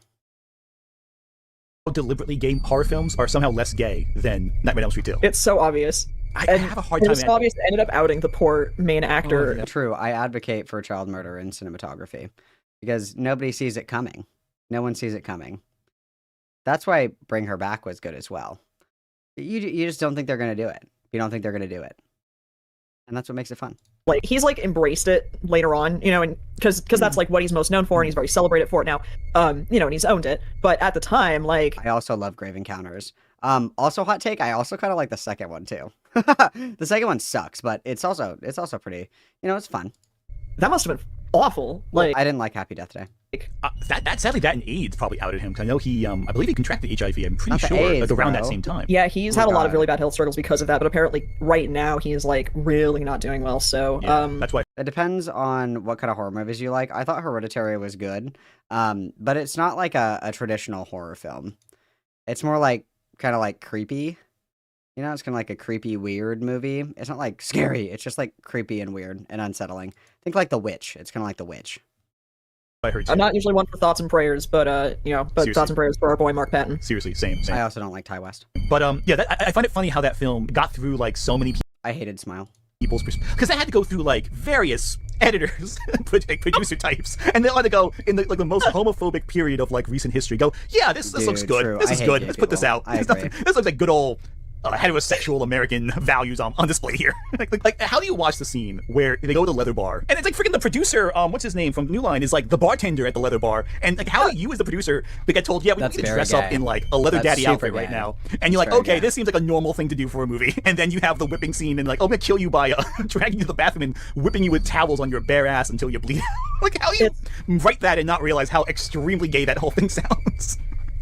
deliberately gay horror films are somehow less gay than Nightmare on Elm Street 2. It's so obvious. I have a hard time. It's obvious. It ended up outing the poor main actor. Oh, true. I advocate for child murder in cinematography because nobody sees it coming. No one sees it coming. That's why Bring Her Back was good as well. You just don't think they're going to do it. You don't think they're going to do it. And that's what makes it fun. Like, he's, like, embraced it later on, and because that's, like, what he's most known for, and he's very celebrated for it now, and he's owned it. But at the time, like... I also love Grave Encounters. Also, hot take, I also kind of like the second one, too. The second one sucks, but it's also pretty, it's fun. That must have been awful. Like, I didn't like Happy Death Day. That sadly, that and AIDS probably outed him. Cause I know I believe he contracted HIV. I'm pretty sure AIDS, around bro. that same time. Yeah, he's had a lot of really bad health struggles because of that. But apparently, right now, he's like really not doing well. So, that's why. It depends on what kind of horror movies you like. I thought Hereditary was good, but it's not like a traditional horror film. It's more like kind of like creepy. It's kind of like a creepy, weird movie. It's not like scary. It's just like creepy and weird and unsettling. Think like The Witch. It's kind of like The Witch. I heard. I'm not usually one for thoughts and prayers, but Seriously. thoughts and prayers for our boy Mark Patton. Seriously, same. I also don't like Ty West. But I find it funny how that film got through like so many I hated Smile. people's because I had to go through like various editors, producer types, and they had to go in the most homophobic period of like recent history. Go, yeah, this looks good. True. This is good. Let's put this out. This looks like good old heterosexual American values on display here. like, how do you watch the scene where they go to the leather bar and it's like freaking the producer, what's his name from New Line, is like the bartender at the leather bar, and like how do you as the producer get told, yeah, we need to dress up in like a leather daddy outfit right now, and you're like, okay, this seems like a normal thing to do for a movie, and then you have the whipping scene and like, oh, I'm gonna kill you by dragging you to the bathroom and whipping you with towels on your bare ass until you bleed. Like, how do you write that and not realize how extremely gay that whole thing sounds?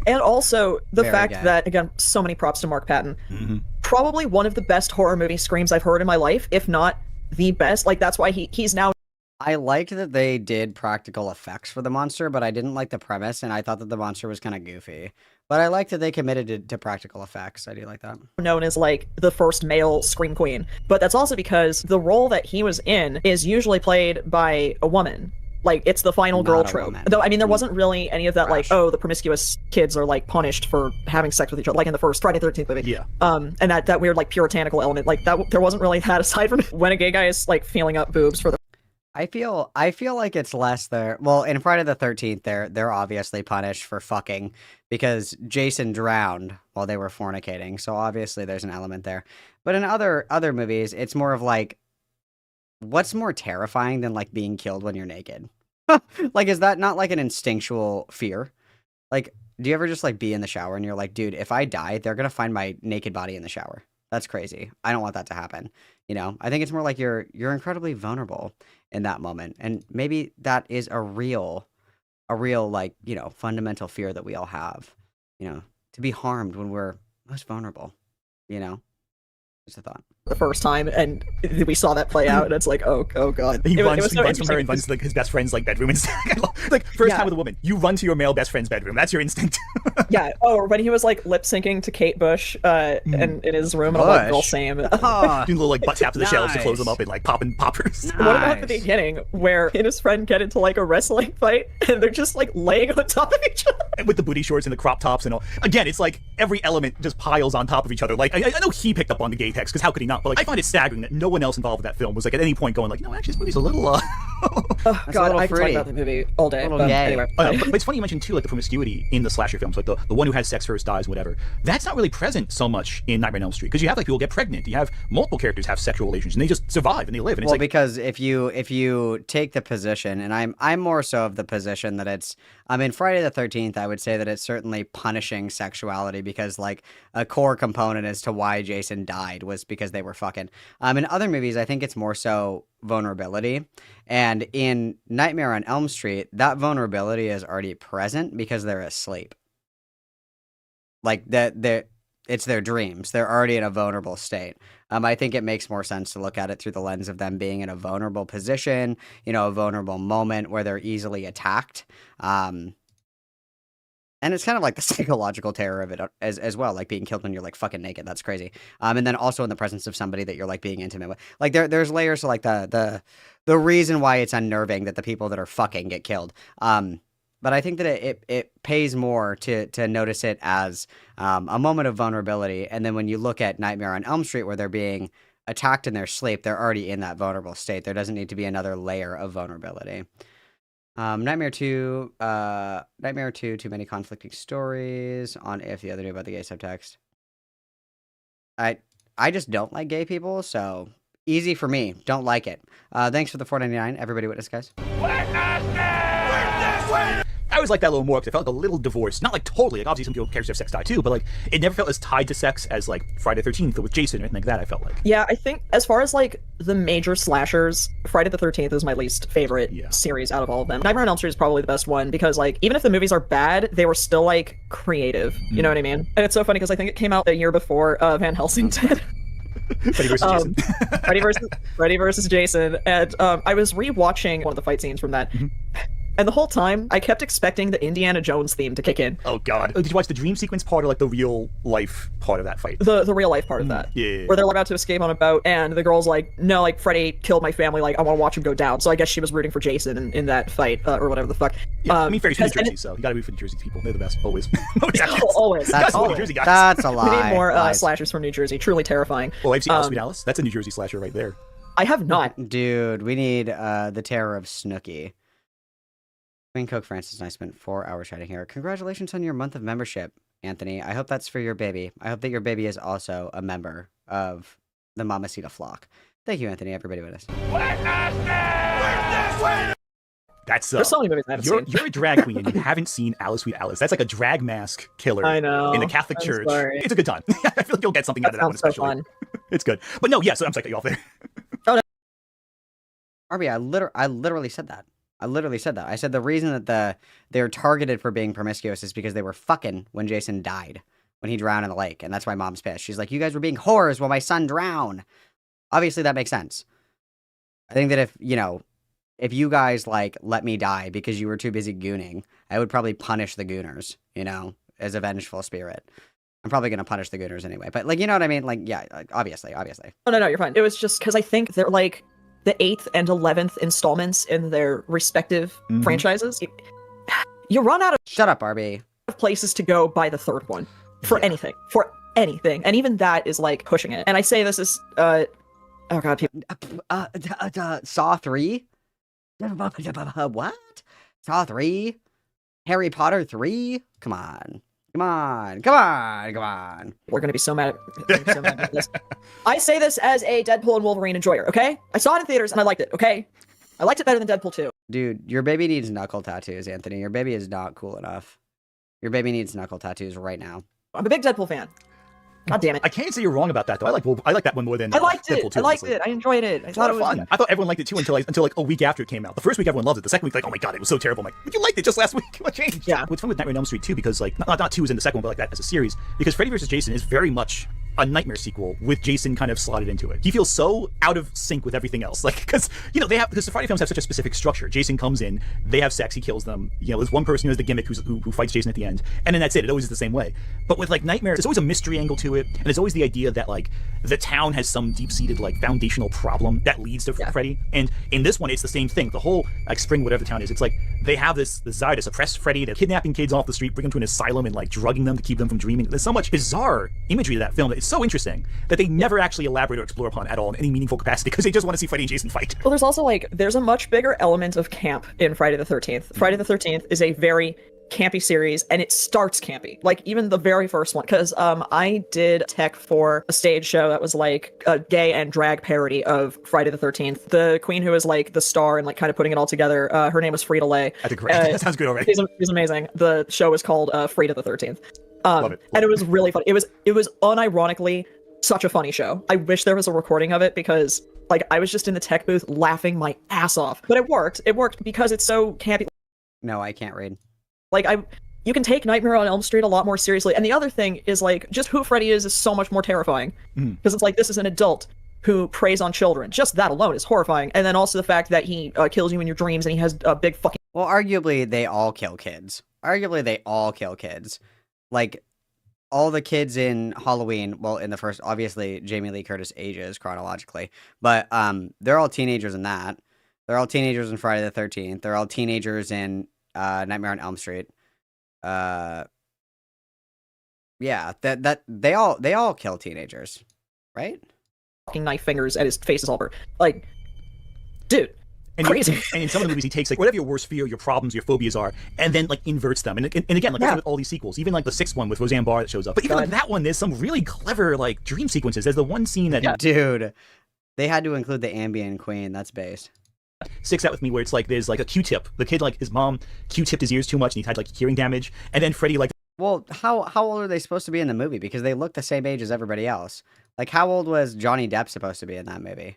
And also the fact that, again, so many props to Mark Patton. Probably one of the best horror movie screams I've heard in my life, if not the best. Like, that's why he's now... I liked that they did practical effects for the monster, but I didn't like the premise, and I thought that the monster was kind of goofy. But I liked that they committed to practical effects. I do like that. Known as, like, the first male Scream Queen. But that's also because the role that he was in is usually played by a woman. Like, it's the final girl trope. Though, I mean, there wasn't really any of that, like, oh, the promiscuous kids are, like, punished for having sex with each other, like in the first Friday the 13th movie. Yeah. And that weird, like, puritanical element, like, that there wasn't really that, aside from when a gay guy is, like, feeling up boobs for the... I feel like it's less there. Well, in Friday the 13th, they're obviously punished for fucking because Jason drowned while they were fornicating. So obviously there's an element there. But in other movies, it's more of like, what's more terrifying than like being killed when you're naked? Like, is that not like an instinctual fear? Like, do you ever just like be in the shower and you're like, dude, if I die, they're gonna find my naked body in the shower. That's crazy. I don't want that to happen. You know, I think it's more like you're incredibly vulnerable in that moment. And maybe that is a real like, you know, fundamental fear that we all have, you know, to be harmed when we're most vulnerable, you know? Just a thought. The first time, and we saw that play out, and it's like, oh god. He runs from her and runs to like, his best friend's like bedroom and like first time with a woman, you run to your male best friend's bedroom. That's your instinct. Yeah. Oh, when he was like lip syncing to Kate Bush, and in his room, and I'm like, girl, same. Doing little like butt taps to the shelves to close them up and like popping poppers. Nice. What about the beginning where he and his friend get into like a wrestling fight, and they're just like laying on top of each other and with the booty shorts and the crop tops and all? Again, it's like every element just piles on top of each other. Like I know he picked up on the gay text, because how could he not? But like, I find it staggering that no one else involved with that film was like at any point going like, no, actually this movie's a little oh god, I could talk about the movie all day. But anyway. But it's funny you mentioned too, like the promiscuity in the slasher films, like the one who has sex first dies, whatever. That's not really present so much in Nightmare on Elm Street, because you have like people get pregnant, you have multiple characters have sexual relations, and they just survive and they live. And it's because if you take the position, and I'm more so of the position that it's, in Friday the 13th, I would say that it's certainly punishing sexuality, because like a core component as to why Jason died was because they were fucking. In other movies, I think it's more so vulnerability. And in Nightmare on Elm Street, that vulnerability is already present because they're asleep. Like it's their dreams. They're already in a vulnerable state. I think it makes more sense to look at it through the lens of them being in a vulnerable position, you know, a vulnerable moment where they're easily attacked. And it's kind of like the psychological terror of it as well, like being killed when you're like fucking naked. That's crazy. And then also in the presence of somebody that you're like being intimate with. Like there's layers to like the reason why it's unnerving that the people that are fucking get killed. But I think that it pays more to notice it as a moment of vulnerability. And then when you look at Nightmare on Elm Street, where they're being attacked in their sleep, they're already in that vulnerable state. There doesn't need to be another layer of vulnerability. Nightmare 2, too many conflicting stories. On If the other knew about the gay subtext. I just don't like gay people, so easy for me. Don't like it. Thanks for the $4.99. Everybody witness, guys. I always liked that a little more because it felt like a little divorced. Not like totally, like obviously some characters have sex die too, but like it never felt as tied to sex as like Friday the 13th with Jason or anything like that, I felt like. Yeah, I think as far as like the major slashers, Friday the 13th is my least favorite series out of all of them. Nightmare on Elm Street is probably the best one because like even if the movies are bad, they were still like creative. You know what I mean? And it's so funny because I think it came out a year before Van Helsing did. Freddy versus Jason. Freddy versus Jason. And I was rewatching one of the fight scenes from that. And the whole time, I kept expecting the Indiana Jones theme to kick in. Oh, God. Did you watch the dream sequence part or, like, the real-life part of that fight? The real-life part of that. Yeah. Where they're about to escape on a boat, and the girl's like, no, like, Freddy killed my family, like, I want to watch him go down. So I guess she was rooting for Jason in that fight, or whatever the fuck. Yeah, I mean, Freddy's from New Jersey, so you gotta root for New Jersey people. They're the best, always. Always. That's New Jersey guys. That's a lie. We need more slashers from New Jersey. Truly terrifying. Well, I've seen Sweet Alice. That's a New Jersey slasher right there. I have not. Dude, we need the Terror of Snooki. Queen Coke Francis and I spent 4 hours chatting here. Congratulations on your month of membership. Anthony. I hope that's for your baby. I hope that your baby is also a member of the Mamacita flock. Thank you, Anthony. Everybody with us. That's There's so many movies I haven't seen. You're a drag queen and you haven't seen Alice Sweet Alice. That's like a drag mask killer. I know. In the Catholic I'm Church. sorry. It's a good time. I feel like you'll get something out of that one, Sounds especially. so fun. It's good. But no, yeah, so I'm sorry to cut you off there. Arby, I literally said that. I literally said that. I said the reason that they're targeted for being promiscuous is because they were fucking when Jason died, when he drowned in the lake, and that's why Mom's pissed. She's like, you guys were being whores while my son drowned. Obviously, that makes sense. I think that if you guys, like, let me die because you were too busy gooning, I would probably punish the gooners, as a vengeful spirit. I'm probably going to punish the gooners anyway. But, like, you know what I mean? Like, yeah, like, obviously. Oh, no, you're fine. It was just because I think they're, like, the 8th and 11th installments in their respective franchises. You run out of... Shut up, RB. ...places to go by the 3rd one. For anything. For anything. And even that is, like, pushing it. And I say this is, oh, God, people... Saw 3? What? Saw 3? Harry Potter 3? Come on. We're gonna be so mad at this. I say this as a Deadpool and Wolverine enjoyer, okay? I saw it in theaters and I liked it, okay? I liked it better than Deadpool 2. Dude, your baby needs knuckle tattoos, Anthony. Your baby is not cool enough. Your baby needs knuckle tattoos right now. I'm a big Deadpool fan. God damn it. I can't say you're wrong about that, though. I like that one more than I liked Deadpool it. 2, I liked honestly. it. I enjoyed it. I It's a lot of fun. I thought everyone liked it too until like a week after it came out. The first week everyone loved it. The second week, like, oh my god, it was so terrible. I'm like, but you liked it just last week. What changed? Yeah. What's fun with Nightmare on Elm Street too, because like not 2 is in the second one, but like that as a series, because Freddy vs. Jason is very much a Nightmare sequel with Jason kind of slotted into it. He feels so out of sync with everything else, like because because the Friday films have such a specific structure. Jason comes in, they have sex, he kills them. There's one person who has the gimmick who fights Jason at the end, and then that's it. It always is the same way. But with like Nightmare, there's always a mystery angle to it, and there's always the idea that like the town has some deep-seated like foundational problem that leads to Freddy. And in this one, it's the same thing. The whole like Spring, whatever the town is, it's like they have this desire to suppress Freddy. They're kidnapping kids off the street, bring them to an asylum, and like drugging them to keep them from dreaming. There's so much bizarre imagery to that film that it's so interesting that they never actually elaborate or explore upon at all in any meaningful capacity because they just want to see Freddy and Jason fight. Well, there's also there's a much bigger element of camp in Friday the 13th. Friday the 13th is a very campy series, and it starts campy. Like, even the very first one, because I did tech for a stage show that was like a gay and drag parody of Friday the 13th. The queen who is like the star and like kind of putting it all together, her name was Frida Lay. That's great. That sounds good already. She's amazing. The show was called Frida the 13th. Love it. And it was really funny. It was unironically such a funny show. I wish there was a recording of it because like I was just in the tech booth laughing my ass off. But it worked. It worked because it's so campy. No, I can't read. Like you can take Nightmare on Elm Street a lot more seriously. And the other thing is like just who Freddy is so much more terrifying. Because it's like this is an adult who preys on children. Just that alone is horrifying. And then also the fact that he kills you in your dreams and he has a big fucking... Well, arguably they all kill kids. Like, all the kids in Halloween, well, in the first, obviously, Jamie Lee Curtis ages chronologically, but they're all teenagers in that. They're all teenagers in Friday the 13th. They're all teenagers in Nightmare on Elm Street. Yeah, that they all kill teenagers, right? Fucking knife fingers and his face is all burnt. Like, dude. Crazy. And in some of the movies, he takes like whatever your worst fear, your problems, your phobias are, and then like inverts them. And again, like that's with all these sequels, even like the 6th one with Roseanne Barr that shows up. But even like that one, there's some really clever like dream sequences. There's the one scene that dude, they had to include the Ambien Queen. That's based. Sticks out with me where it's like there's like a Q-tip. The kid like his mom Q-tipped his ears too much and he had like hearing damage. And then Freddy like. Well, how old are they supposed to be in the movie? Because they look the same age as everybody else. Like, how old was Johnny Depp supposed to be in that movie?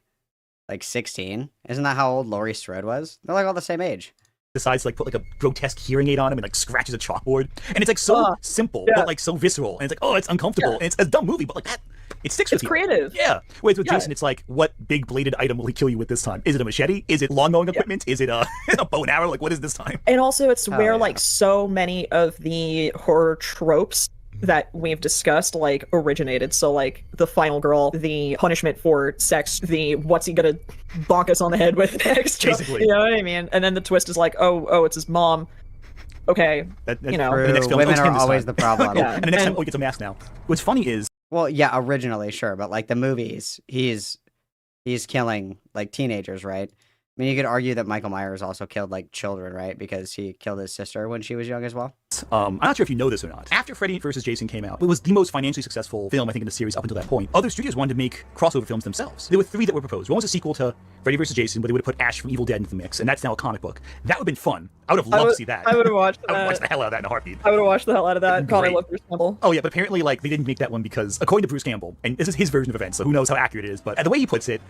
Like 16? Isn't that how old Laurie Strode was? They're like all the same age. Decides to like put like a grotesque hearing aid on him and like scratches a chalkboard. And it's like so simple, but like so visceral. And it's like, oh, it's uncomfortable. And it's a dumb movie, but like that, it sticks with you. It's creative. Yeah. Whereas with Jason, it's like, what big bladed item will he kill you with this time? Is it a machete? Is it lawn mowing equipment? Is it a bow and arrow? Like, what is this time? And also it's where like so many of the horror tropes that we've discussed like originated. So like the final girl, the punishment for sex, the what's he gonna bonk us on the head with next? Basically. You know what I mean? And then the twist is like, oh, it's his mom. Okay, you know, the next film, women are always the problem. And the next time, he gets a mask now. What's funny is, well, yeah, originally sure, but like the movies, he's killing like teenagers, right? I mean, you could argue that Michael Myers also killed like children, right? Because he killed his sister when she was young as well. I'm not sure if you know this or not. After Freddy vs. Jason came out, it was the most financially successful film, I think, in the series up until that point. Other studios wanted to make crossover films themselves. There were 3 that were proposed. One was a sequel to Freddy vs. Jason, where they would have put Ash from Evil Dead into the mix, and that's now a comic book. That would have been fun. I would have loved to see that. I would have watched I would that. watch the hell out of that in a heartbeat. I would have watched the hell out of that. God, I Great. love Bruce Campbell. Oh yeah, but apparently like they didn't make that one because, according to Bruce Campbell, and this is his version of events, so who knows how accurate it is, but the way he puts it,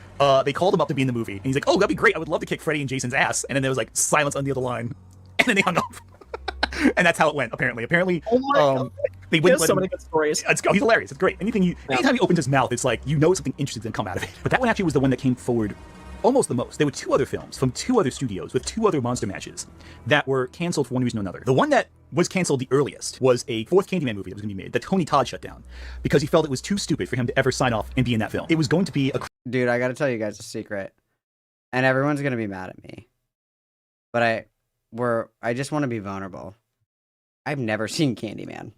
they called him up to be in the movie, and he's like, oh, that'd be great, I would love to kick Freddy and Jason's ass, and then there was like silence on the other line, and then they hung up. And that's how it went, apparently. Oh my God. They He wouldn't has let so him. many good stories. He's hilarious. It's great. Anytime he opens his mouth, it's like, you know something interesting to come out of it. But that one actually was the one that came forward almost the most. There were 2 other films from 2 other studios with 2 other monster matches that were canceled for one reason or another. The one that was canceled the earliest was a 4th Candyman movie that was going to be made that Tony Todd shut down because he felt it was too stupid for him to ever sign off and be in that film. It was going to be a... Dude, I gotta tell you guys a secret. And everyone's gonna be mad at me. But I just want to be vulnerable. I've never seen Candyman.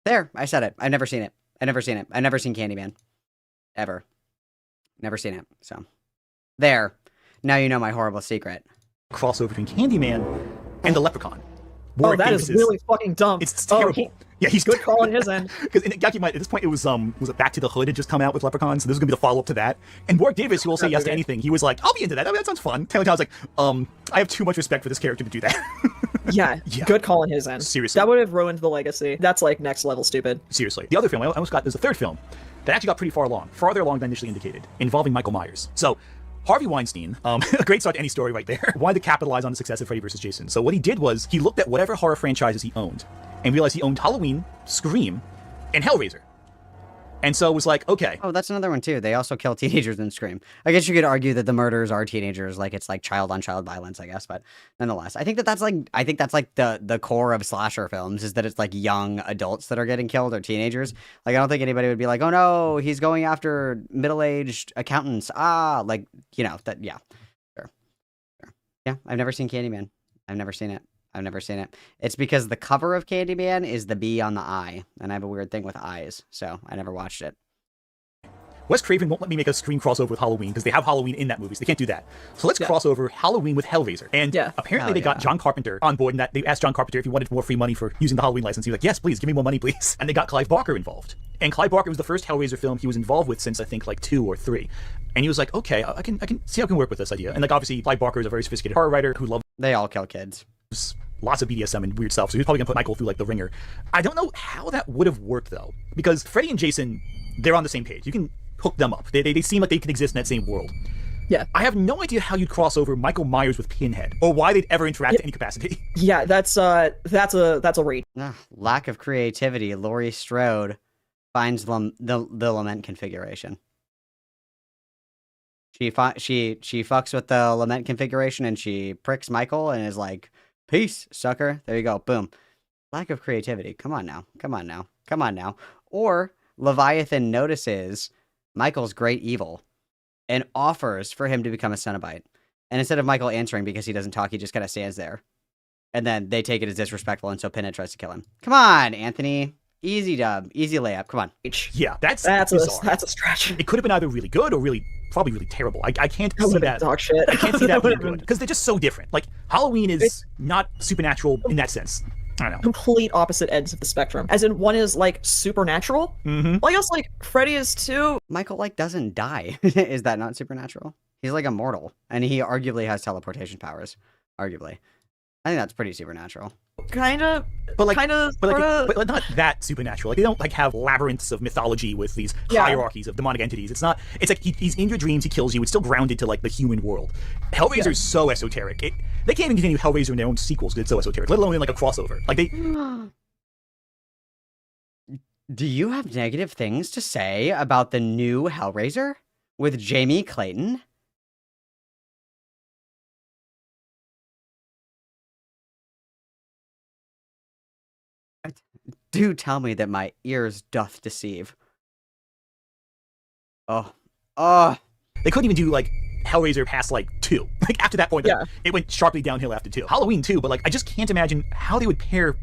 There, I said it. I've never seen it. I've never seen Candyman. Ever. Never seen it. So, there. Now you know my horrible secret. crossover between Candyman and the Leprechaun. Oh, Warwick that is Davis's. really fucking dumb. It's terrible. Yeah, he's good call on his end. Because at this point, it was it Back to the Hood had just come out with Leprechaun, so this was gonna be the follow up to that. And Warwick Davis, who will say yes to anything, he was like, "I'll be into that. I mean, that sounds fun." Taylor Todd was like, "I have too much respect for this character to do that." Yeah, good call on his end. Seriously. That would have ruined the legacy. That's like next level stupid. Seriously. The other film I almost got, there's a third film that actually got pretty farther along than initially indicated, involving Michael Myers. So Harvey Weinstein, a great start to any story right there, wanted to capitalize on the success of Freddy vs. Jason. So what he did was he looked at whatever horror franchises he owned and realized he owned Halloween, Scream, and Hellraiser. And so it was like, okay. Oh, that's another one too. They also kill teenagers in Scream. I guess you could argue that the murders are teenagers, like it's like child on child violence, I guess, but nonetheless, I think that's like the core of slasher films is that it's like young adults that are getting killed or teenagers. Like I don't think anybody would be like, "Oh no, he's going after middle-aged accountants." Like, you know, that yeah. Sure. Yeah, I've never seen Candyman. I've never seen it. It's because the cover of Candyman is the bee on the eye, and I have a weird thing with eyes, so I never watched it. Wes Craven won't let me make a Scream crossover with Halloween because they have Halloween in that movie, so they can't do that. So let's cross over Halloween with Hellraiser. And apparently they got John Carpenter on board, and that they asked John Carpenter if he wanted more free money for using the Halloween license. He was like, "Yes, please, give me more money, please." And they got Clive Barker involved. And Clive Barker was the first Hellraiser film he was involved with since I think like 2 or 3. And he was like, "Okay, I can see how I can work with this idea." And like obviously Clive Barker is a very sophisticated horror writer who loves They all kill kids. lots of BDSM and weird stuff, so he was probably gonna put Michael through like the ringer. I don't know how that would have worked though, because Freddy and Jason, they're on the same page. You can hook them up. They seem like they could exist in that same world. Yeah. I have no idea how you'd cross over Michael Myers with Pinhead, or why they'd ever interact in any capacity. Yeah, that's a reach. Lack of creativity. Laurie Strode finds the lament configuration. She fucks with the lament configuration and she pricks Michael and is like, "Peace, sucker." There you go. Boom. Lack of creativity. Come on now. Or Leviathan notices Michael's great evil and offers for him to become a Cenobite. And instead of Michael answering because he doesn't talk, he just kind of stands there. And then they take it as disrespectful, and so Pinhead tries to kill him. Come on, Anthony. Easy dub. Easy layup. Come on. Yeah, that's bizarre. That's a stretch. It could have been either really good or probably really terrible. I can't see that. Dog shit. I can't see that being good because they're just so different. Like Halloween is not supernatural in that sense. I don't know. Complete opposite ends of the spectrum. As in, one is like supernatural. Mm-hmm. Well, I guess like Freddy is too. Michael like doesn't die. Is that not supernatural? He's like immortal, and he arguably has teleportation powers. Arguably, I think that's pretty supernatural. Kinda, but sorta. not that supernatural. Like they don't like have labyrinths of mythology with these hierarchies of demonic entities. It's not. It's like he's in your dreams. He kills you. It's still grounded to like the human world. Hellraiser is so esoteric. They can't even continue Hellraiser in their own sequels because it's so esoteric. Let alone in like a crossover. Like they. Do you have negative things to say about the new Hellraiser with Jamie Clayton? Do tell me that my ears doth deceive. Oh. They couldn't even do like Hellraiser past like 2. Like after that point, it went sharply downhill after 2. Halloween too, but like I just can't imagine how they would pair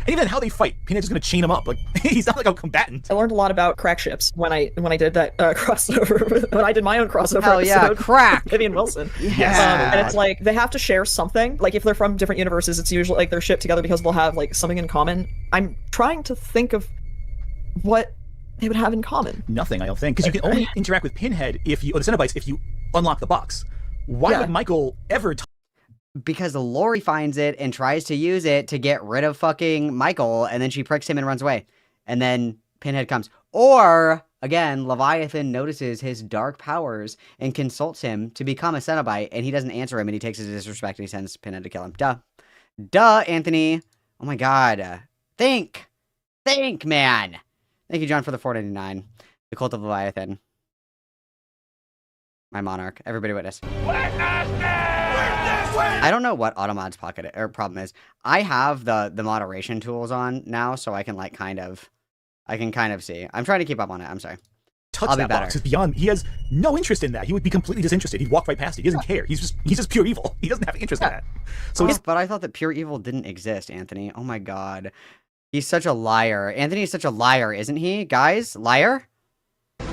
And even how they fight, Pinhead's just gonna chain him up. Like, he's not like a combatant. I learned a lot about crack ships when I did that crossover. When I did my own crossover Hell yeah, episode crack! with Vivian Wilson. Yes. And it's like they have to share something. Like if they're from different universes, it's usually like they're shipped together because they'll have like something in common. I'm trying to think of what they would have in common. Nothing, I don't think, because you can only interact with Pinhead if you, or the Cenobites, if you unlock the box. Why would Michael ever? Because Lori finds it and tries to use it to get rid of fucking Michael, and then she pricks him and runs away. And then Pinhead comes. Or, again, Leviathan notices his dark powers and consults him to become a Cenobite, and he doesn't answer him, and he takes his disrespect, and he sends Pinhead to kill him. Duh. Duh, Anthony. Oh my god. Think, man. Thank you, John, for the $4.99. The Cult of Leviathan. My monarch. Everybody witness. I don't know what Automod's pocket or problem is. I have the moderation tools on now, so I can like kind of see. I'm trying to keep up on it. I'm sorry. Touch that box. It's beyond. He has no interest in that. He would be completely disinterested. He'd walk right past it. He doesn't care. He's just pure evil. He doesn't have interest in that. So but I thought that pure evil didn't exist, Anthony. Oh my god. He's such a liar. Anthony's such a liar, isn't he? Guys, liar?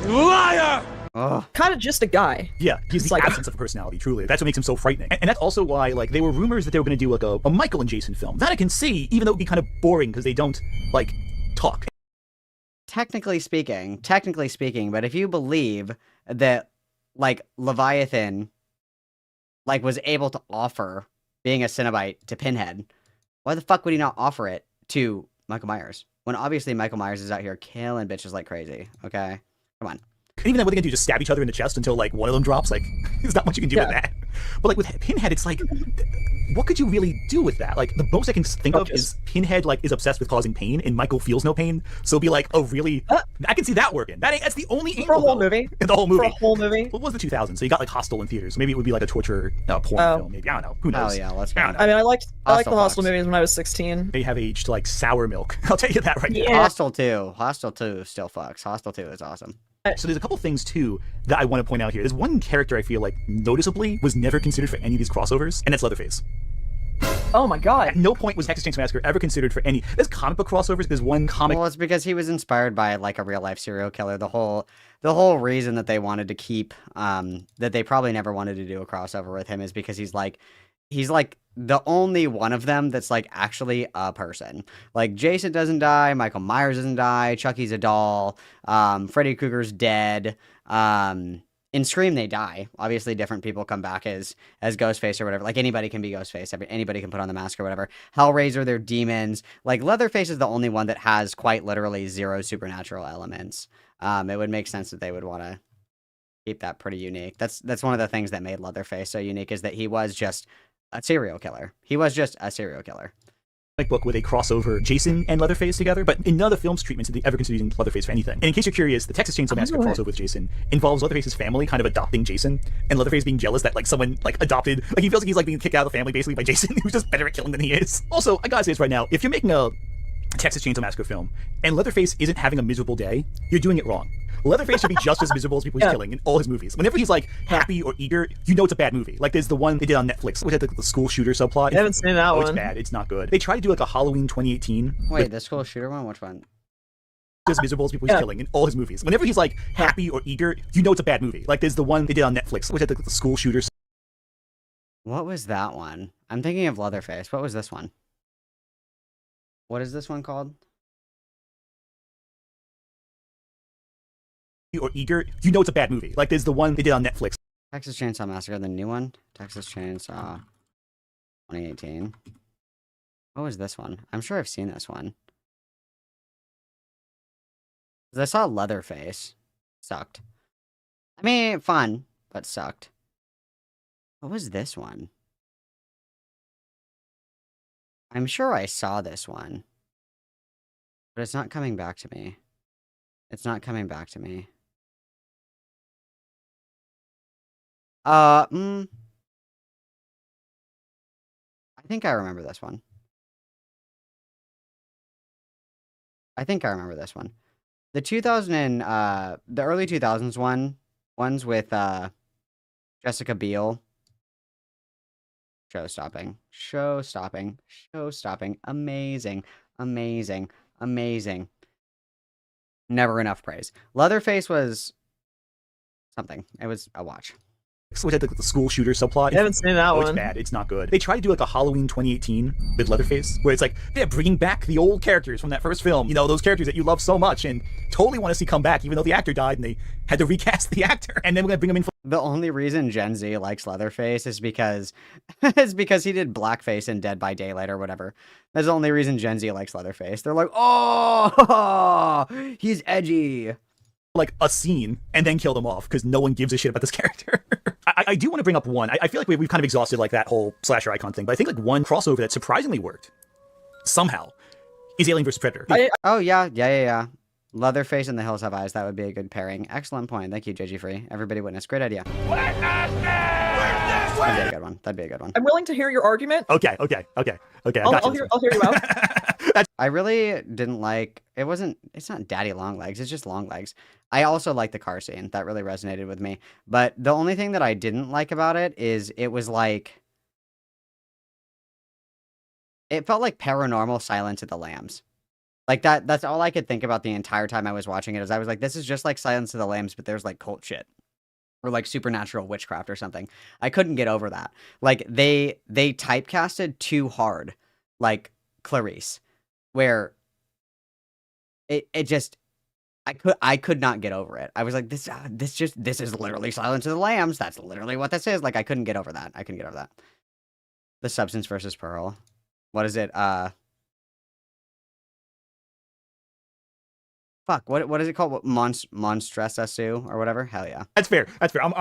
Liar! Oh. Kind of just a guy. Yeah, he's the absence of a personality, truly. That's what makes him so frightening. And that's also why, like, there were rumors that they were going to do, like, a Michael and Jason film. That I can see, even though it would be kind of boring because they don't, like, talk. Technically speaking, but if you believe that, like, Leviathan, like, was able to offer being a Cenobite to Pinhead, why the fuck would he not offer it to Michael Myers? When obviously Michael Myers is out here killing bitches like crazy, okay? Come on. Even then, what are they gonna do? Just stab each other in the chest until, like, one of them drops? Like, there's not much you can do with that. But, like, with Pinhead, it's like, what could you really do with that? Like, the most I can think of is Pinhead, like, is obsessed with causing pain, and Michael feels no pain. So it'll be like, oh, really? I can see that working. That's the only angle. For a whole movie? The whole movie. For a whole movie? What was the 2000s? So you got, like, Hostel in theaters. Maybe it would be like a torture porn film. Maybe. I don't know. Who knows? Oh, yeah, let's go. I mean, I liked the Hostel movies when I was 16. They have aged like sour milk. I'll tell you that right now. Hostel 2 still fucks. Hostel 2 is awesome. So there's a couple things, too, that I want to point out here. There's one character I feel like, noticeably, was never considered for any of these crossovers, and that's Leatherface. Oh my god. At no point was Texas Chainsaw Massacre ever considered for any... There's comic book crossovers, there's one comic... Well, it's because he was inspired by, like, a real-life serial killer. The whole reason that they wanted to keep, that they probably never wanted to do a crossover with him is because he's like the only one of them that's like actually a person. Like Jason doesn't die, Michael Myers doesn't die, Chucky's a doll, Freddy Krueger's dead. In Scream they die. Obviously different people come back as Ghostface or whatever. Like anybody can be Ghostface, anybody can put on the mask or whatever. Hellraiser, they're demons. Like Leatherface is the only one that has quite literally zero supernatural elements. It would make sense that they would want to keep that pretty unique. That's one of the things that made Leatherface so unique, is that he was just a serial killer. He was just a serial killer. Book where they cross over Jason and Leatherface together, but in none of the film's treatments did they ever consider using Leatherface for anything. And in case you're curious, the Texas Chainsaw Massacre crossover with Jason involves Leatherface's family kind of adopting Jason, and Leatherface being jealous that like someone like adopted, like he feels like he's like being kicked out of the family basically by Jason, who's just better at killing than he is. Also, I gotta say this right now, if you're making a Texas Chainsaw Massacre film and Leatherface isn't having a miserable day, you're doing it wrong. Leatherface should be just as miserable as people he's killing in all his movies. Whenever he's like happy or eager, you know it's a bad movie. Like there's the one they did on Netflix, which had the school shooter subplot. I haven't seen that one. It's bad. It's not good. They tried to do like a Halloween 2018. Wait, the school shooter one? Which one? As miserable as people he's killing in all his movies. Whenever he's like happy or eager, you know it's a bad movie. Like there's the one they did on Netflix, which had the school shooter. What was that one? I'm thinking of Leatherface. What was this one? What is this one called? Or eager, you know it's a bad movie. Like there's the one they did on Netflix. Texas Chainsaw Massacre, the new one? Texas Chainsaw 2018. What was this one? I'm sure I've seen this one. 'Cause I saw Leatherface. Sucked. I mean, fun, but sucked. What was this one? I'm sure I saw this one. But it's not coming back to me. It's not coming back to me. I think I remember this one. The 2000 and, the early 2000s ones with, Jessica Biel. Show stopping. Amazing. Amazing. Amazing. Never enough praise. Leatherface was something. It was a watch. Which had the school shooter subplot. I haven't seen that one. It's bad. It's not good. They tried to do like a Halloween 2018 with Leatherface, where it's like they're bringing back the old characters from that first film. You know, those characters that you love so much and totally want to see come back, even though the actor died and they had to recast the actor. And then we're gonna bring him in. The only reason Gen Z likes Leatherface is because he did blackface in Dead by Daylight or whatever. That's the only reason Gen Z likes Leatherface. They're like, oh, he's edgy. Like a scene and then kill them off because no one gives a shit about this character. I do want to bring up one. I feel like we've kind of exhausted like that whole slasher icon thing, but I think like one crossover that surprisingly worked somehow is Alien vs Predator. Oh yeah. Leatherface and The Hills Have Eyes. That would be a good pairing. Excellent point. Thank you, JG Free. Everybody witness. Great idea. That'd be a good one. That'd be a good one. I'm willing to hear your argument. Okay. I'll hear you out. I really didn't like it. It's not Daddy Long Legs, it's just Long Legs. I also like the car scene. That really resonated with me. But the only thing that I didn't like about it is it was like it felt like paranormal Silence of the Lambs. Like that's all I could think about the entire time I was watching it. Is I was like, this is just like Silence of the Lambs, but there's like cult shit. Or like supernatural witchcraft or something. I couldn't get over that. Like they typecasted too hard, like Clarice, where it just I could not get over it. I was like, this is literally Silence of the Lambs. That's literally what this is. Like I couldn't get over that. The Substance versus Pearl. What is it? Fuck, what is it called? Monstressa Sue or whatever? Hell yeah. That's fair. I'm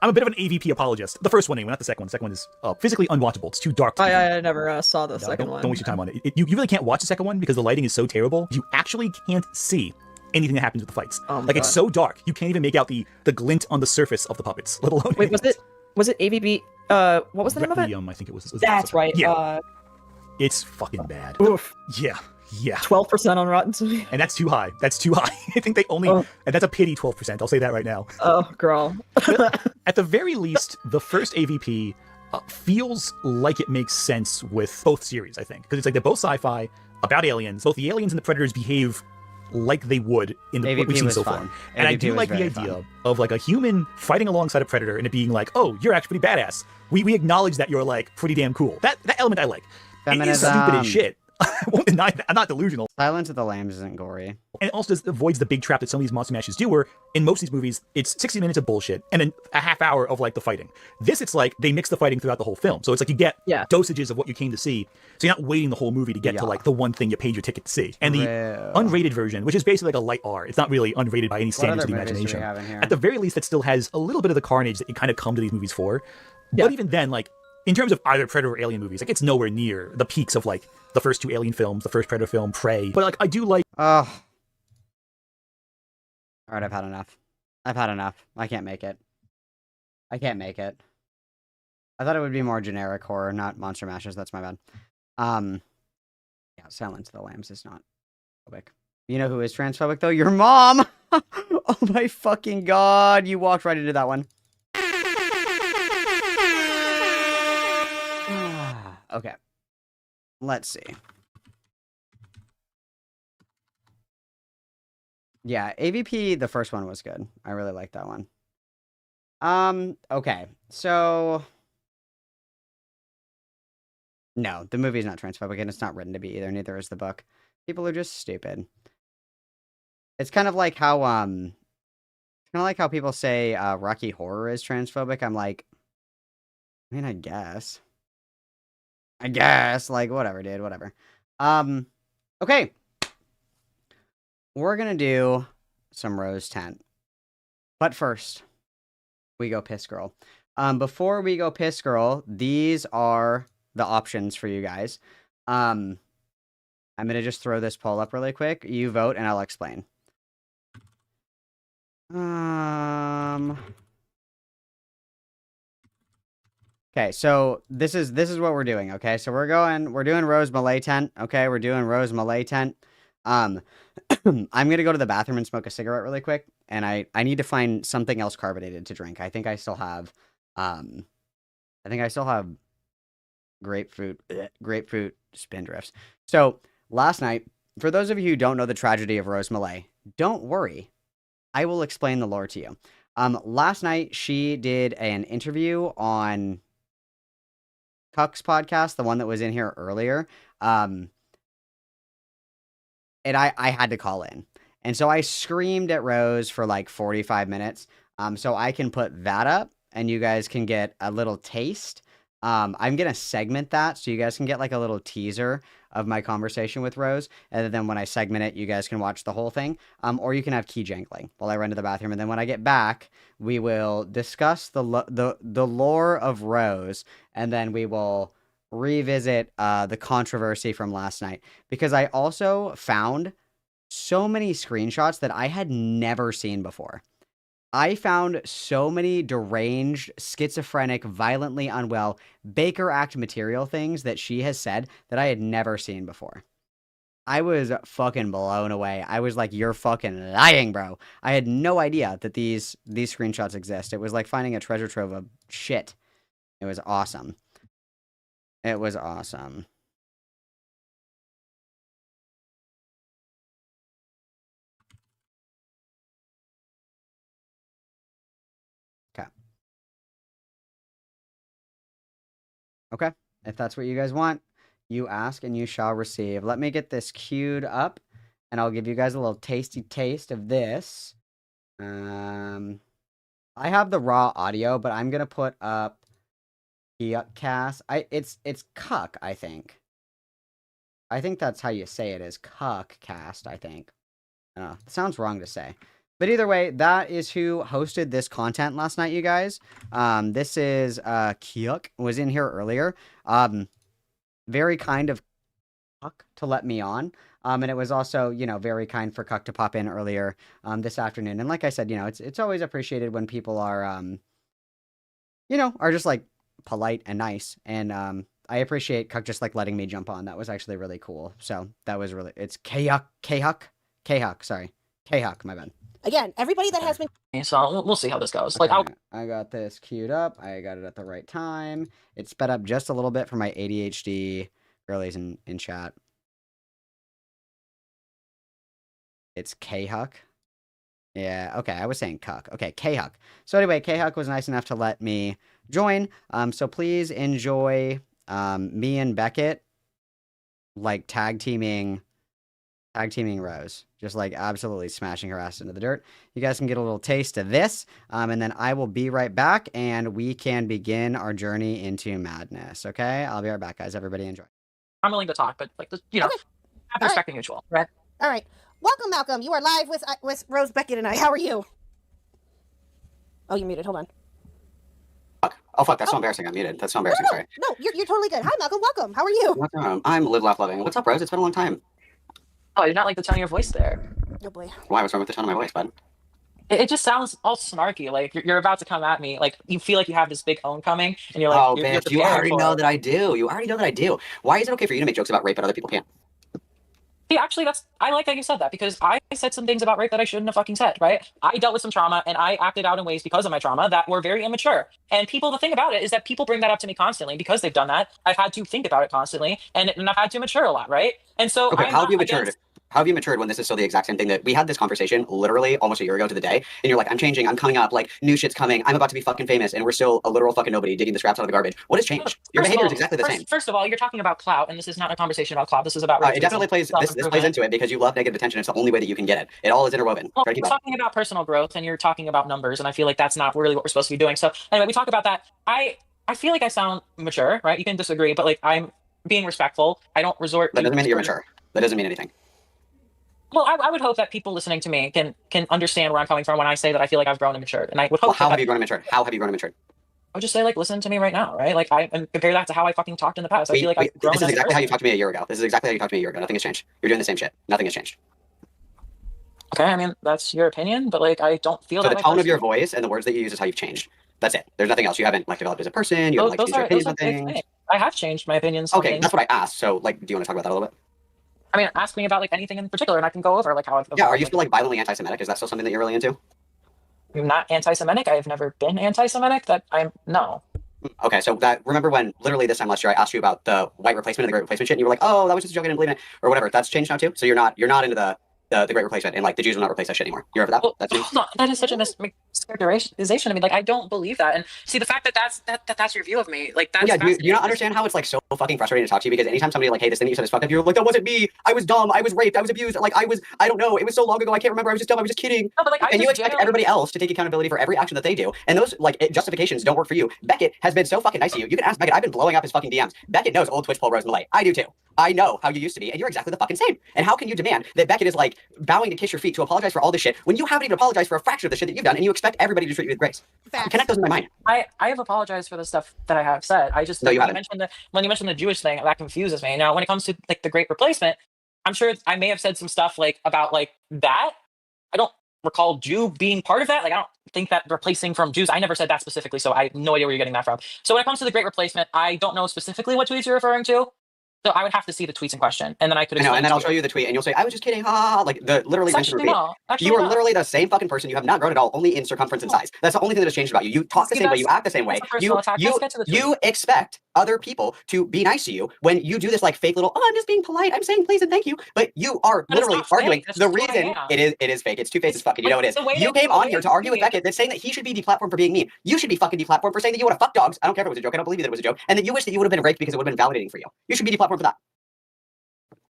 a bit of an AVP apologist. The first one anyway, not the second one. The second one is physically unwatchable. It's too dark. I never saw the second one. Don't waste your time on it. You really can't watch the second one because the lighting is so terrible. You actually can't see anything that happens with the fights. It's so dark. You can't even make out the glint on the surface of the puppets, let alone. Wait, was it AVP? What was the name of it? I think it was. That's right. Yeah. It's fucking bad. Oof. Yeah. 12% on Rotten Tomatoes. And that's too high. I think they only, and that's a pity 12%. I'll say that right now. Oh, girl. At the very least, the first AVP feels like it makes sense with both series, I think. Because it's like they're both sci-fi, about aliens. Both the aliens and the predators behave like they would in what we've seen so far. And I do like the idea of like a human fighting alongside a predator and it being like, oh, you're actually pretty badass. We acknowledge that you're like pretty damn cool. That element I like. Feminism. It is stupid as shit. I won't deny that. I'm not delusional. Silence of the Lambs isn't gory. And it also avoids the big trap that some of these monster mashes do, where in most of these movies, it's 60 minutes of bullshit and then a half hour of like the fighting. This, it's like they mix the fighting throughout the whole film. So it's like you get dosages of what you came to see. So you're not waiting the whole movie to get to like the one thing you paid your ticket to see. And the unrated version, which is basically like a light R, it's not really unrated by any standards of the imagination. At the very least, it still has a little bit of the carnage that you kind of come to these movies for. But even then, like, in terms of either Predator or Alien movies, like it's nowhere near the peaks of like the first two Alien films, the first Predator film, Prey. But like I do like. All right, I've had enough. I can't make it. I thought it would be more generic horror, not monster mashes. That's my bad. Yeah, Silence of the Lambs is not transphobic. You know who is transphobic though? Your mom. Oh my fucking god! You walked right into that one. Okay. Let's see. Yeah, AVP, the first one was good. I really liked that one. Okay. So no, the movie is not transphobic and it's not written to be either. Neither is the book. People are just stupid. It's kind of like how people say Rocky Horror is transphobic. I'm like, I mean, I guess, like, whatever, dude, whatever. Okay. We're gonna do some Rose Tent. But first, we go Piss Girl. Before we go Piss Girl, these are the options for you guys. I'm gonna just throw this poll up really quick. You vote and I'll explain. Okay, so this is what we're doing, okay? So we're doing Rose Malay Tent, okay? We're doing Rose Malay Tent. I'm gonna go to the bathroom and smoke a cigarette really quick, and I need to find something else carbonated to drink. I think I still have grapefruit spindrifts. So last night, for those of you who don't know the tragedy of Rose Millay, don't worry. I will explain the lore to you. Last night, she did an interview on Cuck's podcast, the one that was in here earlier. And I had to call in. And so I screamed at Rose for like 45 minutes. So I can put that up and you guys can get a little taste. I'm going to segment that so you guys can get like a little teaser of my conversation with Rose. And then when I segment it, you guys can watch the whole thing. Or you can have key jangling while I run to the bathroom. And then when I get back, we will discuss the lore of Rose. And then we will revisit the controversy from last night. Because I also found so many screenshots that I had never seen before. I found so many deranged, schizophrenic, violently unwell Baker Act material things that she has said that I had never seen before. I was fucking blown away. I was like, you're fucking lying, bro. I had no idea that these screenshots exist. It was like finding a treasure trove of shit. It was awesome. It was awesome. Okay, if that's what you guys want, you ask and you shall receive. Let me get this queued up, and I'll give you guys a little tasty taste of this. I have the raw audio, but I'm gonna put up Cuckcast. It's Cuck, I think. I think that's how you say it, is Cuckcast, I think. It sounds wrong to say. But either way, that is who hosted this content last night, you guys. This is Kyuk, was in here earlier. Very kind of Cuck to let me on. And it was also, you know, very kind for Cuck to pop in earlier this afternoon. And like I said, you know, it's always appreciated when people are, you know, are just like polite and nice. And I appreciate Cuck just like letting me jump on. That was actually really cool. So that was really, it's K-Huck, sorry. K-Huck, my bad. Again, everybody that has been... So we'll see how this goes. Like, okay. I got this queued up. I got it at the right time. It sped up just a little bit for my ADHD girlies in chat. It's K-Huck. Yeah, okay, I was saying Cuck. Okay, K-Huck. So anyway, K-Huck was nice enough to let me join. So please enjoy me and Beckett, like, tag teaming Rose. Just, like, absolutely smashing her ass into the dirt. You guys can get a little taste of this, and then I will be right back, and we can begin our journey into madness, okay? I'll be right back, guys. Everybody enjoy. I'm willing to talk, but, like, you know, okay. Have respect and mutual, right? All right. Welcome, Malcolm. You are live with Rose, Beckett, and I. How are you? Oh, you're muted. Hold on. Fuck. Oh, fuck. That's so embarrassing. I'm muted. That's so embarrassing. Sorry. No, you're totally good. Hi, Malcolm. Welcome. How are you? I'm Live Laugh Loving. What's up, Rose? It's been a long time. Oh, I did not like the tone of your voice there. Oh, boy. Why? What's wrong with the tone of my voice, bud? It just sounds all snarky. Like, you're about to come at me. Like, you feel like you have this big own coming, and you're like... Oh, bitch, you already know that I do. You already know that I do. Why is it okay for you to make jokes about rape, but other people can't? See, actually, I like that you said that, because I said some things about rape that I shouldn't have fucking said, right? I dealt with some trauma, and I acted out in ways because of my trauma that were very immature. And the thing about it is that people bring that up to me constantly. Because they've done that, I've had to think about it constantly, and I've had to mature a lot, right? And so... Okay, how have you matured? How have you matured when this is still the exact same thing that we had this conversation literally almost a year ago to the day, and you're like, I'm changing, I'm coming up, like, new shit's coming, I'm about to be fucking famous, and we're still a literal fucking nobody digging the scraps out of the garbage. What has changed? Your behavior is exactly the same. First of all, you're talking about clout, and this is not a conversation about clout. This is about... it definitely plays, this plays into it, because you love negative attention. It's the only way that you can get it. It all is interwoven. Well, we're talking about personal growth, and you're talking about numbers, and I feel like that's not really what we're supposed to be doing. So anyway, we talk about that. I feel like I sound mature, right? You can disagree, but like, I'm being respectful. I don't resort... That doesn't mean that you're mature. That doesn't mean anything. Well, I would hope that people listening to me can understand where I'm coming from when I say that I feel like I've grown and matured. And I would hope... Well, how have you grown and matured? How have you grown and matured? I would just say, like, listen to me right now, right? Like, and compare that to how I fucking talked in the past. I feel like I've grown... This is exactly how you talked to me a year ago. This is exactly how you talked to me a year ago. Nothing has changed. You're doing the same shit. Nothing has changed. Okay, I mean, that's your opinion, but, like, I don't feel that... So the tone of your voice and the words that you use is how you've changed. That's it. There's nothing else. You haven't, like, developed as a person. You haven't, like, changed your opinions on things. I have changed my opinions. Okay, that's what I asked. So, like, do you want to talk about that a little bit? I mean, ask me about, like, anything in particular, and I can go over, like, how I've... Yeah, are you still, like, violently anti-Semitic? Is that still something that you're really into? I'm not anti-Semitic. I've never been anti-Semitic. No. Okay, so that remember when literally this time last year I asked you about the white replacement and the great replacement shit, and you were like, "Oh, that was just a joke. I didn't believe in it," or whatever. That's changed now too. So you're not into the great replacement, and like the Jews will not replace that shit anymore. You're over that? Well, That's you. hold on. That is such a mischaracterization. I mean, like, I don't believe that. And see, the fact that that's your view of me, like, that's Yeah, do you fascinating. not understand how it's like so fucking frustrating to talk to you? Because anytime somebody like, hey, this thing that you said is fucked up, you're like, that wasn't me. I was dumb. I was raped. I was abused. Like I don't know. It was so long ago. I can't remember. I was just dumb. I was just kidding. No, but like, I And you just expect genuinely everybody else to take accountability for every action that they do. And those like justifications don't work for you. Beckett has been so fucking nice to you. You can ask Beckett. I've been blowing up his fucking DMs. Beckett knows old Twitch poll Rose MULET. I do too. I know how you used to be, and you're exactly the fucking same. And how can you demand that Beckett is like bowing to kiss your feet to apologize for all this shit when you haven't even apologized for a fraction of the shit that you've done, and you expect everybody to treat you with grace? Connect those in my mind. I have apologized for the stuff that I have said. I just No, you when haven't. when you mentioned the Jewish thing, that confuses me. Now, when it comes to like the Great Replacement, I'm sure I may have said some stuff like about like that. I don't recall Jew being part of that. Like, I don't think that replacing from Jews. I never said that specifically, so I have no idea where you're getting that from. So when it comes to the Great Replacement, I don't know specifically what tweets you're referring to. So I would have to see the tweets in question, and then I could I know, explain. and then to I'll show you the tweet, and you'll say, "I was just kidding, ha ha ha!" Like the literally rinse and Actually, repeat. no. Actually, You are no. literally the same fucking person. You have not grown at all, only in circumference and size. That's the only thing that has changed about you. You talk the See, same way, you act the same way. that's a personal attack. Let's get to the tweet. You expect other people to be nice to you when you do this like fake little, "Oh, I'm just being polite. I'm saying please and thank you." But you are But it's literally not fake. arguing. That's The just what I reason am. it is fake. It's two-faced as fuck, and you Like, know it is. the way You that- came the on way here to that argue with you- Beckett that's saying that he should be deplatformed for being mean. You should be fucking deplatformed for saying that you want to fuck dogs. I don't care if it was a joke. I don't believe you that it was a joke. And that you wish that you would have been raped because it would have been validating for you. You should be deplatformed for that.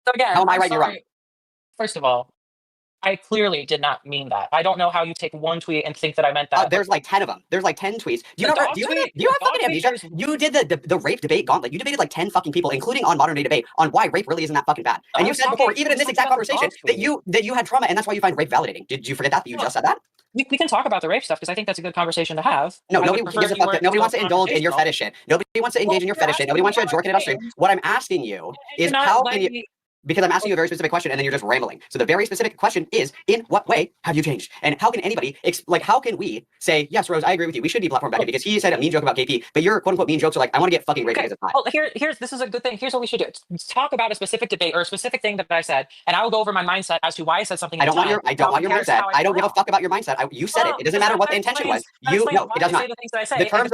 So again, How am I I'm right and you're wrong? sorry. First of all, I clearly did not mean that. I don't know how you take one tweet and think that I meant that. There's like 10 of them. There's like 10 tweets. Do you The know? dog Do you tweet- have, do you the have dog fucking tweet amnesia? is- You did the rape debate gauntlet. You debated like 10 fucking people, including on modern day debate, on why rape really isn't that fucking bad. I And you was said before, talking- even I in was this exact talking about the conversation, dog that you had trauma, and that's why you find rape validating. Did you forget that? You just said that? We can talk about the rape stuff because I think that's a good conversation to have. No, I nobody would prefer gives a if you fuck. weren't Nobody so wants to indulge in your confrontational. fetish shit. Nobody wants to engage in your Well, fetish shit. you're Nobody wants you to asking jerk it me at upstream. things. What I'm asking you And is you're not how can letting you? me- Because I'm asking you a very specific question, and then you're just rambling. So the very specific question is, in what way have you changed? And how can anybody, how can we say, yes, Rose, I agree with you. We should deplatform Beckett because he said a mean joke about KP, but your quote unquote mean jokes are like, I want to get fucking raped Okay. because it's hot. Oh, this is a good thing. Here's what we should do. Talk about a specific debate or a specific thing that I said, and I will go over my mindset as to why I said something. I don't want your How mindset. compares to how I don't give a feel fuck about your mindset. You said it. It doesn't matter what the intention was. No, it does not. The terms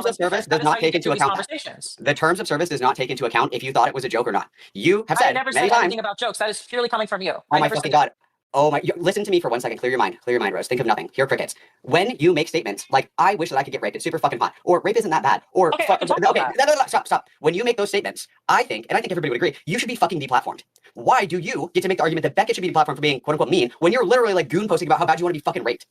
of service, does not take into account that. The terms of service does not take into account if you thought it was a joke or not. You have I said never many said times. anything about jokes. That is purely coming from you. Oh I my never fucking said god. Oh my, listen to me for 1 second. Clear your mind. Clear your mind, Rose. Think of nothing. Hear crickets. When you make statements like, I wish that I could get raped, it's super fucking hot, or rape isn't that bad, or Okay, I can talk about that. no, stop. When you make those statements, I think, and I think everybody would agree, you should be fucking deplatformed. Why do you get to make the argument that Beckett should be deplatformed for being quote unquote mean when you're literally like goon posting about how bad you want to be fucking raped?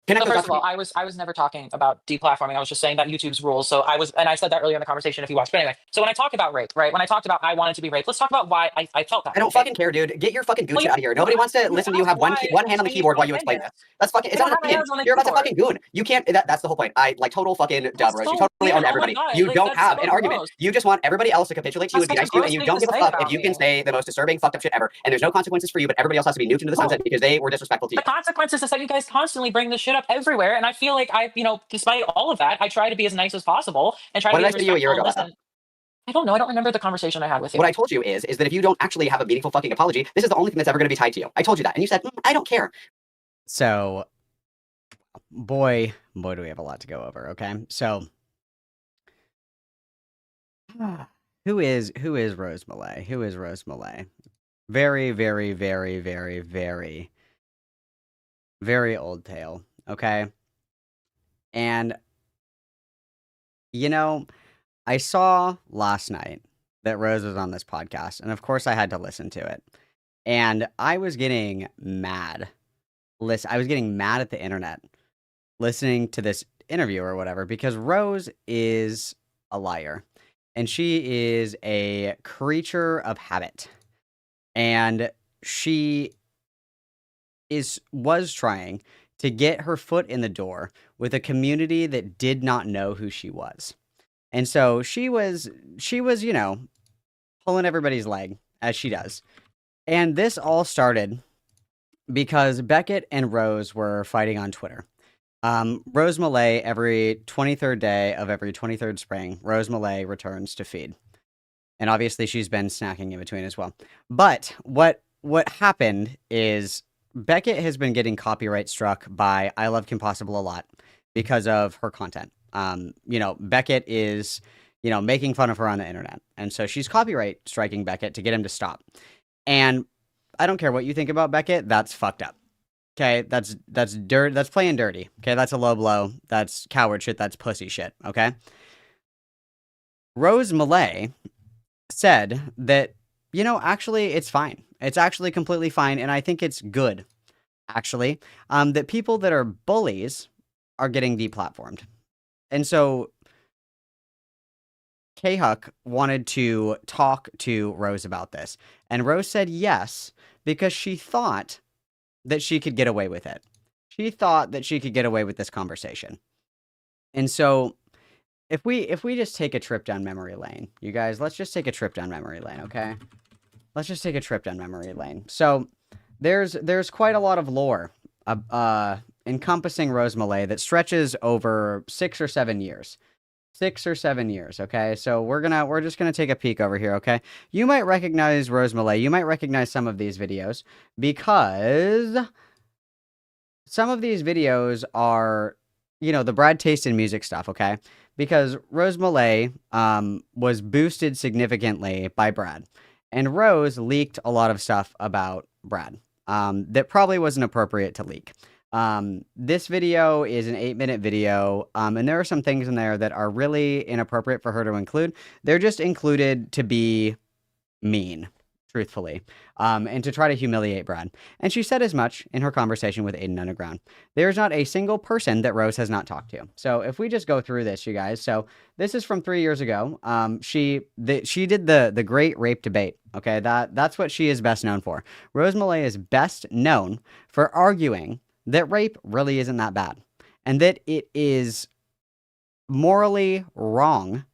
Connect So those first of dots all, for me. I was never talking about deplatforming. I was just saying that YouTube's rules. So I said that earlier in the conversation if you watched. But anyway, so when I talked about rape, right? When I talked about I wanted to be raped, let's talk about why I felt that. I don't okay? fucking care, dude. Get your fucking goon Well, shit out of here. Nobody wants to you listen to you have asked one why hand on the I keyboard while need you my explain opinion. this. That's fucking. It's I not don't an have my hands opinion. on the You're about to keyboard. fucking goon. You can't. That's the whole point. I like total fucking dub, Rose. so You totally weird. own Oh my everybody. God. You Like, don't that's have so an argument. gross. You just want everybody else to capitulate to you and That's be such nice a to you, gross and you thing don't to give a say fuck about if you can me. say the most disturbing, fucked up shit ever. And there's no consequences for you, but everybody else has to be nuked into the sunset because they were disrespectful to you. The consequences is that you guys constantly bring this shit up everywhere, and I feel like despite all of that, I try to be as nice as possible and try What to did be I as say to you a year respectful ago and about that? listen. I don't know. I don't remember the conversation I had with you. What I told you is that if you don't actually have a meaningful fucking apology, this is the only thing that's ever going to be tied to you. I told you that, and you said, I don't care. So, boy, do we have a lot to go over. Okay, so who is Rose MULET? Who is Rose MULET? Very, very, very, very, very, very old tale. Okay, and I saw last night that Rose was on this podcast, and of course I had to listen to it. And I was getting mad. I was getting mad at the internet listening to this interview or whatever because Rose is a liar. And she is a creature of habit. And she was trying to get her foot in the door with a community that did not know who she was. And so she was, pulling everybody's leg, as she does. And this all started because Beckett and Rose were fighting on Twitter. Rose MULET, every 23rd day of every 23rd spring, Rose MULET returns to feed. And obviously she's been snacking in between as well. But what happened is Beckett has been getting copyright struck by I Love Kim Possible a lot because of her content. Beckett is, making fun of her on the internet. And so she's copyright striking Beckett to get him to stop. And I don't care what you think about Beckett, that's fucked up. Okay, that's dirt. That's playing dirty. Okay, that's a low blow. That's coward shit. That's pussy shit. Okay. Rose MULET said that, actually it's fine. It's actually completely fine, and I think it's good, actually, that people that are bullies are getting deplatformed. And so K-Huck wanted to talk to Rose about this, and Rose said yes because she thought that she could get away with it. She thought that she could get away with this conversation. And so if we just take a trip down memory lane, you guys, let's just take a trip down memory lane, okay? Let's just take a trip down memory lane. So there's quite a lot of lore encompassing Rose MULET that stretches over 6 or 7 years. 6 or 7 years, okay? So we're just gonna take a peek over here, okay? You might recognize Rose MULET. You might recognize some of these videos because some of these videos are, the Brad Taste in Music stuff, okay? Because Rose MULET was boosted significantly by Brad, and Rose leaked a lot of stuff about Brad that probably wasn't appropriate to leak. This video is an 8-minute video, and there are some things in there that are really inappropriate for her to include. They're just included to be mean, truthfully, and to try to humiliate Brad. And she said as much in her conversation with Aiden Underground. There's not a single person that Rose has not talked to. So if we just go through this, you guys, so this is from 3 years ago. She did the great rape debate. Okay, that's what she is best known for. Rose MULET is best known for arguing that rape really isn't that bad, and that it is morally wrong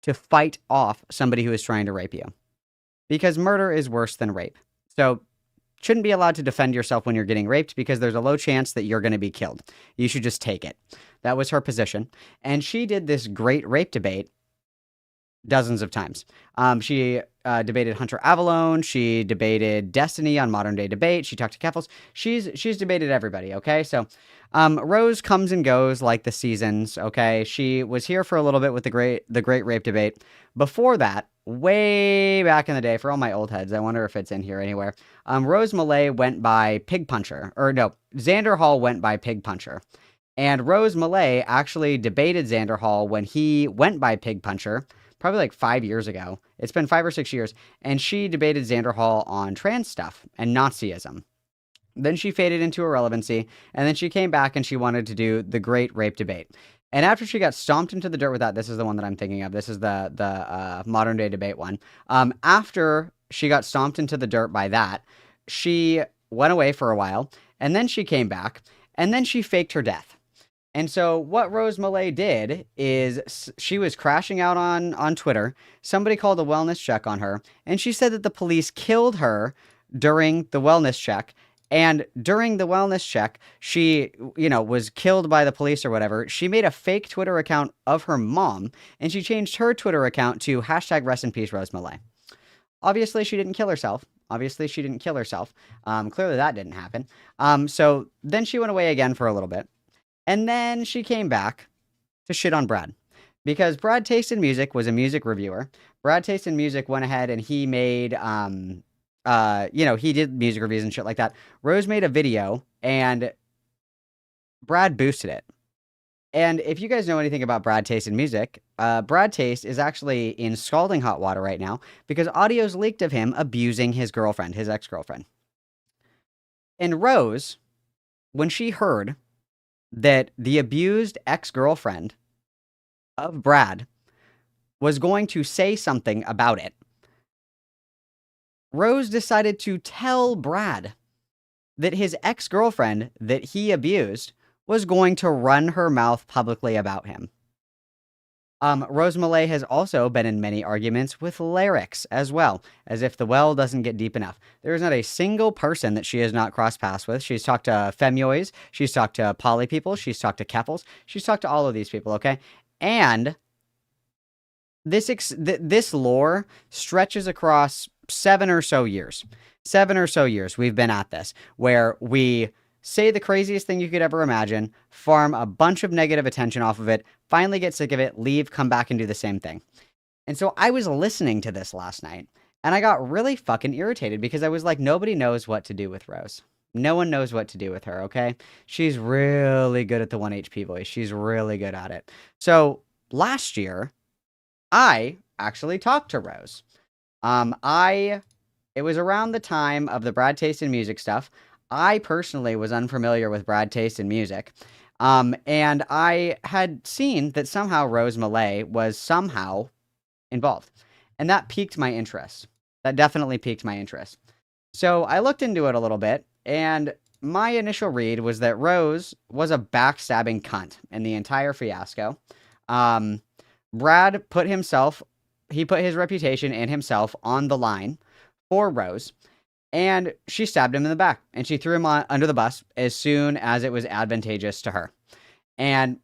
to fight off somebody who is trying to rape you, because murder is worse than rape. So shouldn't be allowed to defend yourself when you're getting raped because there's a low chance that you're going to be killed. You should just take it. That was her position, and she did this great rape debate dozens of times. She debated Hunter Avalone. She debated Destiny on Modern Day Debate. She talked to Keffels. She's debated everybody, okay? So Rose comes and goes like the seasons, okay? She was here for a little bit with the great rape debate. Before that, way back in the day, for all my old heads, I wonder if it's in here anywhere, Rose MULET went by Pig Puncher. Or no, Xander Hall went by Pig Puncher. And Rose MULET actually debated Xander Hall when he went by Pig Puncher, probably like 5 years ago. It's been 5 or 6 years. And she debated Xander Hall on trans stuff and Nazism. Then she faded into irrelevancy. And then she came back and she wanted to do the great rape debate. And after she got stomped into the dirt with that, this is the one that I'm thinking of. This is the Modern Day Debate one. After she got stomped into the dirt by that, she went away for a while. And then she came back. And then she faked her death. And so what Rose MULET did is she was crashing out on Twitter. Somebody called a wellness check on her, and she said that the police killed her during the wellness check. And during the wellness check, she, was killed by the police or whatever. She made a fake Twitter account of her mom, and she changed her Twitter account to #RestInPeace Rose MULET. Obviously, she didn't kill herself. Clearly that didn't happen. So then she went away again for a little bit. And then she came back to shit on Brad. Because Brad Taste in Music was a music reviewer. Brad Taste in Music went ahead and he made, he did music reviews and shit like that. Rose made a video and Brad boosted it. And if you guys know anything about Brad Taste in Music, Brad Taste is actually in scalding hot water right now because audio's leaked of him abusing his girlfriend, his ex-girlfriend. And Rose, when she heard that the abused ex-girlfriend of Brad was going to say something about it, Rose decided to tell Brad that his ex-girlfriend that he abused was going to run her mouth publicly about him. Rose MULET has also been in many arguments with lyrics as well, as if the well doesn't get deep enough. There is not a single person that she has not crossed paths with. She's talked to femioids, she's talked to poly people, she's talked to Keffels, she's talked to all of these people, okay? And this lore stretches across 7 or so years. 7 or so years we've been at this, where we say the craziest thing you could ever imagine, farm a bunch of negative attention off of it, finally get sick of it, leave, come back and do the same thing. And so I was listening to this last night, and I got really fucking irritated because I was like, nobody knows what to do with Rose. No one knows what to do with her, okay? She's really good at the 1 HP voice. She's really good at it. So last year, I actually talked to Rose. It was around the time of the Brad Taste in Music stuff. I personally was unfamiliar with Brad Taste in Music. And I had seen that somehow Rose MULET was somehow involved. And that piqued my interest. That definitely piqued my interest. So I looked into it a little bit, and my initial read was that Rose was a backstabbing cunt in the entire fiasco. Brad put his reputation and himself on the line for Rose, and she stabbed him in the back, and she threw him under the bus as soon as it was advantageous to her. And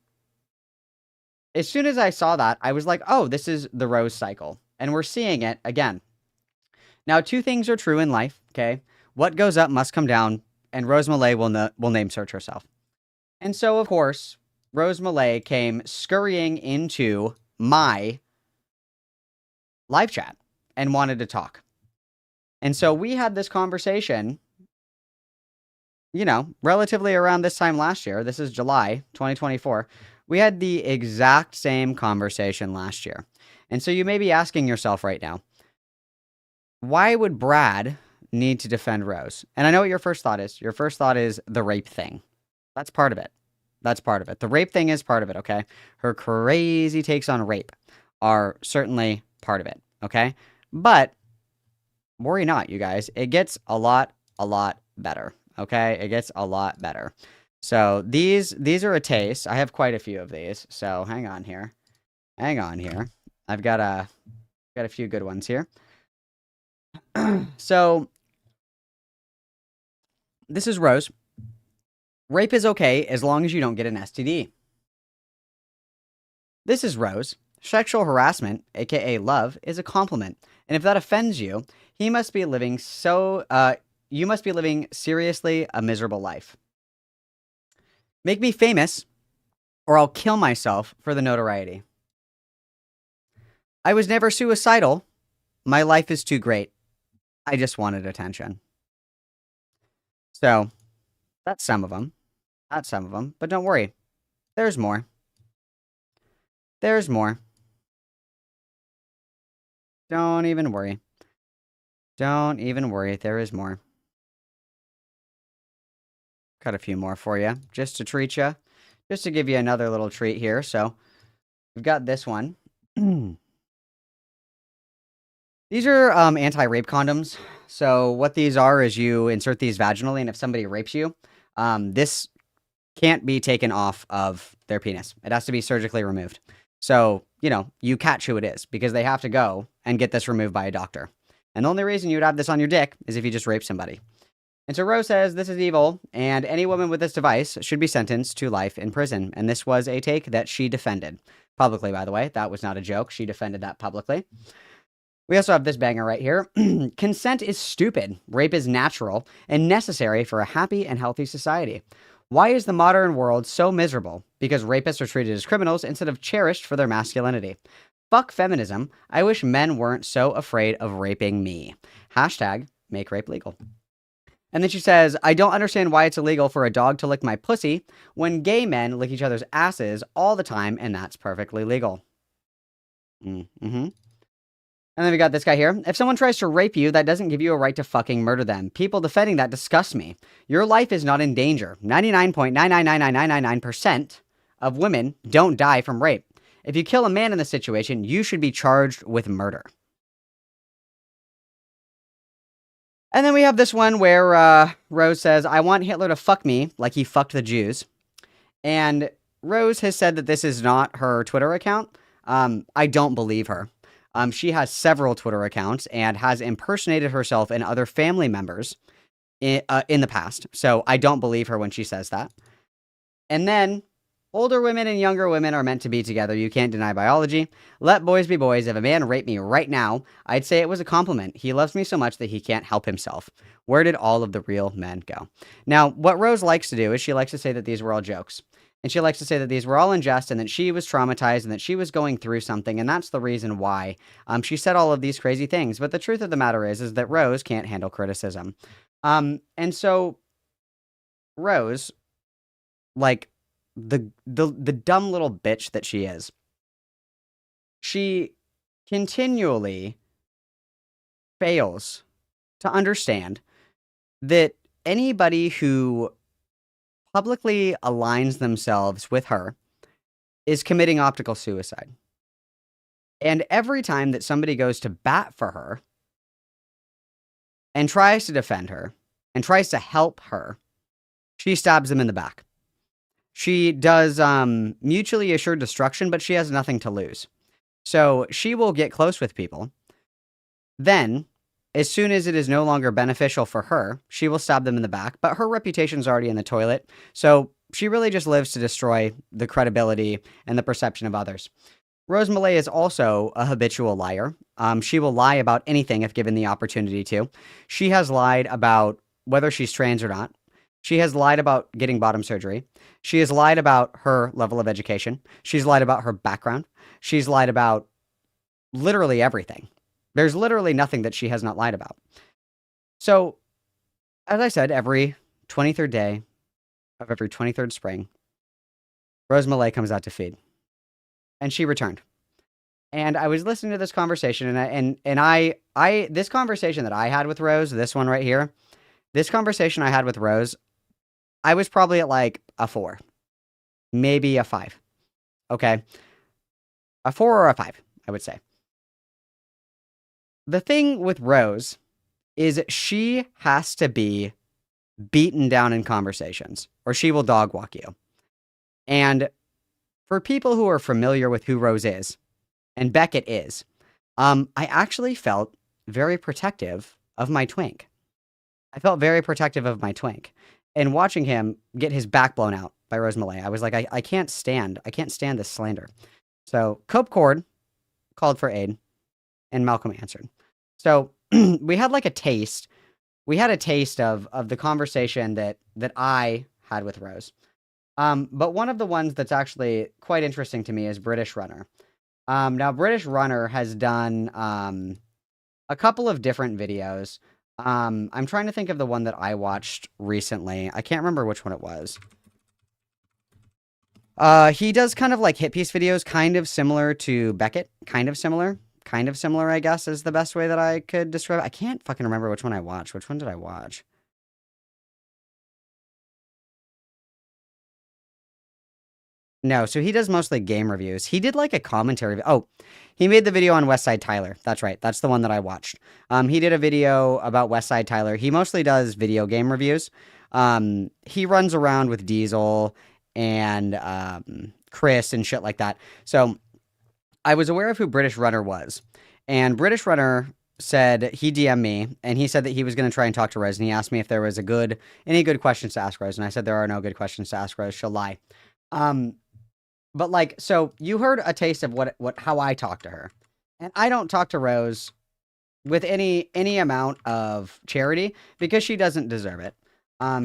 as soon as I saw that, I was like, oh, this is the Rose cycle, and we're seeing it again. Now, two things are true in life, okay? What goes up must come down, and Rose MULET will name search herself. And so, of course, Rose MULET came scurrying into my live chat and wanted to talk. And so we had this conversation, relatively around this time last year. This is July 2024. We had the exact same conversation last year. And so you may be asking yourself right now, why would Brad need to defend Rose? And I know what your first thought is. Your first thought is the rape thing. That's part of it. The rape thing is part of it, okay? Her crazy takes on rape are certainly part of it, okay? But worry not, you guys. It gets a lot better, okay? It gets a lot better. So these are a taste. I have quite a few of these, so hang on here. I've got a few good ones here. So this is Rose. Rape is okay as long as you don't get an STD. This is Rose. Sexual harassment, aka love, is a compliment. And if that offends you, you must be living seriously a miserable life. Make me famous, or I'll kill myself for the notoriety. I was never suicidal. My life is too great. I just wanted attention. So, that's some of them. But don't worry. There's more. Don't even worry. There is more. Got a few more for you, just to treat you. Just to give you another little treat here. So, we've got this one. These are anti-rape condoms. So what these are is you insert these vaginally, and if somebody rapes you, this can't be taken off of their penis. It has to be surgically removed. So, you catch who it is, because they have to go and get this removed by a doctor. And the only reason you would have this on your dick is if you just raped somebody. And so Rose says this is evil, and any woman with this device should be sentenced to life in prison. And this was a take that she defended. Publicly, by the way. That was not a joke. She defended that publicly. We also have this banger right here. Consent is stupid. Rape is natural and necessary for a happy and healthy society. Why is the modern world so miserable? Because rapists are treated as criminals instead of cherished for their masculinity. Fuck feminism. I wish men weren't so afraid of raping me. Hashtag make rape legal. And then she says, I don't understand why it's illegal for a dog to lick my pussy when gay men lick each other's asses all the time, and that's perfectly legal. And then we got this guy here. If someone tries to rape you, that doesn't give you a right to fucking murder them. People defending that disgust me. Your life is not in danger. 99.9999999% of women don't die from rape. If you kill a man in this situation, you should be charged with murder. And then we have this one where Rose says, I want Hitler to fuck me like he fucked the Jews. And Rose has said that this is not her Twitter account. I don't believe her. She has several Twitter accounts and has impersonated herself and other family members in the past. So I don't believe her when she says that. And then Older women and younger women are meant to be together. You can't deny biology. Let boys be boys. If a man raped me right now, I'd say it was a compliment. He loves me so much that he can't help himself. Where did all of the real men go? Now, what Rose likes to do is she likes to say that these were all jokes. And she likes to say that these were all in jest and that she was traumatized and that she was going through something. And that's the reason why she said all of these crazy things. But the truth of the matter is that Rose can't handle criticism. And so Rose, like the dumb little bitch that she is, she continually fails to understand that anybody who publicly aligns themselves with her is committing optical suicide. And every time that somebody goes to bat for her and tries to defend her and tries to help her, she stabs them in the back. She does mutually assured destruction, but she has nothing to lose. So she will get close with people. Then, as soon as it is no longer beneficial for her, she will stab them in the back, but her reputation's already in the toilet. So she really just lives to destroy the credibility and the perception of others. Rose MULET is also a habitual liar. She will lie about anything if given the opportunity to. She has lied about whether she's trans or not. She has lied about getting bottom surgery. She has lied about her level of education. She's lied about her background. She's lied about literally everything. There's literally nothing that she has not lied about. So, as I said, every 23rd day of every 23rd spring, Rose MULET comes out to feed. And she returned. And I was listening to this conversation, and I this conversation that I had with Rose, this one right here, this conversation I had with Rose, I was probably at like a 4, maybe a 5. Okay. A 4 or a 5, I would say. The thing with Rose is she has to be beaten down in conversations or she will dog walk you. And for people who are familiar with who Rose is, and Beckett is, I actually felt very protective of my twink. I felt very protective of my twink. And watching him get his back blown out by Rose MULET, I was like, I can't stand this slander. So Cope Cord called for aid, and Malcolm answered. So we had like a taste. We had a taste of the conversation that I had with Rose. But one of the ones that's actually quite interesting to me is British Runner. Now, British Runner has done a couple of different videos. I'm trying to think of the one that I watched recently. I can't remember which one it was. He does kind of like hit piece videos, kind of similar to Beckett. Kind of similar, I guess, is the best way that I could describe it. I can't fucking remember which one I watched. Which one did I watch? No, so he does mostly game reviews. He did like a commentary. Oh, he made the video on Westside Tyler. That's right. That's the one that I watched. He did a video about Westside Tyler. He mostly does video game reviews. He runs around with Diesel and Chris and shit like that. So I was aware of who British Runner was. And British Runner said, he DM'd me, and he said that he was going to try and talk to Rose, and he asked me if there was any good questions to ask Rose, and I said there are no good questions to ask Rose. She'll lie. But like, so you heard a taste of how I talk to her, and I don't talk to Rose with any amount of charity because she doesn't deserve it.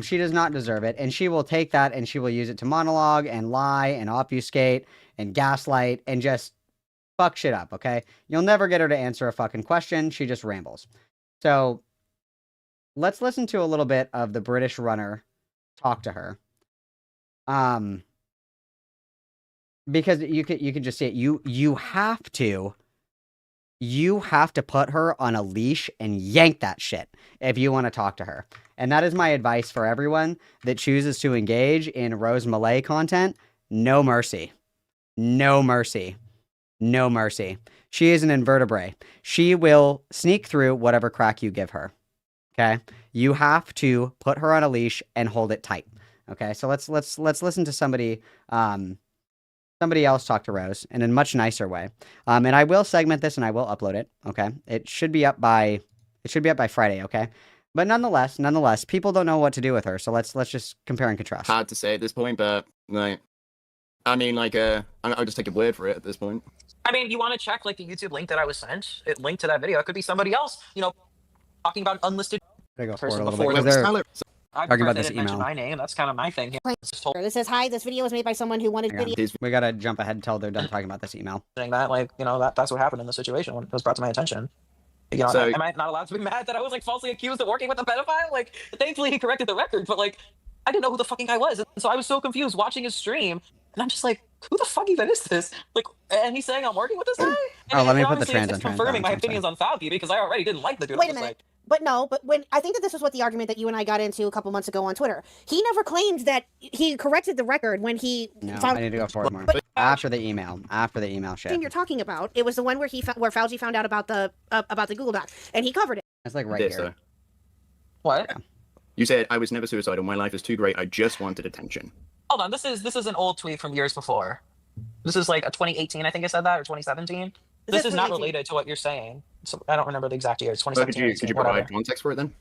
She does not deserve it, and she will take that and she will use it to monologue and lie and obfuscate and gaslight and just fuck shit up, okay? You'll never get her to answer a fucking question. She just rambles. So let's listen to a little bit of the British Runner talk to her. Because you could just see it. You have to put her on a leash and yank that shit if you want to talk to her. And that is my advice for everyone that chooses to engage in Rose MULET content. No mercy. No mercy. No mercy. She is an invertebrate. She will sneak through whatever crack you give her. Okay? You have to put her on a leash and hold it tight. Okay? So let's listen to somebody else talk to Rose in a much nicer way. And I will segment this and I will upload it. Okay? It should be up by Friday, okay? But nonetheless, people don't know what to do with her. So let's just compare and contrast. Hard to say at this point, but like I mean, like, I'll just take a word for it at this point. I mean, you want to check like the YouTube link that I was sent? It linked to that video. It could be somebody else, you know, talking about unlisted Gotta go forward person a little before. bit, 'cause they're I talking prefer about they this didn't mention email. my name. That's kind of my thing here. This says, hi, this video was made by someone who wanted video. We gotta jump ahead until they're done talking about this email. Saying that, like, you know, that's what happened in the situation when it was brought to my attention. You know, So- am I not allowed to be mad that I was like falsely accused of working with a pedophile? Like, thankfully he corrected the record, but like, I didn't know who the fucking guy was, and so I was so confused watching his stream, and I'm just like, who the fuck even is this? Like, and he's saying I'm working with this guy. And let me put the obviously trans it's on trans confirming on, my I'm sorry. opinions on Falky because I already didn't like the dude. Wait a minute. But no, but when I think that this was what the argument that you and I got into a couple months ago on Twitter. He never claimed that he corrected the record when he No, found I need to go forward more. But- After the email shit. thing you're talking about. It was the one where where Fauci found out about the Google Doc, and he covered it. It's like right This, here. What? Yeah. You said I was never suicidal. My life is too great. I just wanted attention. Hold on, this is an old tweet from years before. This is like a 2018, I think I said that, or 2017. This is not 2018. related to what you're saying. So I don't remember the exact year. It's So 2017. could you whatever. provide context for it then?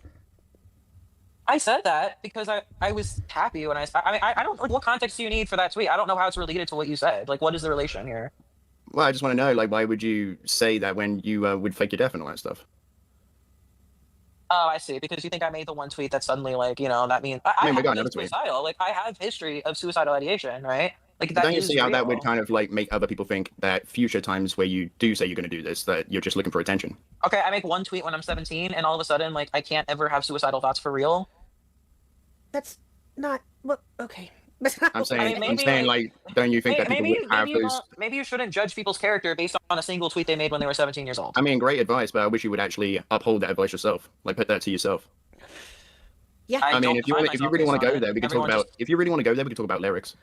I said that because I was happy when I mean, I don't like what context do you need for that tweet? I don't know how it's related to what you said. Like, what is the relation here? Well, I just want to know, like, why would you say that when you would fake your death and all that stuff? Oh, I see. Because you think I made the one tweet that suddenly, like, you know, that means I mean, we got have another been tweet. suicidal. Like, I have history of suicidal ideation, right? Like, that Don't you is see how that would real. kind of like make other people think that future times where you do say you're going to do this, that you're just looking for attention? Okay, I make one tweet when I'm 17, and all of a sudden, like, I can't ever have suicidal thoughts for real. That's not what. Okay. I'm saying, maybe, I'm saying, like, don't you think that people would have those? Maybe you shouldn't judge people's character based on a single tweet they made when they were 17 years old. I mean, great advice, but I wish you would actually uphold that advice yourself. Like, put that to yourself. Yeah. I mean, don't if you find if you myself really based want to on go it. there, we can talk Everyone about. just- If you really want to go there, we can talk about lyrics.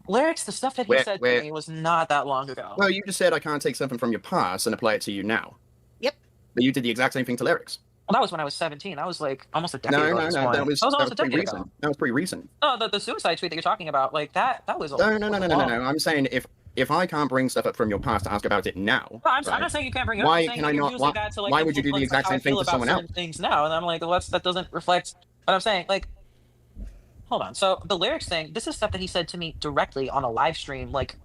Lyrics, the stuff that he said to me was not that long ago. Well, you just said I can't take something from your past and apply it to you now. Yep. But you did the exact same thing to lyrics. Well, that was when I was 17. That was like almost a decade No, ago. no, at this no. point. That was almost a pretty decade ago. recent. That was pretty recent. No, the suicide tweet that you're talking about, like that was a No, no, no, no, no, long. no. I'm saying if I can't bring stuff up from your past to ask about it now. No, I'm right? not saying you can't bring it up. Why I'm saying can that I you're not- using why- that to, like, why would you do the influence, like, exact how same I thing feel to about someone certain else? things now, and I'm like, well, that doesn't reflect what I'm saying. Like, hold on. So the lyrics thing, this is stuff that he said to me directly on a live stream, like,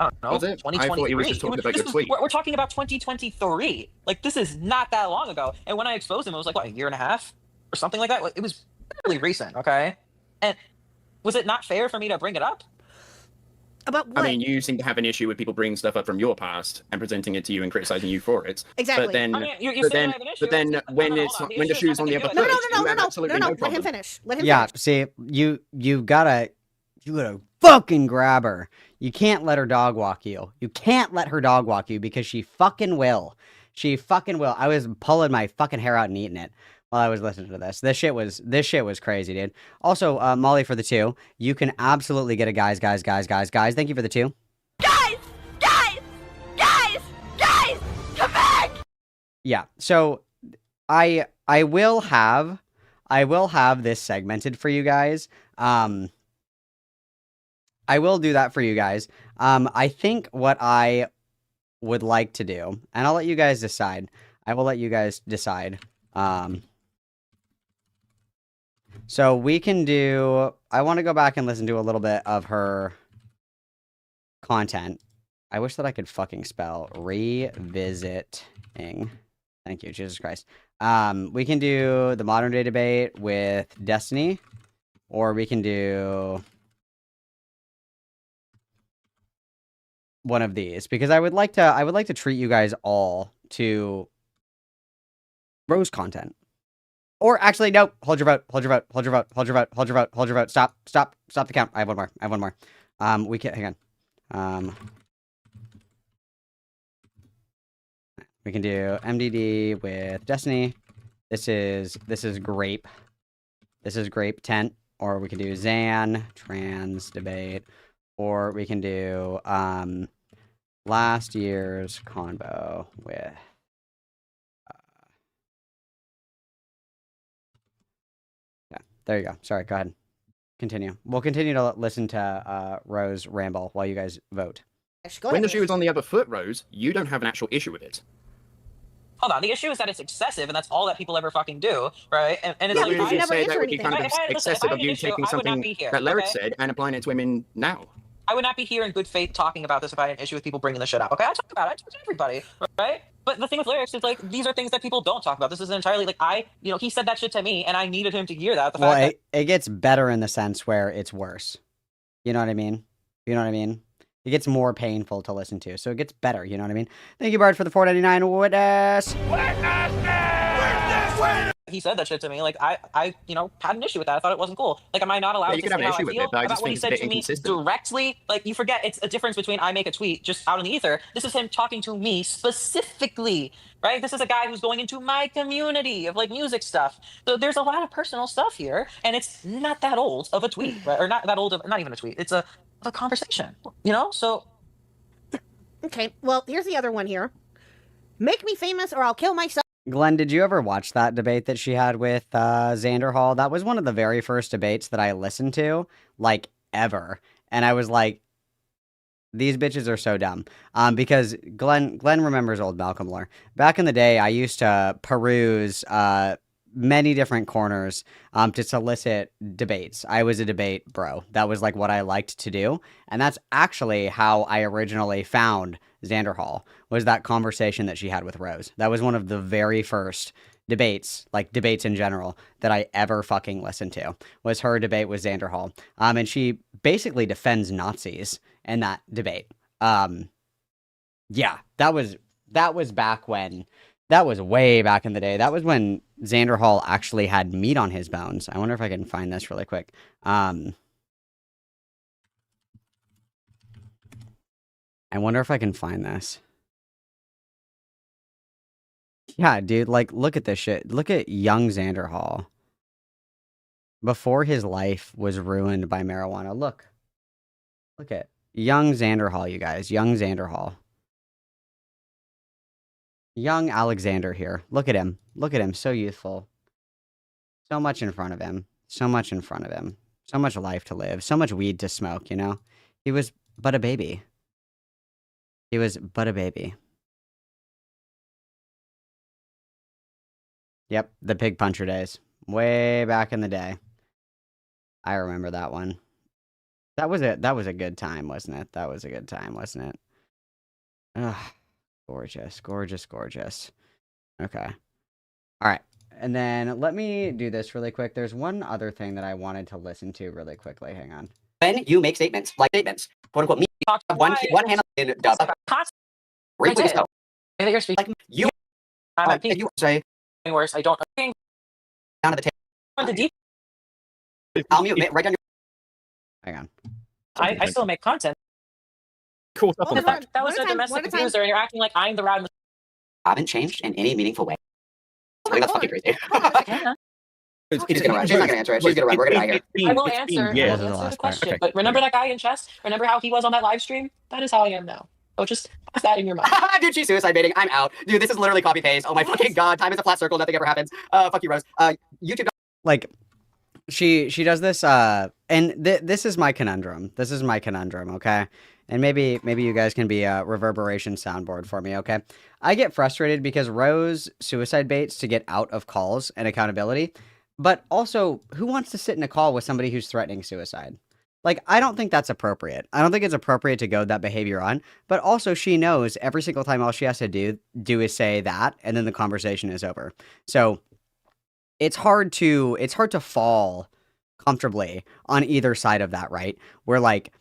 I don't know, Was it? I thought he was 2023. just talking about This your is- tweet. We're talking about 2023. Like, this is not that long ago. And when I exposed him, it was like, what, a year and a half or something like that? It was really recent, okay? And was it not fair for me to bring it up? About what? I mean, you seem to have an issue with people bringing stuff up from your past and presenting it to you and criticizing you for it. Exactly. But then, I mean, you're but saying then, I have an issue. but then No, when no, it's hold on. when the issue has shoe's on the nothing other to do foot, with no, you have absolutely no Let him problem. finish. Let him Yeah, finish. see, you gotta fucking grab her. You can't let her dog walk you. You can't let her dog walk you because she fucking will. She fucking will. I was pulling my fucking hair out and eating it while I was listening to this. This shit was crazy, dude. Also, Molly for the 2. You can absolutely get a guys. Thank you for the 2. Guys, come back! Yeah. So I will have this segmented for you guys. I will do that for you guys. I think what I would like to do, and I'll let you guys decide. I will let you guys decide. So we can do, I want to go back and listen to a little bit of her content. I wish that I could fucking spell revisiting. Thank you, Jesus Christ. We can do the modern day debate with Destiny, or we can do one of these, because I would like to treat you guys all to Rose content. Or actually, no, hold your vote. Stop the count. I have one more. We can, hang on. We can do MDD with Destiny. This is Grape. This is Grape Tent. Or we can do Zan, trans debate. Or we can do last year's convo with yeah, there you go. Sorry, go ahead. Continue. We'll continue to listen to Rose ramble while you guys vote. Go When ahead. the shoe is on the other foot, Rose, you don't have an actual issue with it. Hold on. The issue is that it's excessive, and that's all that people ever fucking do, right? And it's Yeah, like, because you you just never said that answer would be anything. kind of If I had excessive an of you issue, taking I would not something be here, that Lyric okay? said and applying it to women now. I would not be here in good faith talking about this if I had an issue with people bringing the shit up. Okay, I talk about it. I talk to everybody, right? But the thing with lyrics is like these are things that people don't talk about. This is entirely like he said that shit to me, and I needed him to hear that. The well, fact it gets better in the sense where it's worse. You know what I mean? You know what I mean? It gets more painful to listen to, so it gets better. You know what I mean? Thank you, Bard, for the $4.99 witness. he said that shit to me. Like I had an issue with that. I thought it wasn't cool. Like, am I not allowed you to can have say an how I issue with feel it, but I about just what he think it's a said bit to me inconsistent. directly? Like, you forget it's a difference between I make a tweet just out in the ether. This is him talking to me specifically, right? This is a guy who's going into my community of like music stuff. So there's a lot of personal stuff here, and it's not that old of a tweet, right? Or not that old of, not even a tweet. It's a conversation, you know? So Okay, well, here's the other one here. Make me famous or I'll kill myself. Glenn, did you ever watch that debate that she had with Xander Hall? That was one of the very first debates that I listened to, like, ever. And I was like, these bitches are so dumb. Because Glenn remembers old Malcolm lore. Back in the day, I used to peruse many different corners to solicit debates. I was a debate bro. That was like what I liked to do. And that's actually how I originally found Xander Hall, was that conversation that she had with Rose. That was one of the very first debates, like debates in general, that I ever fucking listened to, was her debate with Xander Hall. And she basically defends Nazis in that debate. Yeah, that was back when, that was way back in the day. That was when Xander Hall actually had meat on his bones. I wonder if I can find this really quick. I wonder if I can find this. Yeah, dude, like, look at this shit. Look at young Xander Hall. Before his life was ruined by marijuana. Look at young Xander Hall, you guys. Young Xander Hall. Young Alexander here. Look at him. Look at him. So youthful. So much in front of him. So much in front of him. So much life to live. So much weed to smoke, you know? He was but a baby. He was but a baby. Yep, the pig puncher days. Way back in the day. I remember that one. That was a good time, wasn't it? That was a good time, wasn't it? Ugh. Gorgeous, gorgeous, gorgeous. Okay. All right. And then let me do this really quick. There's one other thing that I wanted to listen to really quickly. Hang on. When you make statements, like statements, quote unquote, me, one hand in dub. Right with yourself. that you're speaking, Like you, I'm at peak. you say Worse, I don't think down to the table. the deep. I'll mute it right down your. Hang on. I still make content. Caught up Well, on then- that. That was One a at a time, domestic one at a time. abuser, and you're acting like I'm the rad. Haven't changed in any meaningful way. I think that's fucking crazy. Yeah. He's just gonna run. She's not gonna answer it. She's gonna run. We're gonna die here. I will answer. Yeah. I This is will the answer last the part. question. Okay. But remember that guy in chess? Remember how he was on that live stream? That is how I am now. So just have that in your mind. Dude, she's suicide baiting. I'm out. Dude, this is literally copy paste. Oh my fucking god. Time is a flat circle. Nothing ever happens. Fuck you, Rose. YouTube. Like, she does this. And this is my conundrum. This is my conundrum. Okay. And maybe you guys can be a reverberation soundboard for me. Okay. I get frustrated because Rose suicide baits to get out of calls and accountability. But also, who wants to sit in a call with somebody who's threatening suicide? Like, I don't think that's appropriate. I don't think it's appropriate to goad that behavior on. But also, she knows every single time all she has to do is say that, and then the conversation is over. So it's hard to fall comfortably on either side of that, right? Where like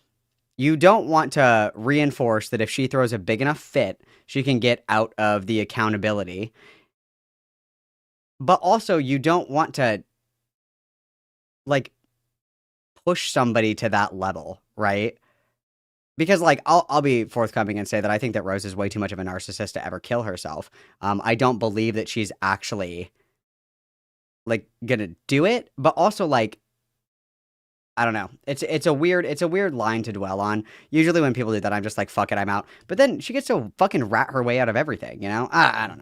you don't want to reinforce that if she throws a big enough fit, she can get out of the accountability. But also, you don't want to like push somebody to that level, right? Because like I'll be forthcoming and say that I think that Rose is way too much of a narcissist to ever kill herself. I don't believe that she's actually like gonna do it, but also like I don't know. It's a weird line to dwell on. Usually when people do that, I'm just like, fuck it, I'm out. But then she gets to fucking rat her way out of everything, you know? I don't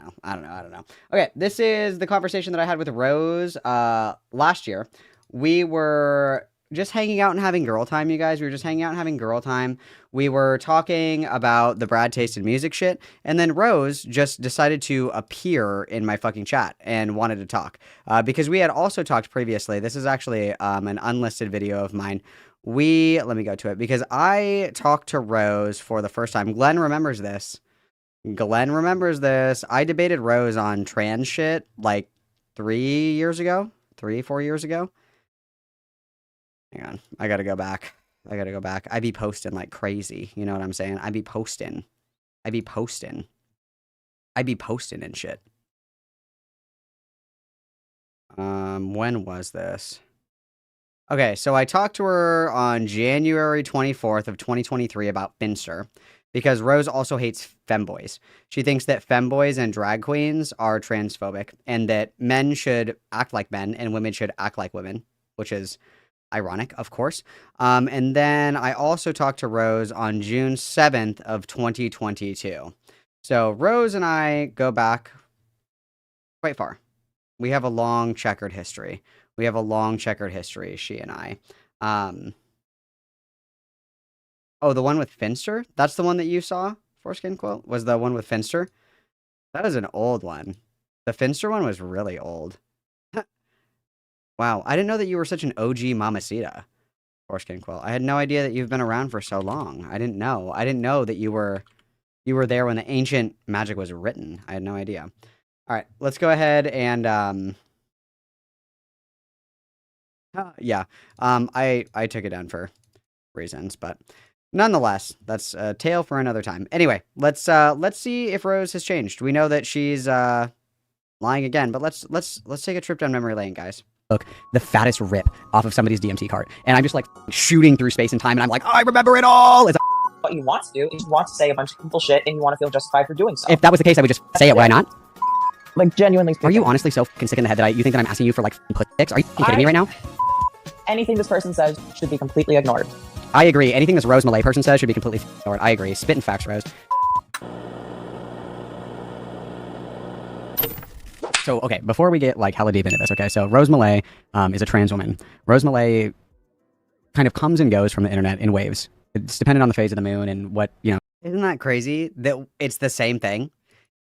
know. Okay, this is the conversation that I had with Rose last year. We were just hanging out and having girl time, you guys. We were just hanging out and having girl time. We were talking about the Brad Tasted Music shit, and then Rose just decided to appear in my fucking chat and wanted to talk. Because we had also talked previously. This is actually an unlisted video of mine let me go to it because I talked to Rose for the first time. Glenn remembers this. I debated Rose on trans shit like 4 years ago. Hang on. I gotta go back. I be posting like crazy. You know what I'm saying? I be posting and shit. When was this? Okay, so I talked to her on January 24th of 2023 about Finster, because Rose also hates femboys. She thinks that femboys and drag queens are transphobic, and that men should act like men and women should act like women, which is ironic, of course. And then I also talked to Rose on June 7th of 2022. So Rose and I go back quite far. We have a long checkered history. She and I. Oh, the one with Finster? That's the one that you saw, Foreskin Quilt? Was the one with Finster? That is an old one. The Finster one was really old. Wow, I didn't know that you were such an OG mamacita, Foreskin Quilt. I had no idea that you've been around for so long. I didn't know that you were there when the ancient magic was written. I had no idea. All right, let's go ahead and I took it down for reasons, but nonetheless, that's a tale for another time. Anyway, let's see if Rose has changed. We know that she's lying again, but let's take a trip down memory lane, guys. Look, the fattest rip off of somebody's DMT card, and I'm just like shooting through space and time, and I'm like, oh, I remember it all. What you want to do is you want to say a bunch of people shit, and you want to feel justified for doing so. If that was the case, I would just say it. Would I not? Like, genuinely speaking. Are you honestly so fucking sick in the head that you think that I'm asking you for, like, pussy pics? Are you kidding me right now? Anything this person says should be completely ignored. I agree. Anything this Rose Malay person says should be completely ignored. I agree. Spitting facts, Rose. So, okay, before we get, like, hella deep into this, okay, so Rose Malay is a trans woman. Rose Malay kind of comes and goes from the internet in waves. It's dependent on the phase of the moon and what, you know. Isn't that crazy that it's the same thing?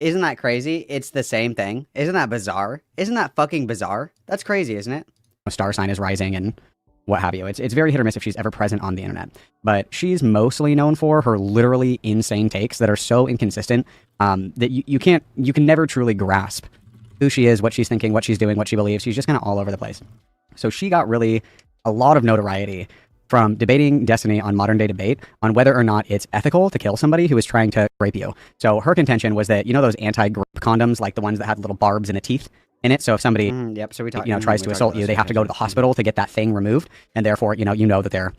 Isn't that crazy? It's the same thing. Isn't that bizarre? Isn't that fucking bizarre? That's crazy, isn't it? A star sign is rising and what have you. It's very hit or miss if she's ever present on the internet. But she's mostly known for her literally insane takes that are so inconsistent that you can never truly grasp who she is, what she's thinking, what she's doing, what she believes. She's just kind of all over the place. So she got really a lot of notoriety from debating Destiny on Modern Day Debate on whether or not it's ethical to kill somebody who is trying to rape you. So her contention was that, you know, those anti-grip condoms, like the ones that had little barbs in the teeth in it. So if somebody, tries to assault you, they have to go to the hospital to get that thing removed. And therefore, you know that they're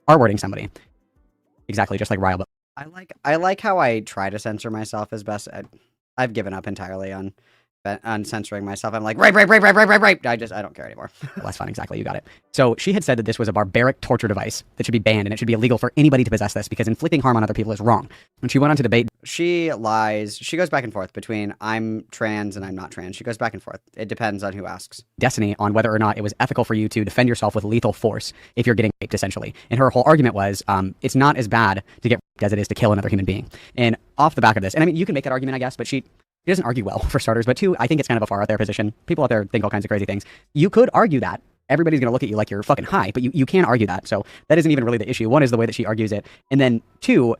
R-wording somebody. Exactly. Just like Ryle. But I like how I try to censor myself as best. I've given up entirely on censoring myself. I'm like, rape. I don't care anymore. Well, that's fine. Exactly. You got it. So she had said that this was a barbaric torture device that should be banned and it should be illegal for anybody to possess this because inflicting harm on other people is wrong. When she went on to debate, she lies. She goes back and forth between I'm trans and I'm not trans. She goes back and forth. It depends on who asks. Destiny on whether or not it was ethical for you to defend yourself with lethal force if you're getting raped, essentially. And her whole argument was, it's not as bad to get raped as it is to kill another human being. And off the back of this, and I mean, you can make that argument, I guess, but she doesn't argue well, for starters, but two, I think it's kind of a far out there position. People out there think all kinds of crazy things. You could argue that. Everybody's going to look at you like you're fucking high, but you can argue that. So that isn't even really the issue. One is the way that she argues it. And then two,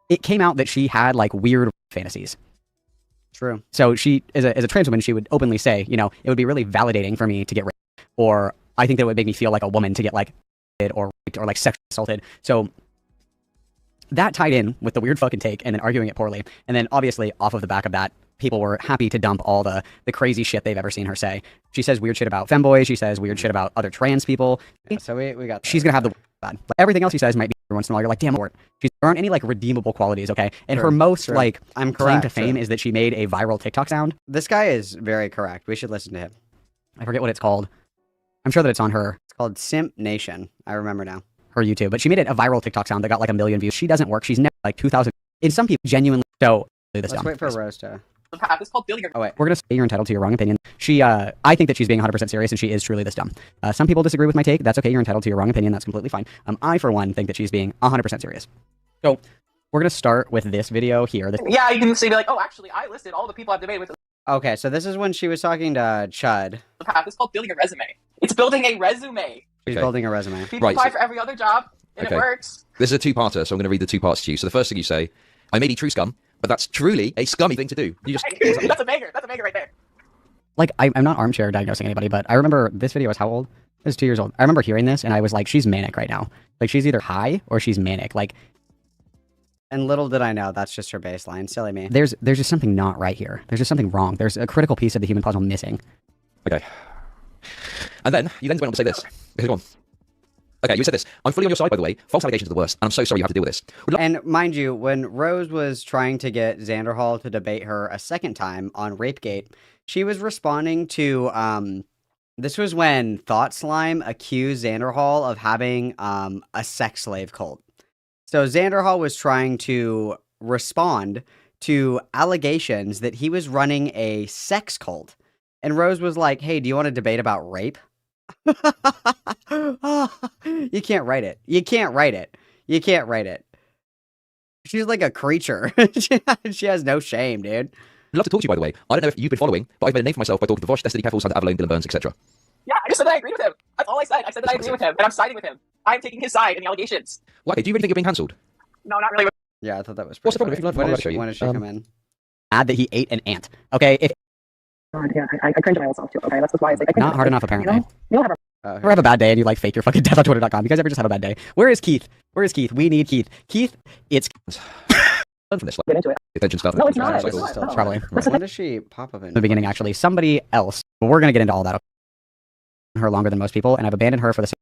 it came out that she had like weird fantasies. True. So she, as a trans woman, she would openly say, you know, it would be really validating for me to get raped, or I think that it would make me feel like a woman to get like or raped or like sexually assaulted. So that tied in with the weird fucking take and then arguing it poorly. And then obviously off of the back of that, people were happy to dump all the crazy shit they've ever seen her say. She says weird shit about femboys. She says weird shit about other trans people. Yeah, so we got that. She's going to have the bad. Like, everything else she says might be every once in a while. You're like, damn, there aren't any like redeemable qualities, okay? And her most like claim to fame is that she made a viral TikTok sound. This guy is very correct. We should listen to him. I forget what it's called. I'm sure that it's on her. It's called Simp Nation. I remember now. Her YouTube, but she made it a viral TikTok sound that got like 1 million views. She doesn't work. She's never like 2,000. In some people, genuinely. So let's wait for Rose to. The path is called building. Oh wait, we're gonna say you're entitled to your wrong opinion. I think that she's being 100% serious, and she is truly this dumb. Some people disagree with my take. That's okay. You're entitled to your wrong opinion. That's completely fine. I, for one, think that she's being 100% serious. So we're gonna start with this video here. Yeah, you can say like, oh, actually, I listed all the people I've debated with. Okay, so this is when she was talking to Chud. The path is called building a resume. It's building a resume. She's building a resume. People apply for every other job, and it works. This is a two-parter, so I'm going to read the two parts to you. So the first thing you say, I may be true scum, but that's truly a scummy thing to do. You just That's a banger. That's a banger right there. Like, I'm not armchair diagnosing anybody, but I remember this video was how old? It was 2 years old. I remember hearing this, and I was like, she's manic right now. Like, she's either high or she's manic. Like, and little did I know, that's just her baseline. Silly me. There's just something not right here. There's just something wrong. There's a critical piece of the human puzzle missing. Okay. And then, you then went on to say this. Okay, go on. Okay, you said this. I'm fully on your side, by the way. False allegations are the worst, and I'm so sorry you have to deal with this. And mind you, when Rose was trying to get Xander Hall to debate her a second time on Rapegate, she was responding to, this was when Thought Slime accused Xander Hall of having, a sex slave cult. So Xander Hall was trying to respond to allegations that he was running a sex cult. And Rose was like, hey, do you want to debate about rape? You can't write it. You can't write it. You can't write it. She's like a creature. She has no shame, dude. I'd love to talk to you, by the way. I don't know if you've been following, but I've made a name for myself by talking to Vosh, Destiny Peffels, Santa Avalone, Dylan Burns, etc. Yeah, I just said that I agree with him. That's all I said. I said that I agree with him, and I'm siding with him. I'm taking his side in the allegations. Well, okay, do you really think you're being cancelled? No, not really. Yeah, I thought that was What's the problem? funny. If you love When did she come in? Add that he ate an ant. Okay, if Yeah, I cringe at myself too. Okay, that's why I say not hard enough, apparently. You don't have ever have a bad day and you like fake your fucking death on Twitter.com? You guys ever just have a bad day? Where is Keith? Where is Keith? We need Keith. Keith, it's Learn from this. get into it. Attention stuff. No, it's not. Cycle. It's not. probably. That's When does she pop up in the beginning? Actually, somebody else. But we're gonna get into all that. Her longer than most people, and I've abandoned her for the same.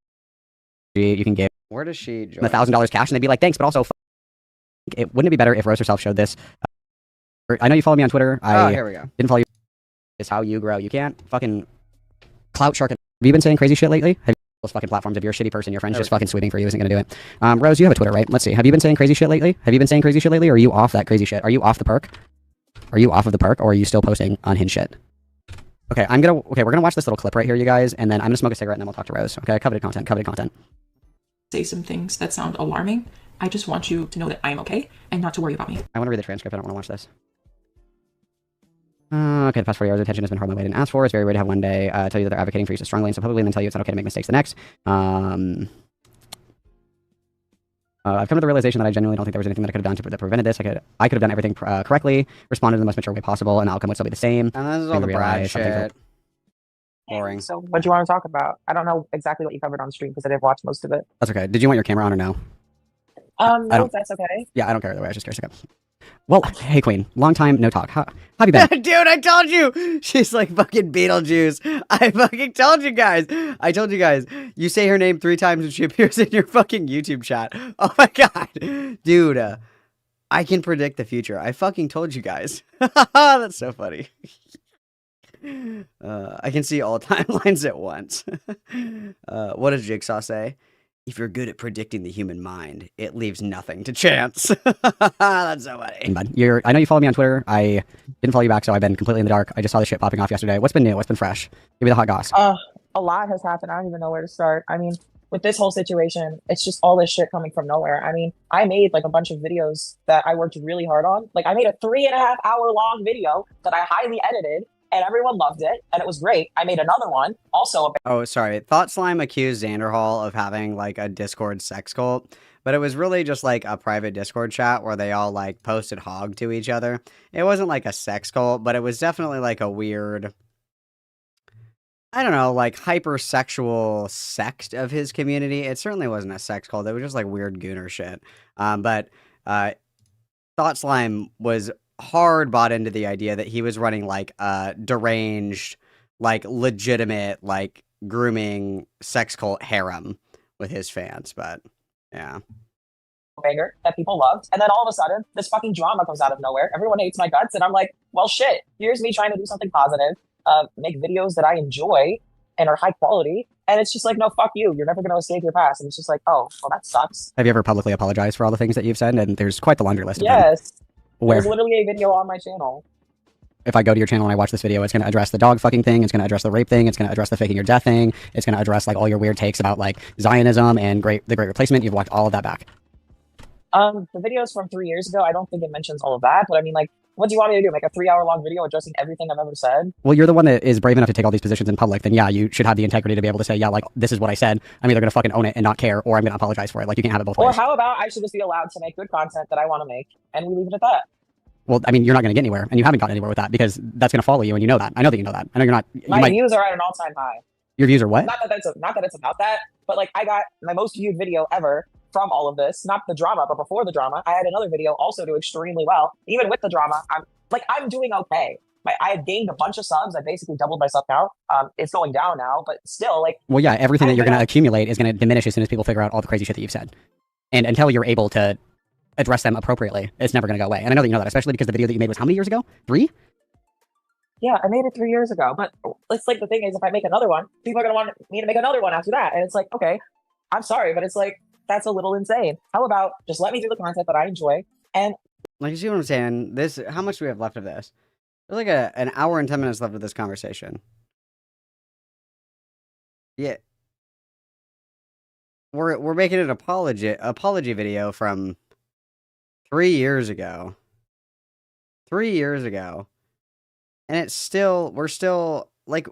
You can give. Where does she join? $1,000 cash, and they'd be like, "Thanks," but also, wouldn't it be better if Rose herself showed this? I know you follow me on Twitter. Here we go. Didn't follow you. It's how you grow. You can't fucking clout shark. Have you been saying crazy shit lately? Have those fucking platforms? If you're a shitty person, your friend's just fucking sweeping for you, isn't gonna do it. Rose, you have a Twitter, right? Let's see. Have you been saying crazy shit lately? Have you been saying crazy shit lately, or are you off that crazy shit? Are you off the perk? Are you off of the perk, or are you still posting unhinged shit? Okay, we're gonna watch this little clip right here, you guys, and then I'm gonna smoke a cigarette and then we'll talk to Rose. Okay, coveted content. Say some things that sound alarming. I just want you to know that I'm okay and not to worry about me. I want to read the transcript. I don't want to watch this. Okay, the past 4 years, attention has been hard my way and asked for. It's very rare to have one day tell you that they're advocating for you so strongly and so publicly, and then tell you it's not okay to make mistakes the next. I've come to the realization that I genuinely don't think there was anything that I could have done that prevented this. I could have done everything correctly, responded in the most mature way possible, and the outcome would still be the same. And this is all the Brad shit. Boring. So what do you want to talk about? I don't know exactly what you covered on stream because I didn't watch most of it. That's okay. Did you want your camera on or no? No, if that's okay. Yeah, I don't care either way. I was just curious. Okay. Well, hey Queen, long time no talk. How have you been? Dude, I told you! She's like fucking Beetlejuice. I fucking told you guys. You say her name 3 times and she appears in your fucking YouTube chat. Oh my god. Dude, I can predict the future. I fucking told you guys. That's so funny. I can see all timelines at once. What does Jigsaw say? If you're good at predicting the human mind, it leaves nothing to chance. That's so funny. I know you follow me on Twitter. I didn't follow you back, so I've been completely in the dark. I just saw this shit popping off yesterday. What's been new? What's been fresh? Give me the hot goss. A lot has happened. I don't even know where to start. I mean, with this whole situation, it's just all this shit coming from nowhere. I mean, I made like a bunch of videos that I worked really hard on. Like I made a 3.5 hour long video that I highly edited. And everyone loved it, and it was great. I made another one, also. Oh, sorry. Thought Slime accused Xander Hall of having, like, a Discord sex cult, but it was really just, like, a private Discord chat where they all, like, posted hog to each other. It wasn't, like, a sex cult, but it was definitely, like, a weird, I don't know, like, hypersexual sect of his community. It certainly wasn't a sex cult. It was just, like, weird gooner shit. But Thought Slime was hard bought into the idea that he was running like a deranged, like legitimate, like grooming sex cult harem with his fans. But yeah, banger that people loved, and then all of a sudden this fucking drama comes out of nowhere. Everyone hates my guts, and I'm like, well, shit. Here's me trying to do something positive, make videos that I enjoy and are high quality, and it's just like, no, fuck you. You're never gonna escape your past. And it's just like, oh, well, that sucks. Have you ever publicly apologized for all the things that you've said? And there's quite the laundry list. Yes. Where? There's literally a video on my channel. If I go to your channel and I watch this video, it's going to address the dog fucking thing. It's going to address the rape thing. It's going to address the faking your death thing. It's going to address like all your weird takes about like Zionism and the Great Replacement. You've walked all of that back. The videos from 3 years ago, I don't think it mentions all of that. But I mean, like What do you want me to do? Make a 3-hour-long video addressing everything I've ever said? Well, you're the one that is brave enough to take all these positions in public. Then yeah, you should have the integrity to be able to say, yeah, like this is what I said. I'm either gonna fucking own it and not care, or I'm gonna apologize for it. Like you can't have it both Or ways. how about I should just be allowed to make good content that I want to make, and we leave it at that? Well, I mean, you're not gonna get anywhere, and you haven't gotten anywhere with that because that's gonna follow you, and you know that. I know that you know that. I know you're not. My views are at an all-time high. Your views are what? Not that it's about that, but like I got my most viewed video ever from all of this. Not the drama, but before the drama, I had another video also do extremely well. Even with the drama, I'm doing okay. I had gained a bunch of subs. I basically doubled my sub count. It's going down now, but still, like. Well, yeah, everything that you're going to accumulate is going to diminish as soon as people figure out all the crazy shit that you've said, and until you're able to address them appropriately, it's never going to go away. And I know that you know that, especially because the video that you made was how many years ago? 3? Yeah, I made it 3 years ago, but it's like the thing is, if I make another one, people are gonna want me to make another one after that, and it's like, okay, I'm sorry, but it's like that's a little insane. How about just let me do the content that I enjoy? And like, you see what I'm saying? This, how much do we have left of this? There's like an hour and 10 minutes left of this conversation. Yeah, we're making an apology video from 3 years ago. 3 years ago. And we're still, like,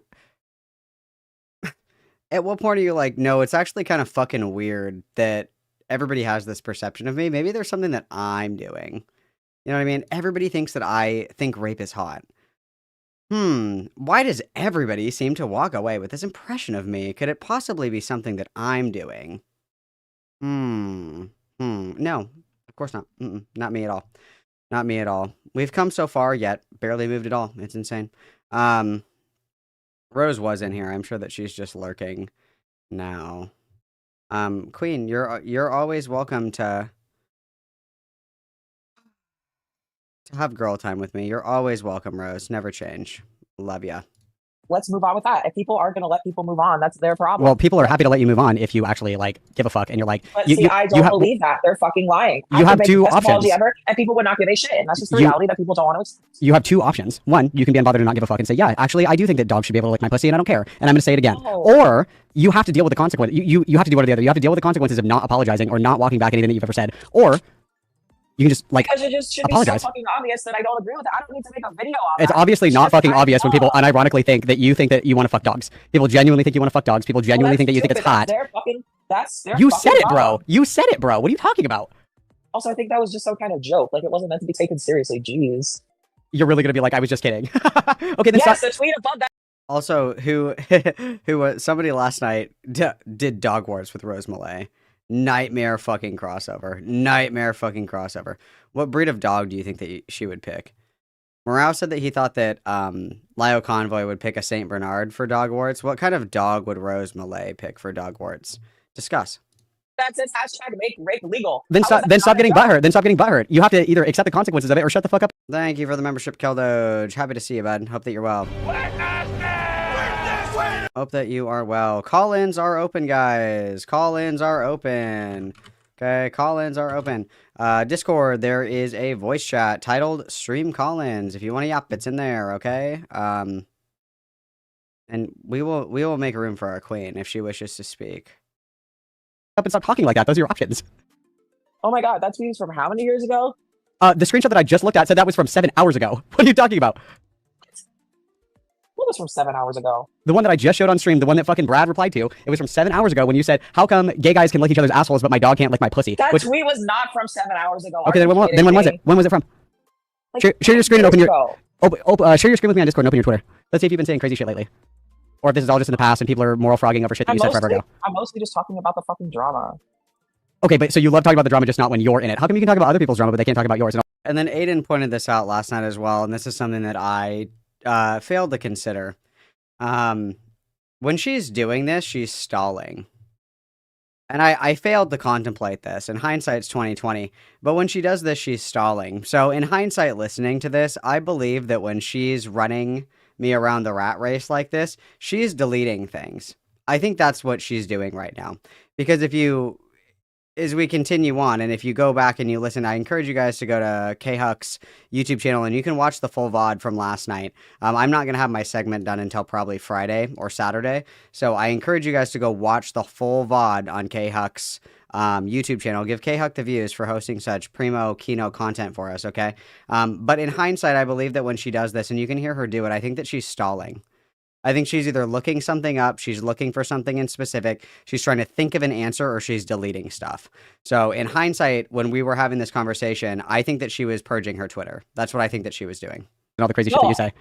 at what point are you like, no, it's actually kind of fucking weird that everybody has this perception of me. Maybe there's something that I'm doing. You know what I mean? Everybody thinks that I think rape is hot. Why does everybody seem to walk away with this impression of me? Could it possibly be something that I'm doing? No, of course not. Not me at all. Not me at all. We've come so far, yet barely moved at all. It's insane. Rose was in here. I'm sure that she's just lurking now. Queen, you're always welcome to have girl time with me. You're always welcome, Rose. Never change. Love ya. Let's move on with that. If people aren't going to let people move on, that's their problem. Well, people are happy to let you move on if you actually, like, give a fuck and you're like... But I don't believe that. They're fucking lying. You have two options. Ever, and people would not give a shit. And that's just the reality that people don't want to accept. You have two options. One, you can be unbothered and not give a fuck and say, yeah, actually, I do think that dogs should be able to lick my pussy and I don't care. And I'm going to say it again. Oh. Or you have to deal with the consequences. You have to do one or the other. You have to deal with the consequences of not apologizing or not walking back anything that you've ever said. Or... you can just, like, because it just should apologize. Be so fucking obvious that I don't agree with it. I don't need to make a video on It's that. obviously not fucking obvious when people unironically think that you want to fuck dogs. People genuinely think you want to fuck dogs. People genuinely think that you think it's hot. That's their You fucking said it, bro. problem. You said it, bro. What are you talking about? Also, I think that was just some kind of joke. Like, it wasn't meant to be taken seriously. Jeez. You're really going to be like, I was just kidding. Okay, then yes, the tweet above that. Also, somebody last night did dog wars with Rose Malay. Nightmare fucking crossover. Nightmare fucking crossover. What breed of dog do you think that she would pick? Morale said that he thought that Lio Convoy would pick a Saint Bernard for dog warts. What kind of dog would Rose Malay pick for dog warts? Discuss. That's its hashtag make rape legal. Then stop getting butthurt. Then stop getting butthurt. You have to either accept the consequences of it or shut the fuck up. Thank you for the membership, Keldoge. Happy to see you, bud. Hope that you're well. Hope that you are well. Call-ins are open, guys. Call-ins are open. Okay, call-ins are open. Discord, there is a voice chat titled Stream Call-ins. If you want to yap, it's in there, okay? And we will make room for our queen if she wishes to speak. Up and stop talking like that. Those are your options. Oh my god, that tweet is from how many years ago? The screenshot that I just looked at said that was from 7 hours ago. What are you talking about? What was from 7 hours ago? The one that I just showed on stream, the one that fucking Brad replied to, it was from 7 hours ago when you said, how come gay guys can lick each other's assholes, but my dog can't lick my pussy? That tweet was not from 7 hours ago. Okay, then when was it? When was it from? Like, share your screen and open your... share your screen with me on Discord and open your Twitter. Let's see if you've been saying crazy shit lately. Or if this is all just in the past and people are moral frogging over shit that you said forever ago. I'm mostly just talking about the fucking drama. Okay, but so you love talking about the drama, just not when you're in it. How come you can talk about other people's drama, but they can't talk about yours? And then Aiden pointed this out last night as well, and this is something that I failed to consider. When she's doing this, she's stalling. And I failed to contemplate this. In hindsight, it's 2020. But when she does this, she's stalling. So in hindsight, listening to this, I believe that when she's running me around the rat race like this, she's deleting things. I think that's what she's doing right now. Because if you is we continue on, and if you go back and you listen, I encourage you guys to go to K-Huck's YouTube channel, and you can watch the full VOD from last night. I'm not going to have my segment done until probably Friday or Saturday, so I encourage you guys to go watch the full VOD on K-Huck's YouTube channel. Give K-Huck the views for hosting such primo keynote content for us, okay? But in hindsight, I believe that when she does this, and you can hear her do it, I think that she's stalling. I think she's either looking something up, she's looking for something in specific, she's trying to think of an answer, or she's deleting stuff. So in hindsight, when we were having this conversation, I think that she was purging her Twitter. That's what I think that she was doing. And all the crazy shit that you say.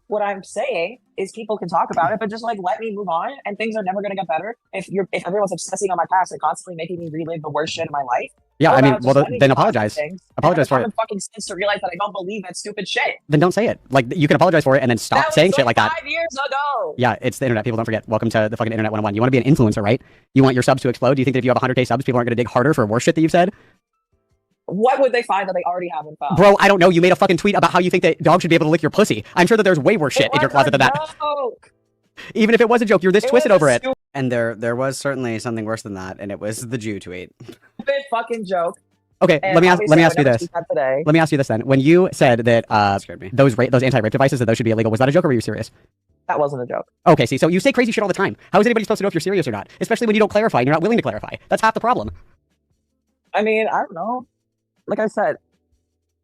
What I'm saying is people can talk about it, but just like let me move on, and things are never gonna get better if everyone's obsessing on my past and constantly making me relive the worst shit in my life. Yeah, I mean, well, then apologize. Apologize for it. Fucking sense to realize that I don't believe that stupid shit. Then don't say it. Like, you can apologize for it and then stop saying shit like that. 5 years ago. Yeah, it's the internet. People don't forget. Welcome to the fucking internet 101. You want to be an influencer, right? You want your subs to explode? Do you think that if you have 100K subs, people aren't going to dig harder for worse shit that you've said? What would they find that they already haven't found? Bro, I don't know. You made a fucking tweet about how you think that dogs should be able to lick your pussy. I'm sure that there's way worse shit in your closet than that. Joke. Even if it was a joke, you're this twisted over it. And there was certainly something worse than that, and it was the Jew tweet. Stupid fucking joke. Okay, let me ask you this. Let me ask you this then. When you said that scared me. Those anti-rape devices, that those should be illegal, was that a joke or were you serious? That wasn't a joke. Okay, see, so you say crazy shit all the time. How is anybody supposed to know if you're serious or not? Especially when you don't clarify and you're not willing to clarify. That's half the problem. I mean, I don't know. Like I said,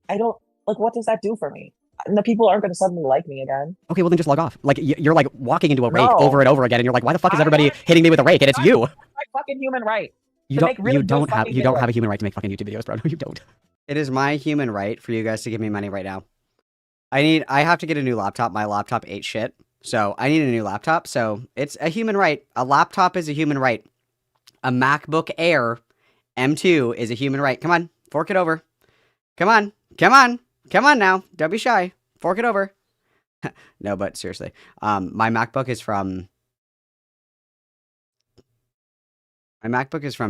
I don't, like, what does that do for me? And the people aren't going to suddenly like me again. Okay, well then just log off. Like, you're like walking into a rake over and over again, and you're like, why the fuck is everybody hitting me with a rake? And it's you. My fucking human right. You don't have a human right to make fucking YouTube videos, bro. No, you don't. It is my human right for you guys to give me money right now. I have to get a new laptop. My laptop ate shit. So I need a new laptop. So it's a human right. A laptop is a human right. A MacBook Air M2 is a human right. Come on, fork it over. Come on. Come on. Come on now. Don't be shy. Fork it over. No, but seriously. My MacBook is from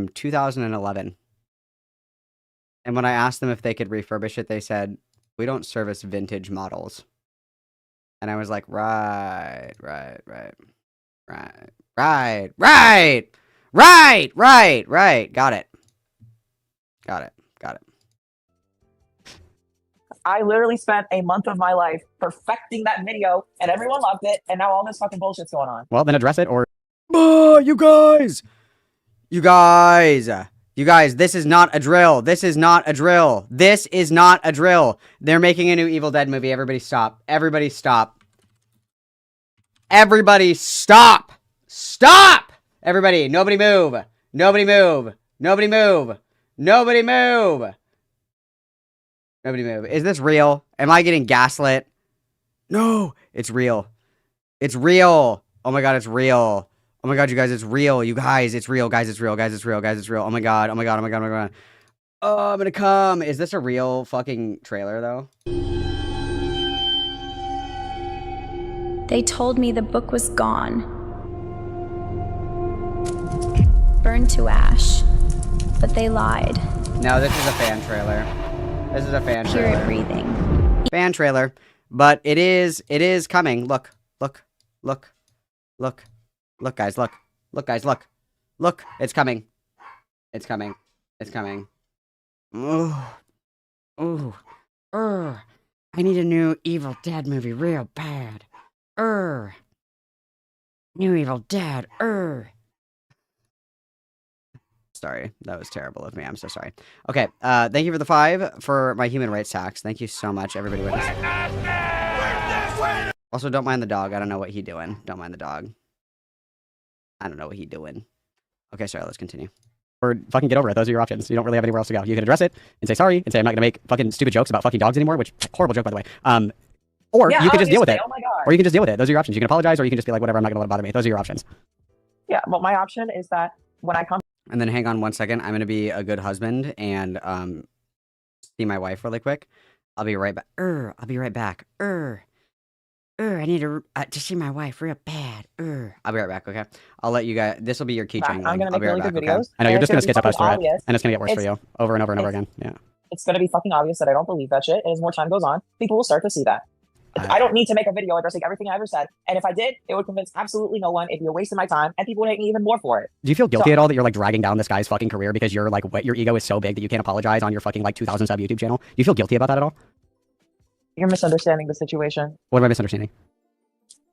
2011. And when I asked them if they could refurbish it, they said, we don't service vintage models. And I was like, right. Got it. I literally spent a month of my life perfecting that video, and everyone loved it, and now all this fucking bullshit's going on. Well, then address it, or... You guys, this is not a drill. This is not a drill. This is not a drill. They're making a new Evil Dead movie. Everybody stop. Everybody stop. Everybody stop. Stop! Everybody, nobody move. Nobody move. Nobody move. Nobody move. Nobody move. Is this real? Am I getting gaslit? No, it's real. It's real. Oh my god, it's real. Oh my god, you guys, it's real. You guys, it's real. Guys, it's real. Guys, it's real. Guys, it's real. Oh my god. Oh my god. Oh my god. Oh my god. Oh, I'm gonna come. Is this a real fucking trailer, though? They told me the book was gone. Burned to ash. But they lied. No, this is a fan trailer. This is a fan Hear trailer. it breathing. Fan trailer. But it is coming. Look. Look. Look. Look. Look, guys, look. Look, guys, look. Look, it's coming. It's coming. It's coming. Ooh. Ooh. I need a new Evil Dead movie real bad. New Evil Dead. Sorry, that was terrible of me. I'm so sorry. Okay, thank you for the 5 for my human rights tax. Thank you so much, everybody. Also, don't mind the dog. I don't know what he doing. Don't mind the dog. I don't know what he doing. Okay, sorry, let's continue. Or fucking get over it. Those are your options. You don't really have anywhere else to go. You can address it and say sorry and say I'm not going to make fucking stupid jokes about fucking dogs anymore, which horrible joke, by the way. Or you can just deal with it. Oh my god. Or you can just deal with it. Those are your options. You can apologize or you can just be like, whatever, I'm not going to let it bother me. Those are your options. Yeah, well, my option is that when I come... And then hang on one second. I'm going to be a good husband and see my wife really quick. I'll be right back. I'll be right back. I need to see my wife real bad. I'll be right back, okay? I'll let you guys... This will be your keychain. I'm going to make really good videos. I know, you're just going to skip post through it. And it's going to get worse for you. Over and over and over again. Yeah. It's going to be fucking obvious that I don't believe that shit. And as more time goes on, people will start to see that. I don't need to make a video addressing everything I ever said. And if I did, it would convince absolutely no one. It'd be a waste of my time, and people would hate me even more for it. Do you feel guilty at all that you're like dragging down this guy's fucking career because you're like your ego is so big that you can't apologize on your fucking like 2,000 sub YouTube channel? Do you feel guilty about that at all? You're misunderstanding the situation. What am I misunderstanding?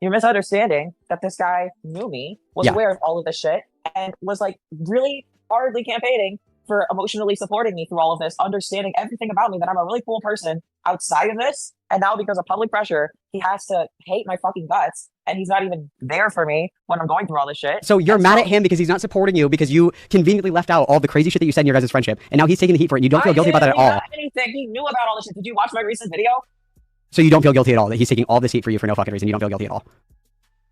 You're misunderstanding that this guy knew me, was aware of all of this shit, and was like really hardly campaigning for emotionally supporting me through all of this, understanding everything about me, that I'm a really cool person outside of this. And now because of public pressure, he has to hate my fucking guts. And he's not even there for me when I'm going through all this shit. So you're mad at him because he's not supporting you because you conveniently left out all the crazy shit that you said in your guys' friendship. And now he's taking the heat for it. And you don't feel guilty about that at all. Anything. He knew about all this shit. Did you watch my recent video? So you don't feel guilty at all that he's taking all this heat for you for no fucking reason. You don't feel guilty at all.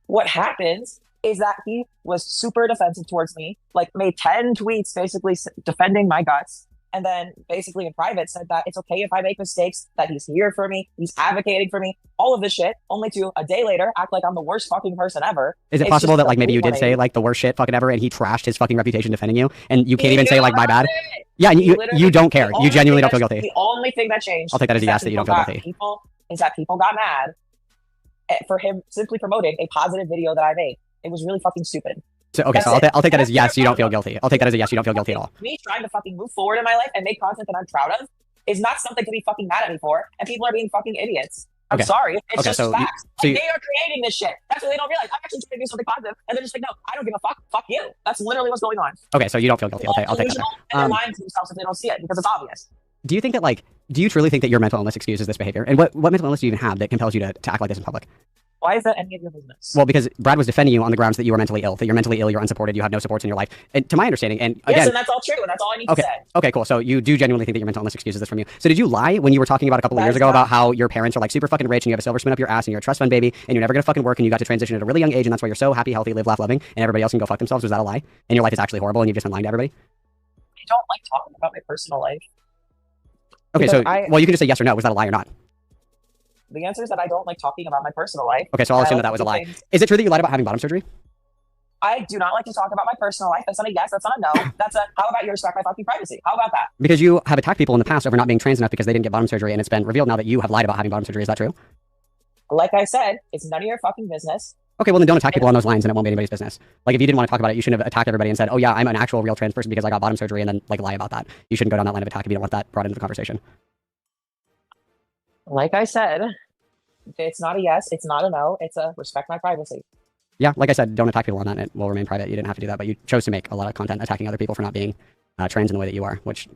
What happens is that he was super defensive towards me, like made 10 tweets basically defending my guts, and then basically in private said that it's okay if I make mistakes, that he's here for me, he's advocating for me, all of this shit, only to a day later act like I'm the worst fucking person ever. Is it possible that like maybe you did say like the worst shit fucking ever and he trashed his fucking reputation defending you and you can't even say like my bad? Yeah, and you don't care. You genuinely don't feel guilty. The only thing that changed, I'll take that as a yes that you don't feel guilty. Is that people got mad for him simply promoting a positive video that I made. It was really fucking stupid. So, okay, so I'll take that as yes, you don't feel guilty. I'll take that as a yes, you don't feel guilty at all. Me trying to fucking move forward in my life and make content that I'm proud of is not something to be fucking mad at me for, and people are being fucking idiots. I'm sorry. It's just facts. They are creating this shit. That's what they don't realize. I'm actually trying to do something positive, and they're just like, no, I don't give a fuck. Fuck you. That's literally what's going on. Okay, so you don't feel guilty. I'll take that. And they're lying to themselves if they don't see it, because it's obvious. Do you think that, like, do you truly think that your mental illness excuses this behavior? And what mental illness do you even have that compels you to act like this in public? Why is that any of your business? Well, because Brad was defending you on the grounds that you were mentally ill, you're unsupported, you have no supports in your life. And to my understanding, and again... Yes, and that's all true, and that's all I need to say. Okay, cool. So you do genuinely think that your mental illness excuses this from you. So did you lie when you were talking about a couple of years ago about how your parents are like super fucking rich and you have a silver spoon up your ass and you're a trust fund baby and you're never gonna fucking work and you got to transition at a really young age and that's why you're so happy, healthy, live, laugh, loving, and everybody else can go fuck themselves? Was that a lie? And your life is actually horrible and you've just been lying to everybody? I don't like talking about my personal life. Okay, so, well, you can just say yes or no. Was that a lie or not? The answer is that I don't like talking about my personal life. Okay, so I'll assume that was a lie. Is it true that you lied about having bottom surgery? I do not like to talk about my personal life. That's not a yes, that's not a no. That's a, how about you respect my fucking privacy? How about that? Because you have attacked people in the past over not being trans enough because they didn't get bottom surgery, and it's been revealed now that you have lied about having bottom surgery. Is that true? Like I said, it's none of your fucking business. Okay, well then don't attack people on those lines and it won't be anybody's business. Like if you didn't want to talk about it, you shouldn't have attacked everybody and said, oh yeah, I'm an actual real trans person because I got bottom surgery and then like lie about that. You shouldn't go down that line of attack if you don't want that brought into the conversation. Like I said, it's not a yes, it's not a no, it's a respect my privacy. Yeah, like I said, don't attack people on that and it will remain private. You didn't have to do that, but you chose to make a lot of content attacking other people for not being trans in the way that you are, which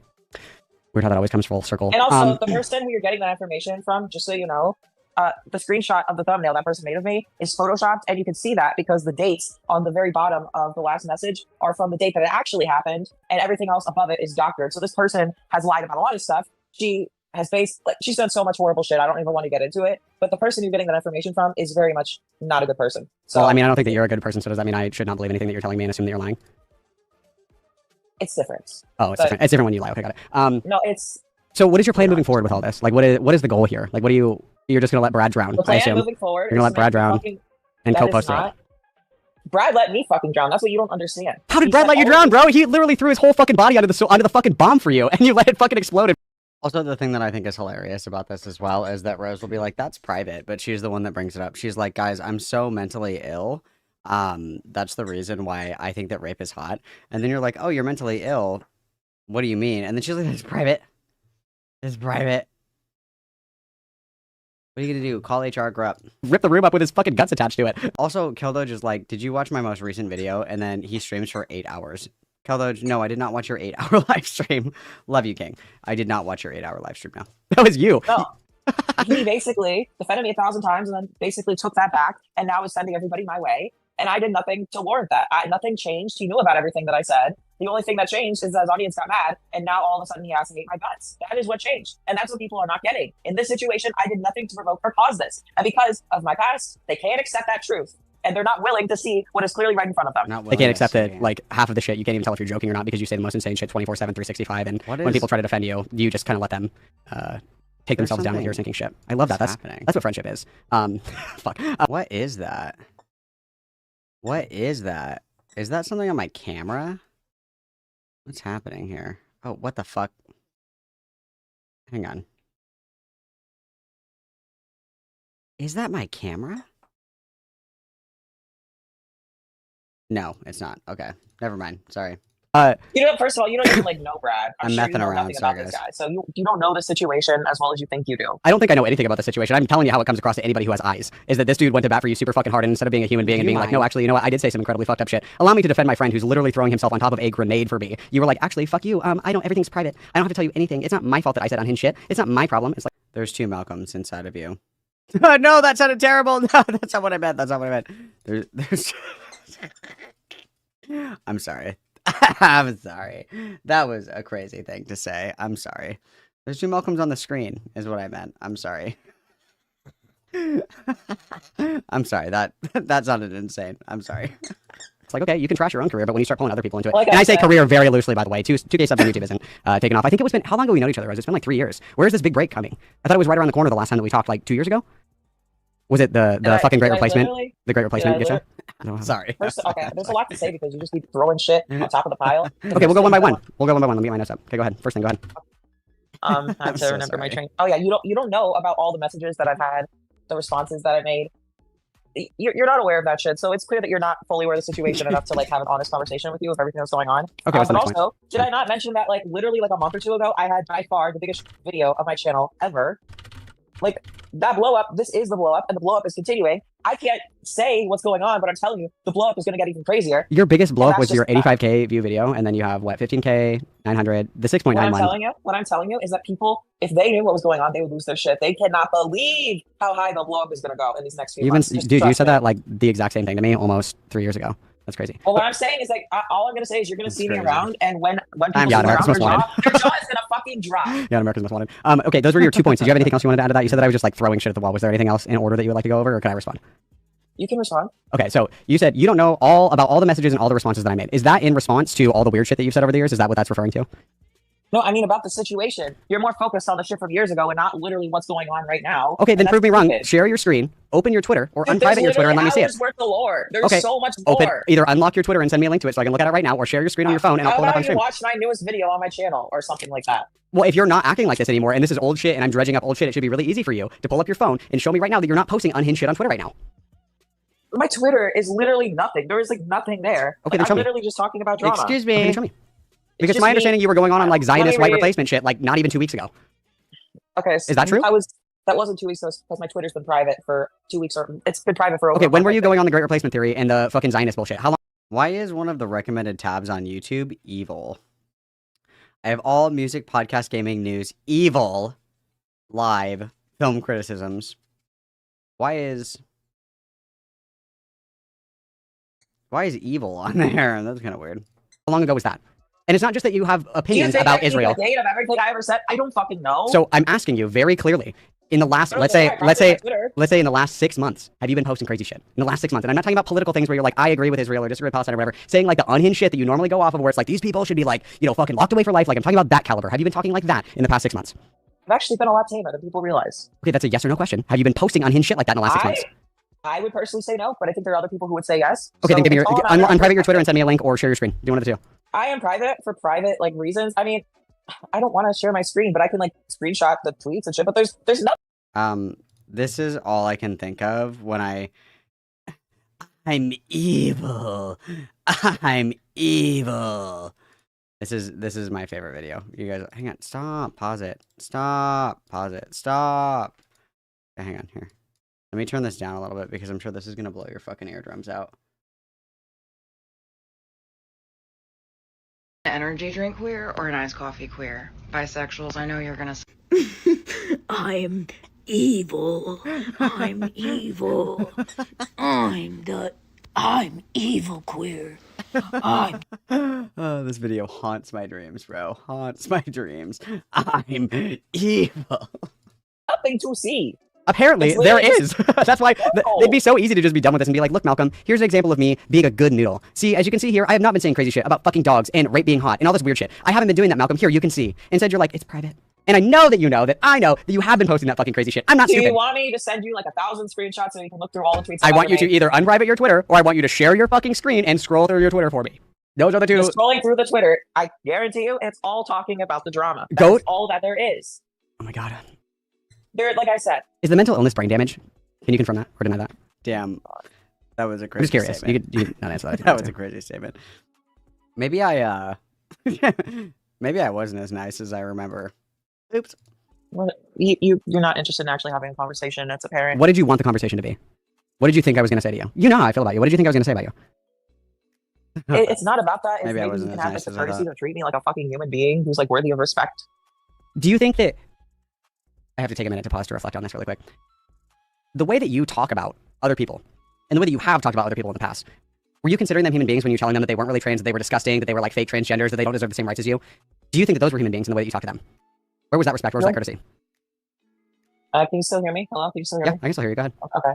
weird how that always comes full circle. And also, the person who you're getting that information from, just so you know, the screenshot of the thumbnail that person made of me is photoshopped, and you can see that because the dates on the very bottom of the last message are from the date that it actually happened, and everything else above it is doctored. So this person has lied about a lot of stuff. She has she's done so much horrible shit. I don't even want to get into it. But the person you're getting that information from is very much not a good person. So, well, I mean, I don't think that you're a good person. So does that mean I should not believe anything that you're telling me and assume that you're lying? It's different. Oh, it's different. It's different when you lie. Okay, got it. No, it's. So what is your plan moving forward with all this? Like, what is the goal here? Like, you're just gonna let Brad drown? The plan I assume moving forward. You're gonna let Brad drown and co-post it. Brad let me fucking drown. That's what you don't understand. How did Brad let you drown, bro? He literally threw his whole fucking body onto the fucking bomb for you, and you let it fucking explode. Also, the thing that I think is hilarious about this as well is that Rose will be like, that's private, but she's the one that brings it up. She's like, guys, I'm so mentally ill. That's the reason why I think that rape is hot. And then you're like, oh, you're mentally ill. What do you mean? And then she's like, it's private. It's private. What are you gonna do? Call HR, grow up. Rip the room up with his fucking guts attached to it. Also, Keldoge is like, did you watch my most recent video? And then he streams for 8 hours. Keldoge, no, I did not watch your 8-hour live stream. Love you, King. I did not watch your 8-hour live stream. No, that was you. No. He basically defended me 1,000 times and then basically took that back and now is sending everybody my way. And I did nothing to warrant that. Nothing changed. He knew about everything that I said. The only thing that changed is that his audience got mad, and now all of a sudden he has to hate my guts. That is what changed. And that's what people are not getting. In this situation, I did nothing to provoke or cause this. And because of my past, they can't accept that truth. And they're not willing to see what is clearly right in front of them. They can't accept it. Like, half of the shit, you can't even tell if you're joking or not because you say the most insane shit 24/7, 365. And when people try to defend you, you just kind of let them take themselves down with your sinking ship. I love that. That's what friendship is. Fuck. What is that? What is that? Is that something on my camera? What's happening here? Oh, what the fuck? Hang on. Is that my camera? No, it's not. Okay, never mind. Sorry. First of all, you don't even like know Brad. I'm sure messing you know around, nothing sorry, about this guys. guy, so you don't know the situation as well as you think you do. I don't think I know anything about the situation. I'm telling you how it comes across to anybody who has eyes. Is that this dude went to bat for you super fucking hard, and instead of being a human being and being like, no, actually, you know what? I did say some incredibly fucked up shit. Allow me to defend my friend who's literally throwing himself on top of a grenade for me. You were like, actually, fuck you. I don't. Everything's private. I don't have to tell you anything. It's not my fault that I said unhinged shit. It's not my problem. It's like there's two Malcolms inside of you. No, that sounded terrible. No, that's not what I meant. That's not what I meant. There's. I'm sorry. I'm sorry. That was a crazy thing to say. I'm sorry. There's two Malcolms on the screen, is what I meant. I'm sorry. I'm sorry. That sounded insane. I'm sorry. It's like, okay, you can trash your own career, but when you start pulling other people into it, and I say career very loosely, by the way. 2K subs on YouTube isn't taken off. I think it was how long ago we know each other? It's been like 3 years. Where's this big break coming? I thought it was right around the corner the last time that we talked, like 2 years ago. Was it the fucking Great Replacement? The Great Replacement, get you? Sorry. Okay, there's a lot to say because you just keep throwing shit on top of the pile. Okay, we'll go one by one. Let me get my notes up. Okay, go ahead. First thing, go ahead. I have to remember my train. Oh yeah, you don't know about all the messages that I've had, the responses that I made. You're not aware of that shit, so it's clear that you're not fully aware of the situation enough to like have an honest conversation with you of everything that's going on. Okay, but also, did I not mention that like literally like a month or two ago, I had by far the biggest video of my channel ever. Like that blow up, this is the blow up, and the blow up is continuing. I can't say what's going on, but I'm telling you, the blow up is going to get even crazier. Your biggest blow up was your 85K view video, and then you have what, 15K, 900, the 6.91. What I'm telling you is that people, if they knew what was going on, they would lose their shit. They cannot believe how high the blow up is going to go in these next few months. Dude, you said that like the exact same thing to me almost 3 years ago. That's crazy. Well, what I'm saying is like, all I'm going to say is you're going to see me around, and when people see America's Most Wanted. your jaw is going to fucking drop. Yeah, America's Most Wanted. Okay, those were your 2 points. Did you have anything else you wanted to add to that? You said that I was just like throwing shit at the wall. Was there anything else in order that you would like to go over, or can I respond? You can respond. Okay, so you said you don't know all about all the messages and all the responses that I made. Is that in response to all the weird shit that you've said over the years? Is that what that's referring to? No, I mean about the situation. You're more focused on the shit from years ago and not literally what's going on right now. Okay, then prove me wrong. Share your screen, open your Twitter, or unprivate your Twitter and let me see it. There's worth of lore. There's so much lore. Either unlock your Twitter and send me a link to it so I can look at it right now, or share your screen on your phone and I'll pull it up on stream. Watch my newest video on my channel or something like that. Well, if you're not acting like this anymore and this is old shit and I'm dredging up old shit, it should be really easy for you to pull up your phone and show me right now that you're not posting unhinged shit on Twitter right now. My Twitter is literally nothing. There is like nothing there. Okay, like, then show I'm me. literally just talking about drama. Excuse me. Okay, then show me. Because my understanding, you were going on like Zionist white replacement shit, like not even 2 weeks ago. Okay, so is that true? That wasn't 2 weeks ago because my Twitter's been private for 2 weeks, or it's been private for over. Okay, when were you going on the Great Replacement theory and the fucking Zionist bullshit? How long? Why is one of the recommended tabs on YouTube evil? I have all music, podcast, gaming, news, evil, live, film criticisms. Why is evil on there? That's kind of weird. How long ago was that? And it's not just that you have opinions about Israel. The date of everything I ever said, I don't fucking know. So I'm asking you very clearly. In the last, let's say in the last 6 months, have you been posting crazy shit? In the last 6 months, and I'm not talking about political things where you're like, I agree with Israel or disagree with Palestine or whatever. Saying like the unhinged shit that you normally go off of, where it's like these people should be like, you know, fucking locked away for life. Like I'm talking about that caliber. Have you been talking like that in the past 6 months? I've actually been a lot tamer than people realize. Okay, that's a yes or no question. Have you been posting unhinged shit like that in the last 6 months? I would personally say no, but I think there are other people who would say yes. Okay, then give me your unprivate your Twitter and send me a link or share your screen. Do one of the two. I am private for private like reasons. I mean, I don't want to share my screen, but I can like screenshot the tweets and shit. But there's no. This is all I can think of when I'm evil. I'm evil. This is my favorite video. You guys, hang on. Stop. Pause it. Stop. Pause it. Stop. Okay, hang on here. Let me turn this down a little bit because I'm sure this is gonna blow your fucking eardrums out. Energy drink queer or an iced coffee queer? Bisexuals, I know you're gonna. I'm evil. I'm evil. I'm evil queer. Oh, this video haunts my dreams, bro. Haunts my dreams. I'm evil. Nothing to see. Apparently, there is. That's why it'd be so easy to just be done with this and be like, look, Malcolm, here's an example of me being a good noodle. See, as you can see here, I have not been saying crazy shit about fucking dogs and rape being hot and all this weird shit. I haven't been doing that, Malcolm. Here, you can see. Instead, you're like, it's private. And I know that you know that I know that you have been posting that fucking crazy shit. I'm not stupid. Do you want me to send you like 1,000 screenshots so you can look through all the tweets? I want you to either unprivate your Twitter or I want you to share your fucking screen and scroll through your Twitter for me. Those are the two. Just scrolling through the Twitter, I guarantee you, it's all talking about the drama. That's all that there is. Oh my god. There, like I said. Is the mental illness brain damage? Can you confirm that or deny that? Damn. That was a I'm crazy just curious. statement. You could not answer that. That was a crazy statement. Maybe I maybe I wasn't as nice as I remember. Oops. Well, you're not interested in actually having a conversation. It's apparent. What did you want the conversation to be? What did you think I was going to say to you? You know how I feel about you. What did you think I was going to say about you? It's not about that. It's Maybe I maybe wasn't you as can have nice the as I courtesy thought. to treat me like a fucking human being who's like worthy of respect. Do you think that I have to take a minute to pause to reflect on this really quick? The way that you talk about other people and the way that you have talked about other people in the past, were you considering them human beings when you were telling them that they weren't really trans, that they were disgusting, that they were like fake transgenders, that they don't deserve the same rights as you? Do you think that those were human beings in the way that you talk to them? Where was that respect? Where was that courtesy? Can you still hear me? Hello? Can you still hear Yeah, me? I can still hear you. Go ahead. Okay.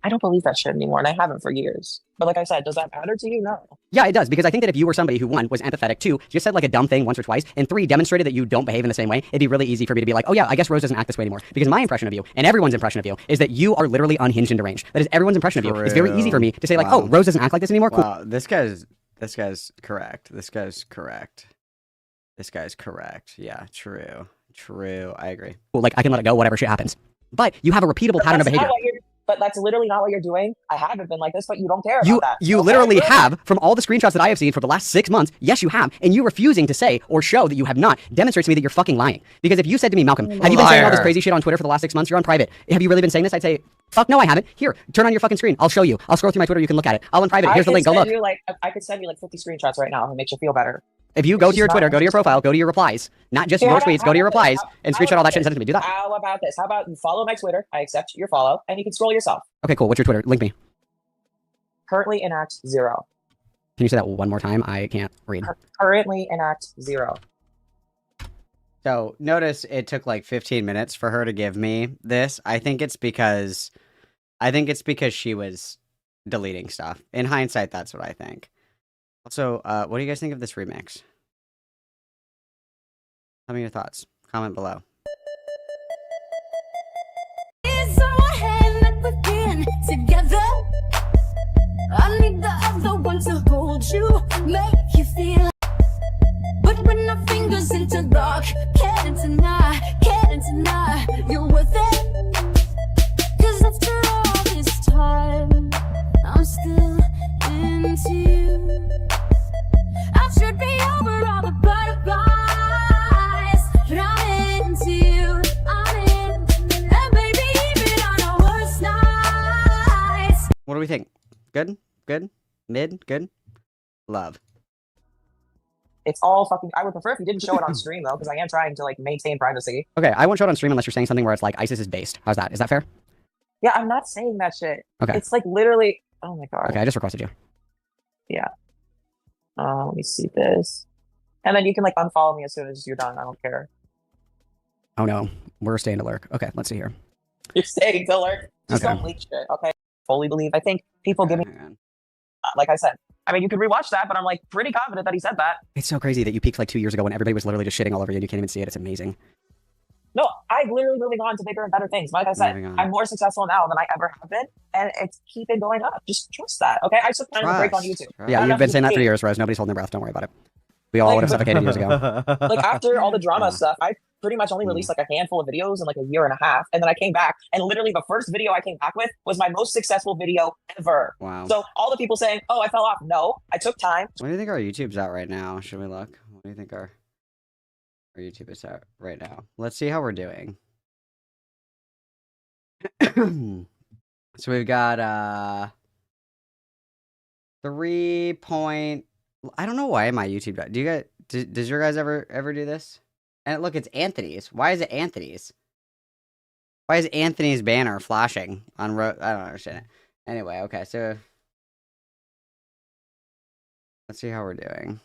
I don't believe that shit anymore, and I haven't for years. But like I said, does that matter to you? No. Yeah, it does, because I think that if you were somebody who, one, was empathetic, two, just said like a dumb thing once or twice, and three, demonstrated that you don't behave in the same way, it'd be really easy for me to be like, oh yeah, I guess Rose doesn't act this way anymore. Because my impression of you, and everyone's impression of you, is that you are literally unhinged and deranged. That is everyone's impression of you. It's very easy for me to say like, oh, Rose doesn't act like this anymore. Cool. Wow, this guy's correct. This guy's correct. Yeah, true. I agree. Cool, like I can let it go, whatever shit happens. But you have a repeatable pattern of behavior. But that's literally not what you're doing. I haven't been like this, but you don't care about that. You Okay, literally good. have, from all the screenshots that I have seen for the last 6 months, yes, you have, and you refusing to say or show that you have not demonstrates to me that you're fucking lying. Because if you said to me, Malcolm, have you been saying all this crazy shit on Twitter for the last 6 months? You're on private. Have you really been saying this? I'd say, fuck no, I haven't. Here, turn on your fucking screen. I'll show you. I'll scroll through my Twitter. You can look at it. I'll unprivate it. Here's the link. Go look. I could send you like 50 screenshots right now if it makes you feel better. If you go to your Twitter, go to your profile, go to your replies, not just your tweets, go to your replies and screenshot all that shit and send it to me. Do that. How about this? How about you follow my Twitter? I accept your follow, and you can scroll yourself. Okay, cool. What's your Twitter? Link me. Currently inact 0. Can you say that one more time? I can't read. Currently inact 0. So notice it took like 15 minutes for her to give me this. I think it's because she was deleting stuff. In hindsight, that's what I think. Also, what do you guys think of this remix? Tell me your thoughts. Comment below. Together, I need the other one to hold you, make you feel. But when our fingers interlock, can't deny, you're worth it. 'Cause after all this time, I'm still into you. I should be over all the butterflies, but I'm into you. And baby, even on our worst nights. What do we think? Good? Good? Mid? Good? Love. It's all fucking. I would prefer if you didn't show it on stream though, because I am trying to like maintain privacy. Okay, I won't show it on stream unless you're saying something where it's like ISIS is based. How's that? Is that fair? Yeah, I'm not saying that shit. Okay. It's like literally. Oh my god. Okay, I just requested you. Yeah. Let me see this. And then you can like unfollow me as soon as you're done. I don't care. Oh no, we're staying to lurk. Okay, let's see here. You're staying to lurk. Just Okay. don't leak shit, okay? Fully believe. I think people give me. Like I said, I mean, you could rewatch that, but I'm like pretty confident that he said that. It's so crazy that you peaked like 2 years ago when everybody was literally just shitting all over you and you can't even see it. It's amazing. No, I'm literally moving on to bigger and better things. Like I said, Moving on. I'm more successful now than I ever have been, and it's keeping going up. Just trust that, okay? I took time to break on YouTube. Yeah, you've been saying that for years, Rose. Nobody's holding their breath. Don't worry about it. We all would have suffocated years ago. Like after all the drama stuff, I pretty much only released like a handful of videos in like a year and a half, and then I came back, and literally the first video I came back with was my most successful video ever. Wow. So all the people saying, "Oh, I fell off," no, I took time. What do you think our YouTube's at right now? Should we look? What do you think our YouTube is at right now? Let's see how we're doing. So we've got 3 point. I don't know why my YouTube. Do you guys? Does your guys ever do this? And look, it's Anthony's. Why is it Anthony's? Why is Anthony's banner flashing on? I don't understand it. Anyway, okay, so let's see how we're doing.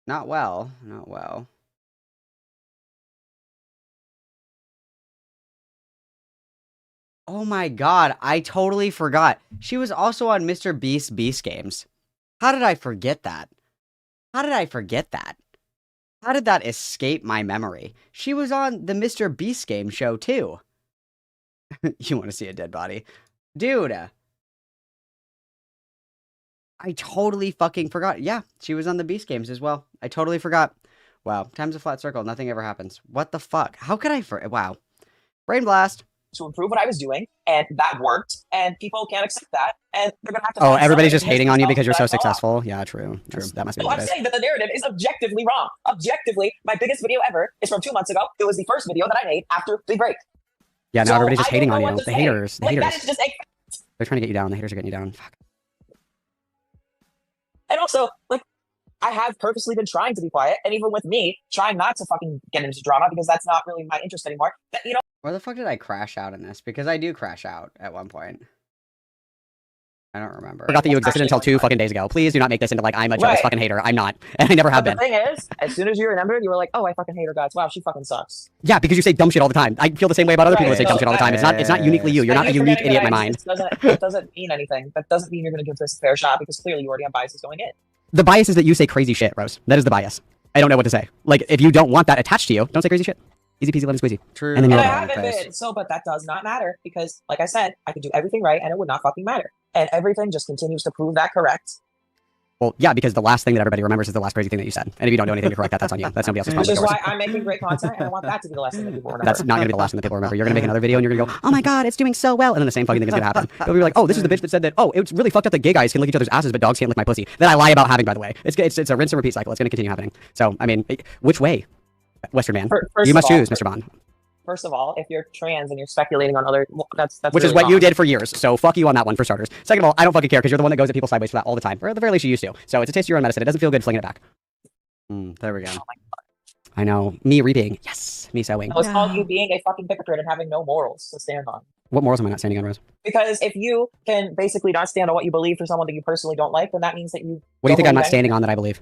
Not well. Not well. Oh my god, I totally forgot. She was also on Mr. Beast's Beast Games. How did I forget that? How did I forget that? How did that escape my memory? She was on the Mr. Beast Game show too. You want to see a dead body? Dude. I totally fucking forgot. Yeah, she was on the Beast Games as well. I totally forgot. Wow. Time's a flat circle. Nothing ever happens. What the fuck? How could I wow. Brain blast. To improve what I was doing, and that worked, and people can't accept that, and they're gonna have to. Oh, everybody's just hating on you because you're so successful. Yeah, true. That must be. No, I'm saying that the narrative is objectively wrong. Objectively, my biggest video ever is from 2 months ago. It was the first video that I made after Big Break. Yeah, now everybody's just hating on you. The haters. Like, that is just they're trying to get you down. The haters are getting you down. Fuck. And also, like, I have purposely been trying to be quiet, and even with me trying not to fucking get into drama because that's not really my interest anymore. That, you know. Where the fuck did I crash out in this? Because I do crash out at one point. I don't remember. I forgot that you existed until 2 fucking days ago. Please do not make this into like I'm a jealous fucking hater. I'm not, and I never have been. The thing is, as soon as you remembered, you were like, "Oh, I fucking hate her guys. Wow, she fucking sucks." Yeah, because you say dumb shit all the time. I feel the same way about other people that say dumb shit all the time. It's not uniquely you. You're not a unique idiot in my mind. It doesn't mean anything. That doesn't mean you're going to give this a fair shot because clearly you already have biases going in. The bias is that you say crazy shit, Rose. That is the bias. I don't know what to say. Like, if you don't want that attached to you, don't say crazy shit. Easy peasy lemon squeezy. True. And I haven't been. So, but that does not matter because, like I said, I could do everything right and it would not fucking matter. And everything just continues to prove that correct. Well, yeah, because the last thing that everybody remembers is the last crazy thing that you said. And if you don't do anything to correct that, that's on you. That's nobody else's problem. Which is why I'm making great content and I want that to be the last thing that people remember. That's not going to be the last thing that people remember. You're going to make another video and you're going to go, oh my god, it's doing so well. And then the same fucking thing is going to happen. You'll be like, oh, this is the bitch that said that, oh, it's really fucked up that gay guys can lick each other's asses, but dogs can't lick my pussy. That I lie about having, by the way. It's a rinse and repeat cycle. It's going to continue happening. So, I mean, which way, Western man? You must choose, Mr. Bond. First of all, if you're trans and you're speculating on other, that's which really is what wrong. You did for years. So fuck you on that one for starters. Second of all, I don't fucking care because you're the one that goes at people sideways for that all the time, or at the very least you used to. So it's a taste of your own medicine. It doesn't feel good flinging it back. There we go. Oh I know. Me reaping. Yes. Me sowing. No, it's called you being a fucking hypocrite and having no morals to stand on. What morals am I not standing on, Rose? Because if you can basically not stand on what you believe for someone that you personally don't like, then that means that you. What do you think I'm not standing on that I believe?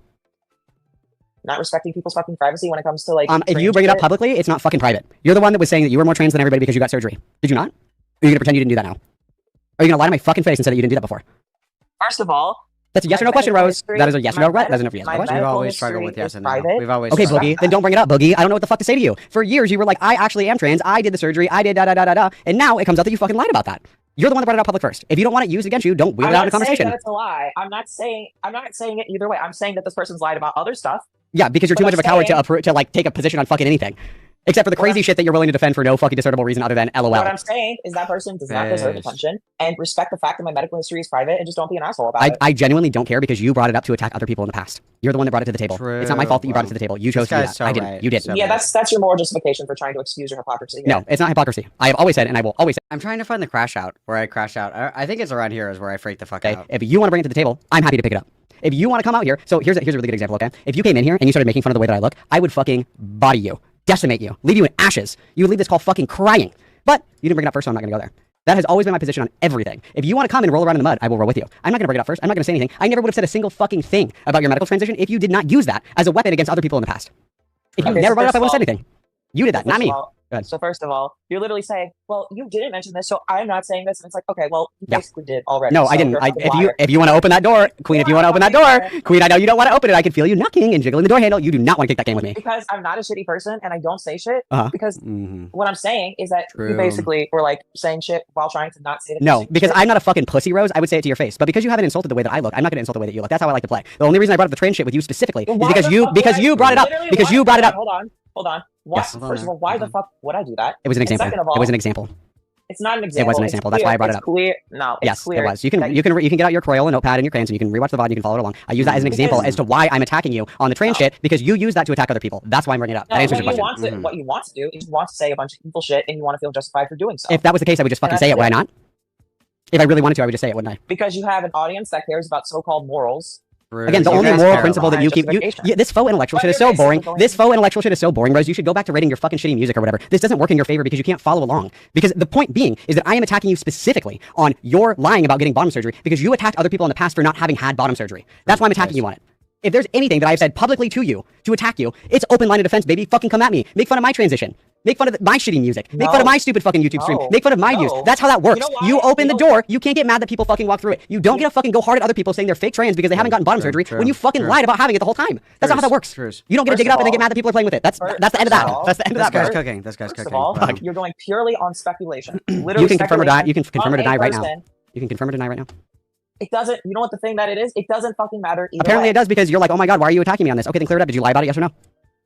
Not respecting people's fucking privacy when it comes to like. If you bring it up publicly, it's not fucking private. You're the one that was saying that you were more trans than everybody because you got surgery. Did you not? Or are you gonna pretend you didn't do that now? Are you gonna lie to my fucking face and say that you didn't do that before? First of all, that's a yes or no question, Rose. That is a yes or no. That's a yes or no question. We've always struggled with yes and no. We've always. Okay, Boogie. Then don't bring it up, Boogie. I don't know what the fuck to say to you. For years, you were like, I actually am trans. I did the surgery. I did da da da da da. And now it comes out that you fucking lied about that. You're the one that brought it out public first. If you don't want it used against you, don't wheel it out in a conversation. I'm not saying that it's a lie. I'm not saying it either way. I'm saying that this person's lied about other stuff. Yeah, because you're too much of a coward to like take a position on fucking anything. Except for the crazy shit that you're willing to defend for no fucking discernible reason other than LOL. What I'm saying is that person does not deserve attention and respect the fact that my medical history is private and just don't be an asshole about it. I genuinely don't care because you brought it up to attack other people in the past. You're the one that brought it to the table. True. It's not my fault that you brought it to the table. You chose to do that. I didn't. You didn't. Yeah, that's your moral justification for trying to excuse your hypocrisy. No, it's not hypocrisy. I have always said and I will always say. I'm trying to find the crash out where I crash out. I think it's around here is where I freak the fuck out. If you want to bring it to the table, I'm happy to pick it up. If you want to come out here, so here's a really good example, okay? If you came in here and you started making fun of the way that I look, I would fucking body you, decimate you, leave you in ashes. You would leave this call fucking crying. But you didn't bring it up first, so I'm not going to go there. That has always been my position on everything. If you want to come and roll around in the mud, I will roll with you. I'm not going to bring it up first. I'm not going to say anything. I never would have said a single fucking thing about your medical transition if you did not use that as a weapon against other people in the past. If you never brought it up, I wouldn't have said anything. You did that, not me. So first of all, you're literally saying, well, you didn't mention this, so I'm not saying this. And it's like, okay, well, you basically did already. No, so I didn't. If you want to open that door, Queen, if you want to open that door, Queen, I know you don't want to open it. I can feel you knocking and jiggling the door handle. You do not want to take that game with me. Because I'm not a shitty person and I don't say shit. Because what I'm saying is that you basically were like saying shit while trying to not say it. No, because I'm not a fucking pussy, Rose. I would say it to your face. But because you haven't insulted the way that I look, I'm not going to insult the way that you look. That's how I like to play. The only reason I brought up the trans shit with you specifically is because you brought it up. Because you brought it up. Hold on. First of all, why the fuck would I do that? It was an example. It was an example. It's not an example. It was an example. That's why I brought it up. No, yes, it was. You can get out your Crayola notepad and your crayons and you can rewatch the VOD. You can follow it along. I use that as an example as to why I'm attacking you on the trans shit because you use that to attack other people. That's why I'm bringing it up. That answers your question. What you want to do is you want to say a bunch of evil shit and you want to feel justified for doing so. If that was the case, I would just fucking say it. Would I not? If I really wanted to, I would just say it, wouldn't I? Because you have an audience that cares about so-called morals. Again, the only moral principle that you keep, this faux intellectual shit is so boring. This faux intellectual shit is so boring, Rose. You should go back to rating your fucking shitty music or whatever. This doesn't work in your favor because you can't follow along. Because the point being is that I am attacking you specifically on your lying about getting bottom surgery because you attacked other people in the past for not having had bottom surgery. That's why I'm attacking you on it. If there's anything that I've said publicly to you to attack you, it's open line of defense, baby. Fucking come at me. Make fun of my transition. Make fun of my shitty music. Make fun of my stupid fucking YouTube stream. Make fun of my views. That's how that works. You open the door. You can't get mad that people fucking walk through it. You don't get to fucking go hard at other people saying they're fake trans because they haven't gotten bottom surgery when you fucking lied about having it the whole time. That's not how that works. You don't get to dig it up and then get mad that people are playing with it. That's the end of that. That's the end of that. This guy's cooking. This guy's cooking. First of all, you're going purely on speculation. You can confirm or deny. You can confirm or deny right now. You can confirm or deny right now. It doesn't, you know what the thing that it is? It doesn't fucking matter either Apparently it does because you're like, oh my god, why are you attacking me on this? Okay, then clear it up. Did you lie about it, yes or no?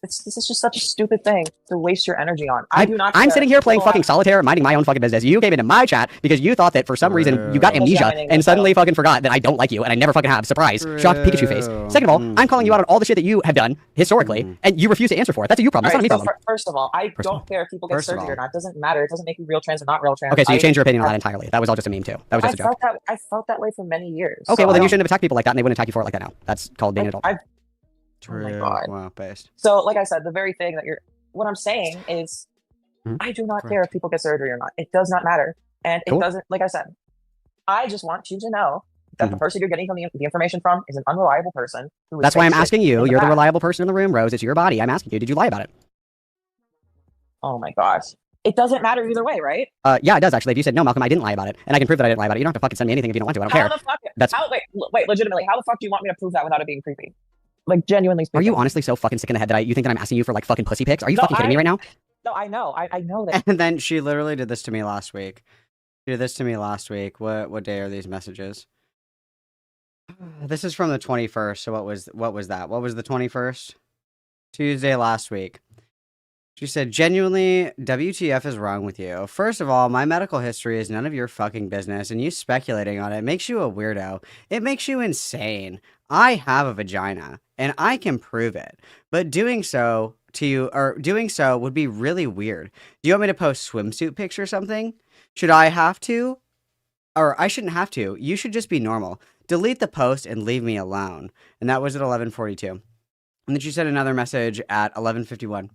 this is just such a stupid thing to waste your energy on. I do not. I'm care. sitting here playing People fucking solitaire, minding my own fucking business. You came into my chat because you thought that for some reason you got amnesia and suddenly fucking forgot that I don't like you and I never fucking have. Surprise. Shocked Pikachu face. Second of all, I'm calling you out on all the shit that you have done historically and you refuse to answer for it. That's a you problem. That's not a me problem. First of all, I don't care if people get surgery or not. It doesn't matter. It doesn't make you real trans or not real trans. Okay, so you changed your opinion on that entirely. That was all just a meme too. That was just a joke. I felt that way for many years. Okay, well then you shouldn't have attacked people like that and they wouldn't attack you for it like that now. That's called being an adult. Oh my God. Wow, based. So, like I said, the very thing that what I'm saying is, I do not care if people get surgery or not. It does not matter. And it doesn't, like I said, I just want you to know that the person you're getting the information from is an unreliable person. That's why I'm asking you. You're the reliable person in the room, Rose. It's your body. I'm asking you. Did you lie about it? Oh my gosh. It doesn't matter either way, right? Yeah, it does actually. If you said, no, Malcolm, I didn't lie about it, and I can prove that I didn't lie about it, you don't have to fucking send me anything if you don't want to. I don't care. Wait, legitimately, how the fuck do you want me to prove that without it being creepy? Like, genuinely speaking. Are you honestly so fucking sick in the head that you think that I'm asking you for like fucking pussy pics? Are you fucking kidding me right now? No, I know. I know that. And then she literally did this to me last week. She did this to me last week. What day are these messages? This is from the 21st. So what was that? What was the 21st? Tuesday last week. She said, genuinely, WTF is wrong with you. First of all, my medical history is none of your fucking business, and you speculating on it makes you a weirdo. It makes you insane. I have a vagina, and I can prove it. But doing so would be really weird. Do you want me to post swimsuit pics or something? Should I have to? Or I shouldn't have to. You should just be normal. Delete the post and leave me alone. And that was at 11:42. And then she sent another message at 11:51.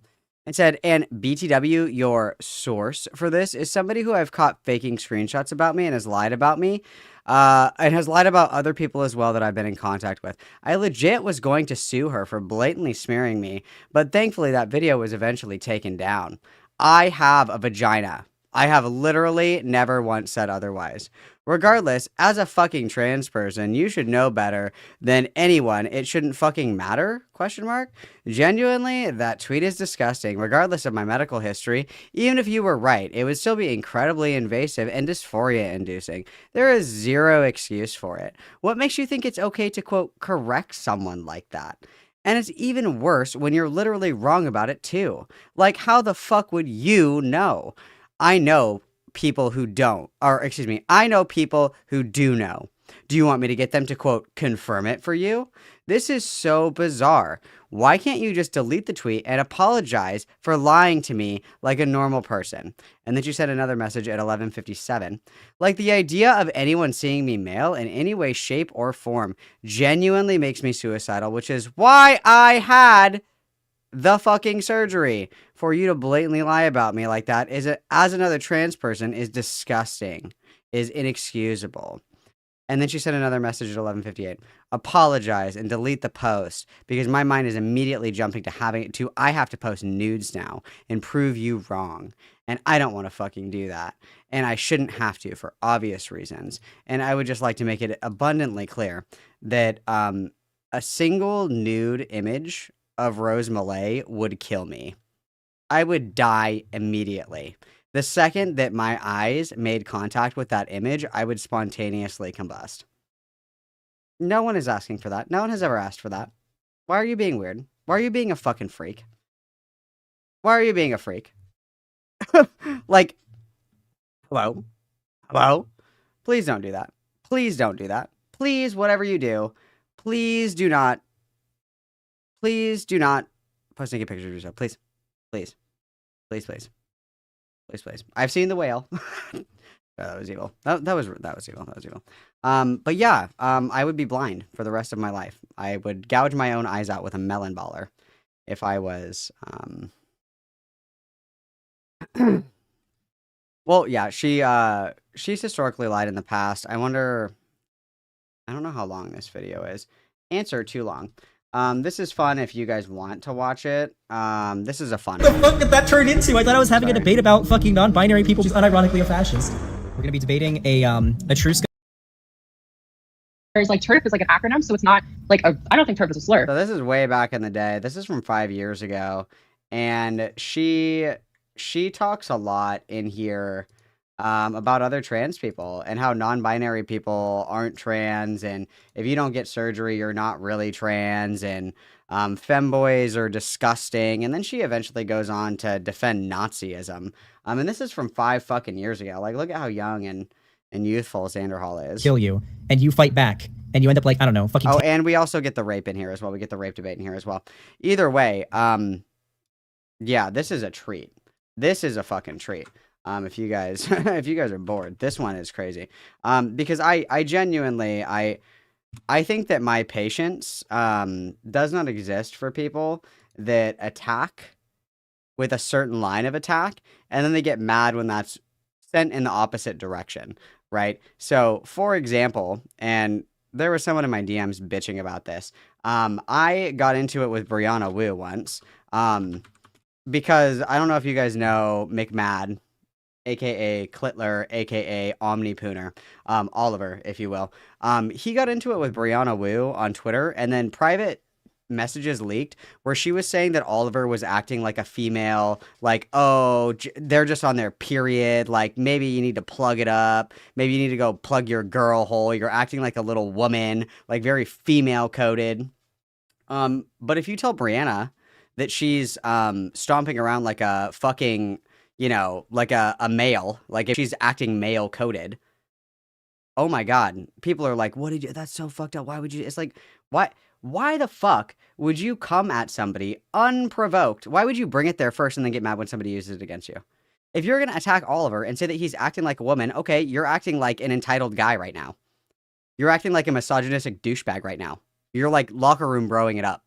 It said, and BTW, your source for this is somebody who I've caught faking screenshots about me and has lied about me, and has lied about other people as well that I've been in contact with. I legit was going to sue her for blatantly smearing me, but thankfully that video was eventually taken down. I have a vagina. I have literally never once said otherwise. Regardless, as a fucking trans person, you should know better than anyone. It shouldn't fucking matter? Question mark. Genuinely, that tweet is disgusting. Regardless of my medical history, even if you were right, it would still be incredibly invasive and dysphoria-inducing. There is zero excuse for it. What makes you think it's okay to, quote, correct someone like that? And it's even worse when you're literally wrong about it, too. Like, how the fuck would you know? I know people who don't, or excuse me, I know people who do know. Do you want me to get them to, quote, confirm it for you? This is so bizarre. Why can't you just delete the tweet and apologize for lying to me like a normal person? And then she sent another message at 11:57. Like, the idea of anyone seeing me male in any way, shape, or form genuinely makes me suicidal, which is why I had the fucking surgery. For you to blatantly lie about me like that as another trans person is disgusting, is inexcusable. And then she sent another message at 11:58. Apologize and delete the post because my mind is immediately jumping to I have to post nudes now and prove you wrong. And I don't want to fucking do that. And I shouldn't have to for obvious reasons. And I would just like to make it abundantly clear that a single nude image of Rose MULET would kill me. I would die immediately. The second that my eyes made contact with that image, I would spontaneously combust. No one is asking for that. No one has ever asked for that. Why are you being weird? Why are you being a fucking freak? Why are you being a freak? Like, hello? Hello? Please don't do that. Please don't do that. Please, whatever you do, please do not post naked pictures of yourself. Please. Please. Please, please. Please, please. I've seen the whale. Oh, that was evil. That was evil. That was evil. But yeah, I would be blind for the rest of my life. I would gouge my own eyes out with a melon baller if I was, well, yeah, she's historically lied in the past. I wonder, I don't know how long this video is. Answer too long. This is fun if you guys want to watch it. This is a fun one. What the fuck did that turn into? I thought I was having a debate about fucking non-binary people who's unironically a fascist. We're gonna be debating a true There's like TERF is like an acronym, so it's not like I don't think TERF is a slur. So this is way back in the day. This is from 5 years ago. And she talks a lot in here about other trans people and how non-binary people aren't trans, and if you don't get surgery, you're not really trans, and Femboys are disgusting. And then she eventually goes on to defend Nazism. And this is from 5 fucking years ago. Like, look at how young and youthful Xander Hall is. Kill you, and you fight back, and you end up like, I don't know, fucking. Oh, and we also get the rape in here as well. We get the rape debate in here as well. Either way, yeah, this is a treat. This is a fucking treat. If you guys, if you guys are bored, this one is crazy. Because I genuinely, I think that my patience, does not exist for people that attack with a certain line of attack, and then they get mad when that's sent in the opposite direction, right? So, for example, and there was someone in my DMs bitching about this. I got into it with Brianna Wu once, because I don't know if you guys know McMad, aka Clitler, aka Omnipooner, Oliver, if you will. He got into it with Brianna Wu on Twitter, and then private messages leaked where she was saying that Oliver was acting like a female, like, oh, they're just on their period, like, maybe you need to plug it up, maybe you need to go plug your girl hole, you're acting like a little woman, like very female coded. But if you tell Brianna that she's stomping around like a fucking, you know, like a male, like if she's acting male coded, oh my god, people are like, what did you, that's so fucked up, why would you, it's like, why the fuck would you come at somebody unprovoked? Why would you bring it there first and then get mad when somebody uses it against you? If you're going to attack Oliver and say that he's acting like a woman, okay, you're acting like an entitled guy right now. You're acting like a misogynistic douchebag right now. You're like locker room broing it up.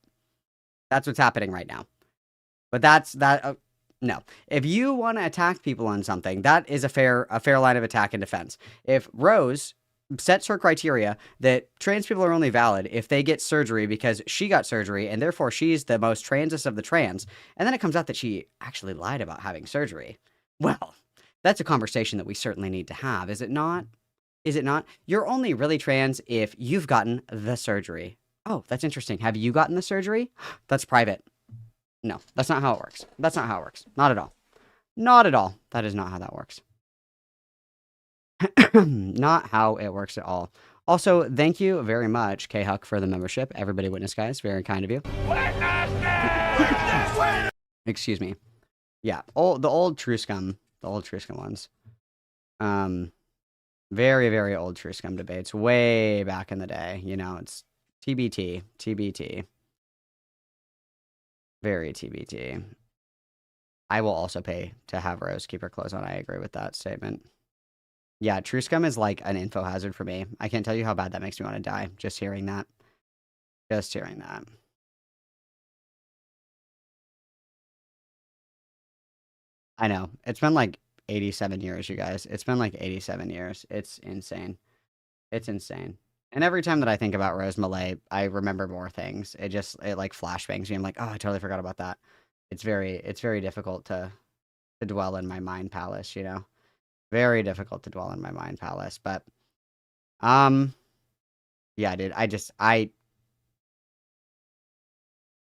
That's what's happening right now. But no. If you want to attack people on something, that is a fair line of attack and defense. If Rose sets her criteria that trans people are only valid if they get surgery because she got surgery and therefore she's the most transest of the trans, and then it comes out that she actually lied about having surgery, well, that's a conversation that we certainly need to have, is it not? Is it not? You're only really trans if you've gotten the surgery. Oh, that's interesting. Have you gotten the surgery? That's private. No, that's not how it works. That's not how it works. Not at all. Not at all. That is not how that works. Not how it works at all. Also, thank you very much, K-Huck, for the membership. Everybody witness, guys. Very kind of you. Excuse me. Yeah, the old True Scum. The old True Scum ones. Very, very old True Scum debates. Way back in the day. You know, it's TBT. TBT. Very TBT. I will also pay to have Rose keep her clothes on. I agree with that statement. Yeah, True Scum is like an info hazard for me. I can't tell you how bad that makes me want to die, just hearing that. Just hearing that. I know. It's been like 87 years, you guys. It's been like 87 years. It's insane. It's insane. And every time that I think about Rose MULET, I remember more things. It like flashbangs me. I'm like, oh, I totally forgot about that. It's very difficult to dwell in my mind palace, you know? Very difficult to dwell in my mind palace, but, yeah, dude, I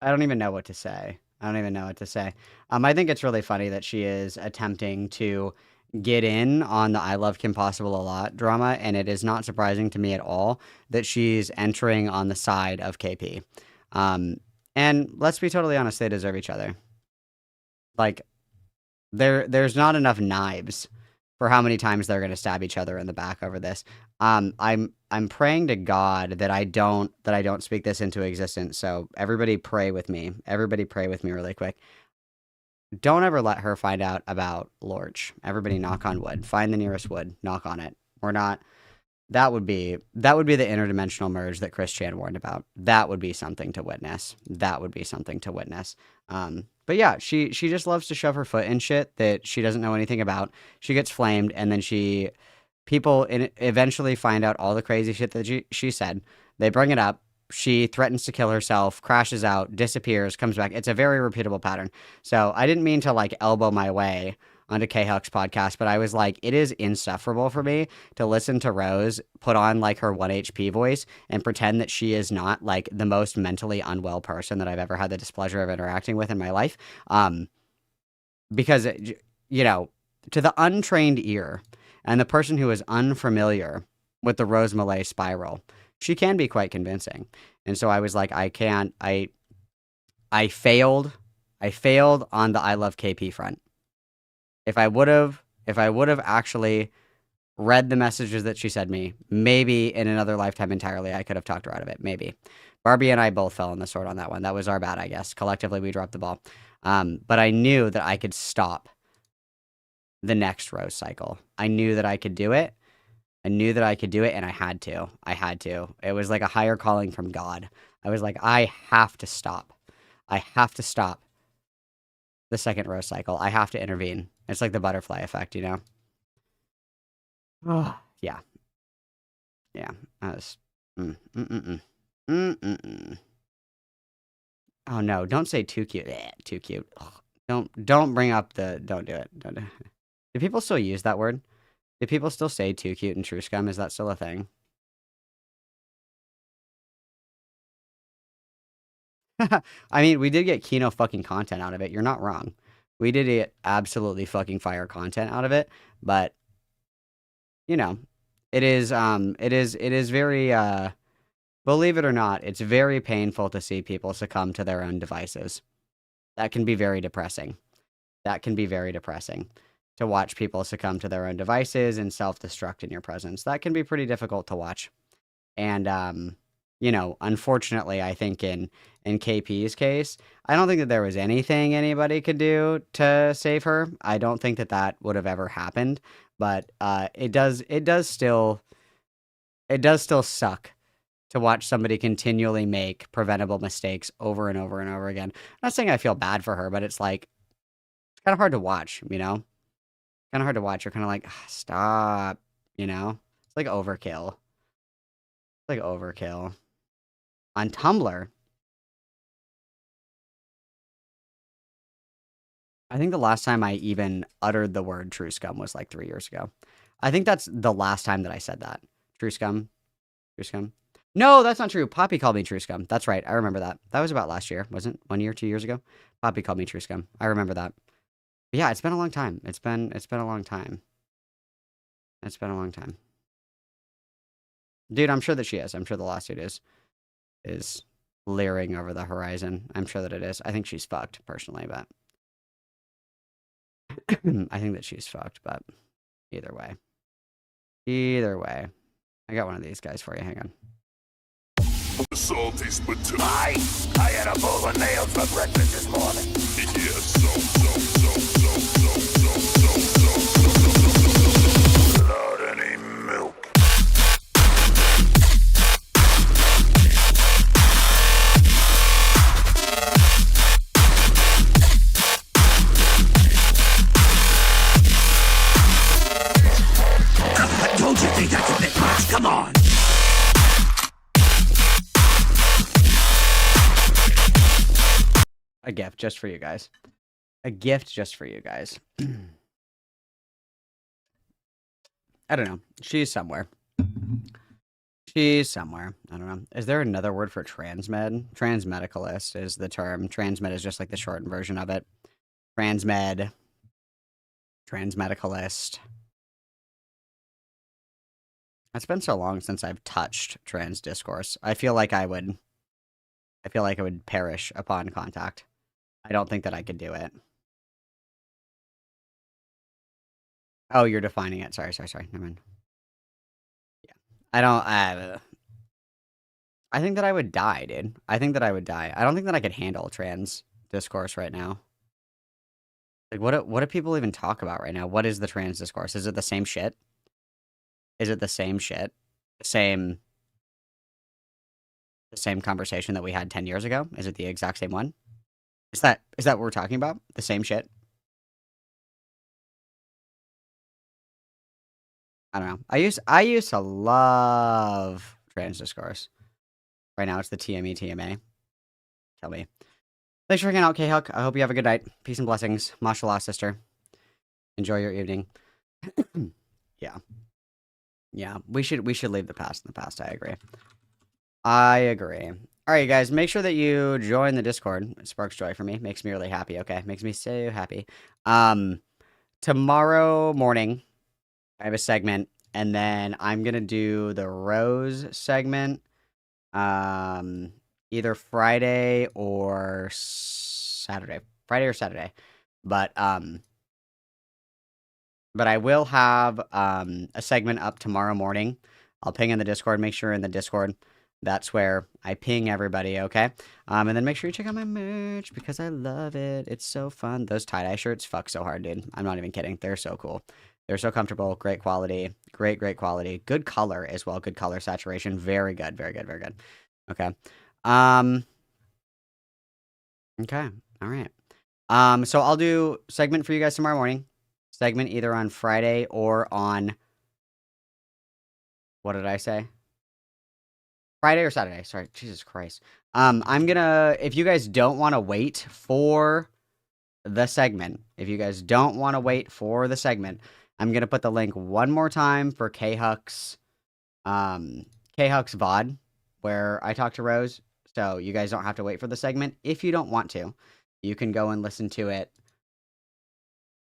don't even know what to say. I don't even know what to say. I think it's really funny that she is attempting to get in on the I Love Kim Possible a Lot drama, and it is not surprising to me at all that she's entering on the side of KP. And let's be totally honest, they deserve each other. Like, there's not enough knives for how many times they're going to stab each other in the back over this. I'm praying to God that I don't speak this into existence. So everybody pray with me. Everybody pray with me really quick. Don't ever let her find out about Lorch. Everybody knock on wood. Find the nearest wood. Knock on it. We're not. That would be the interdimensional merge that Chris Chan warned about. That would be something to witness. That would be something to witness. But yeah, she just loves to shove her foot in shit that she doesn't know anything about. She gets flamed, and then people eventually find out all the crazy shit that she said. They bring it up. She threatens to kill herself, crashes out, disappears, comes back. It's a very repeatable pattern. So I didn't mean to like elbow my way onto K-Huck's podcast, but I was like, it is insufferable for me to listen to Rose put on like her 1 HP voice and pretend that she is not like the most mentally unwell person that I've ever had the displeasure of interacting with in my life. Because, you know, to the untrained ear and the person who is unfamiliar with the Rose MULET spiral, she can be quite convincing. And so I was like, I I failed on the I love KP front. If I would have actually read the messages that she sent me, maybe in another lifetime entirely, I could have talked her out of it. Maybe. Barbie and I both fell on the sword on that one. That was our bad, I guess. Collectively, we dropped the ball. But I knew that I could stop the next rose cycle. I knew that I could do it. And I had to. It was like a higher calling from God. I was like, I have to stop. I have to stop the second rose cycle. I have to intervene. It's like the butterfly effect, you know? Oh, yeah. Yeah. That was... Oh, no. Don't say too cute. Too cute. Ugh. Don't bring up the... Don't do it. Don't do it. Do people still use that word? Do people still say too cute and true scum? Is that still a thing? I mean, we did get Kino fucking content out of it. You're not wrong. We did get absolutely fucking fire content out of it, but you know, it is very believe it or not, it's very painful to see people succumb to their own devices. That can be very depressing. To watch people succumb to their own devices and self-destruct in your presence. That can be pretty difficult to watch. And you know, unfortunately, I think in KP's case, I don't think that there was anything anybody could do to save her. I don't think that would have ever happened, but it does still suck to watch somebody continually make preventable mistakes over and over and over again. I'm not saying I feel bad for her, but it's like it's kind of hard to watch, you know? Kind of hard to watch. You're kind of like, stop, you know? It's like overkill. On Tumblr, I think the last time I even uttered the word true scum was like 3 years ago. I think that's the last time that I said that. True scum. No, that's not true. Poppy called me true scum. That's right. I remember that. That was about last year, wasn't it? 1 year, 2 years ago? Poppy called me true scum. I remember that. But yeah, it's been a long time. It's been a long time. Dude, I'm sure that she is. I'm sure the lawsuit is leering over the horizon. I'm sure that it is. I think she's fucked, personally, but I think that she's fucked, but either way. I got one of these guys for you. Hang on. Salty spittoon. I had a bowl of nails for breakfast this morning. Yeah, so. Without any milk. Don't you think that's a bit much? Come on. A gift just for you guys. I don't know. She's somewhere. I don't know. Is there another word for transmed? Transmedicalist is the term. Transmed is just like the shortened version of it. Transmedicalist. It's been so long since I've touched trans discourse. I feel like I would perish upon contact. I don't think that I could do it. Oh, you're defining it. Sorry. Never mind. Yeah. I think that I would die, dude. I think that I would die. I don't think that I could handle trans discourse right now. Like, what do people even talk about right now? What is the trans discourse? Is it the same shit? The same conversation that we had 10 years ago? Is it the exact same one? Is that what we're talking about? The same shit? I don't know. I used to love trans discourse. Right now it's the TMA. Tell me. Thanks for hanging out, K-Huck. I hope you have a good night. Peace and blessings. Mashallah, sister. Enjoy your evening. Yeah. Yeah, we should leave the past in the past. I agree. All right, guys, make sure that you join the Discord. It sparks joy for me. Makes me really happy, okay? Makes me so happy. Tomorrow morning, I have a segment, and then I'm going to do the Rose segment either Friday or Saturday. Friday or Saturday. But I will have a segment up tomorrow morning. I'll ping in the Discord. Make sure in the Discord, that's where I ping everybody, okay? And then make sure you check out my merch because I love it. It's so fun. Those tie-dye shirts fuck so hard, dude. I'm not even kidding. They're so cool. They're so comfortable. Great quality. Great quality. Good color as well. Good color saturation. Very good. Very good. Very good. Okay. Okay. All right. So I'll do segment for you guys tomorrow morning. Segment either on Friday or on, what did I say? Friday or Saturday. Sorry. Jesus Christ. I'm gonna, if you guys don't want to wait for the segment, I'm gonna put the link one more time for K-Huck's VOD, where I talk to Rose. So you guys don't have to wait for the segment. If you don't want to, you can go and listen to it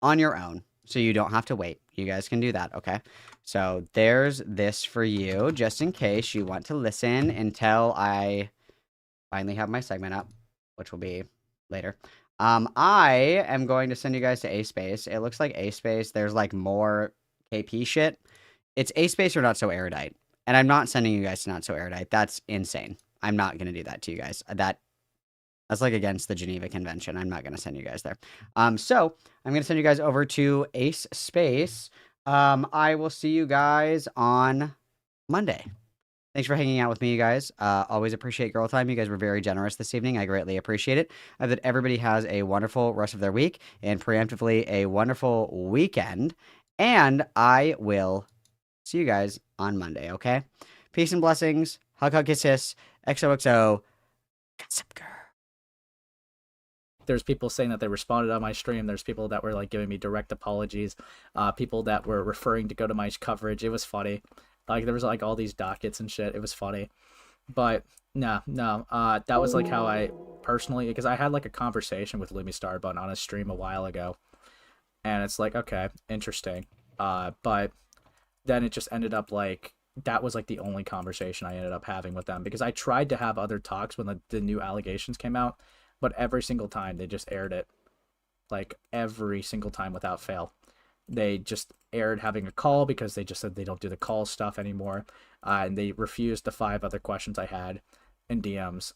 on your own. So you don't have to wait. You guys can do that, okay? So there's this for you, just in case you want to listen until I finally have my segment up, which will be later. I am going to send you guys to A-Space. It looks like A-Space, there's like more KP shit. It's A-Space or Not So Erudite. And I'm not sending you guys to Not So Erudite. That's insane. I'm not going to do that to you guys. That's like against the Geneva Convention. I'm not going to send you guys there. So I'm going to send you guys over to Ace Space. I will see you guys on Monday. Thanks for hanging out with me, you guys. Always appreciate girl time. You guys were very generous this evening. I greatly appreciate it. I hope that everybody has a wonderful rest of their week and preemptively a wonderful weekend. And I will see you guys on Monday, okay? Peace and blessings. Hug, hug, kiss, kiss. XOXO. Gossip girl. There's people saying that they responded on my stream. There's people that were like giving me direct apologies. People that were referring to go to my coverage. It was funny. Like there was like all these dockets and shit. It was funny. But no. That was like how I personally, because I had like a conversation with Lumi Starbun on a stream a while ago. And it's like, okay, interesting. But then it just ended up like, that was like the only conversation I ended up having with them, because I tried to have other talks when the new allegations came out, but every single time they just aired it, like every single time without fail. They just aired having a call because they just said they don't do the call stuff anymore, and they refused the 5 other questions I had in DMs,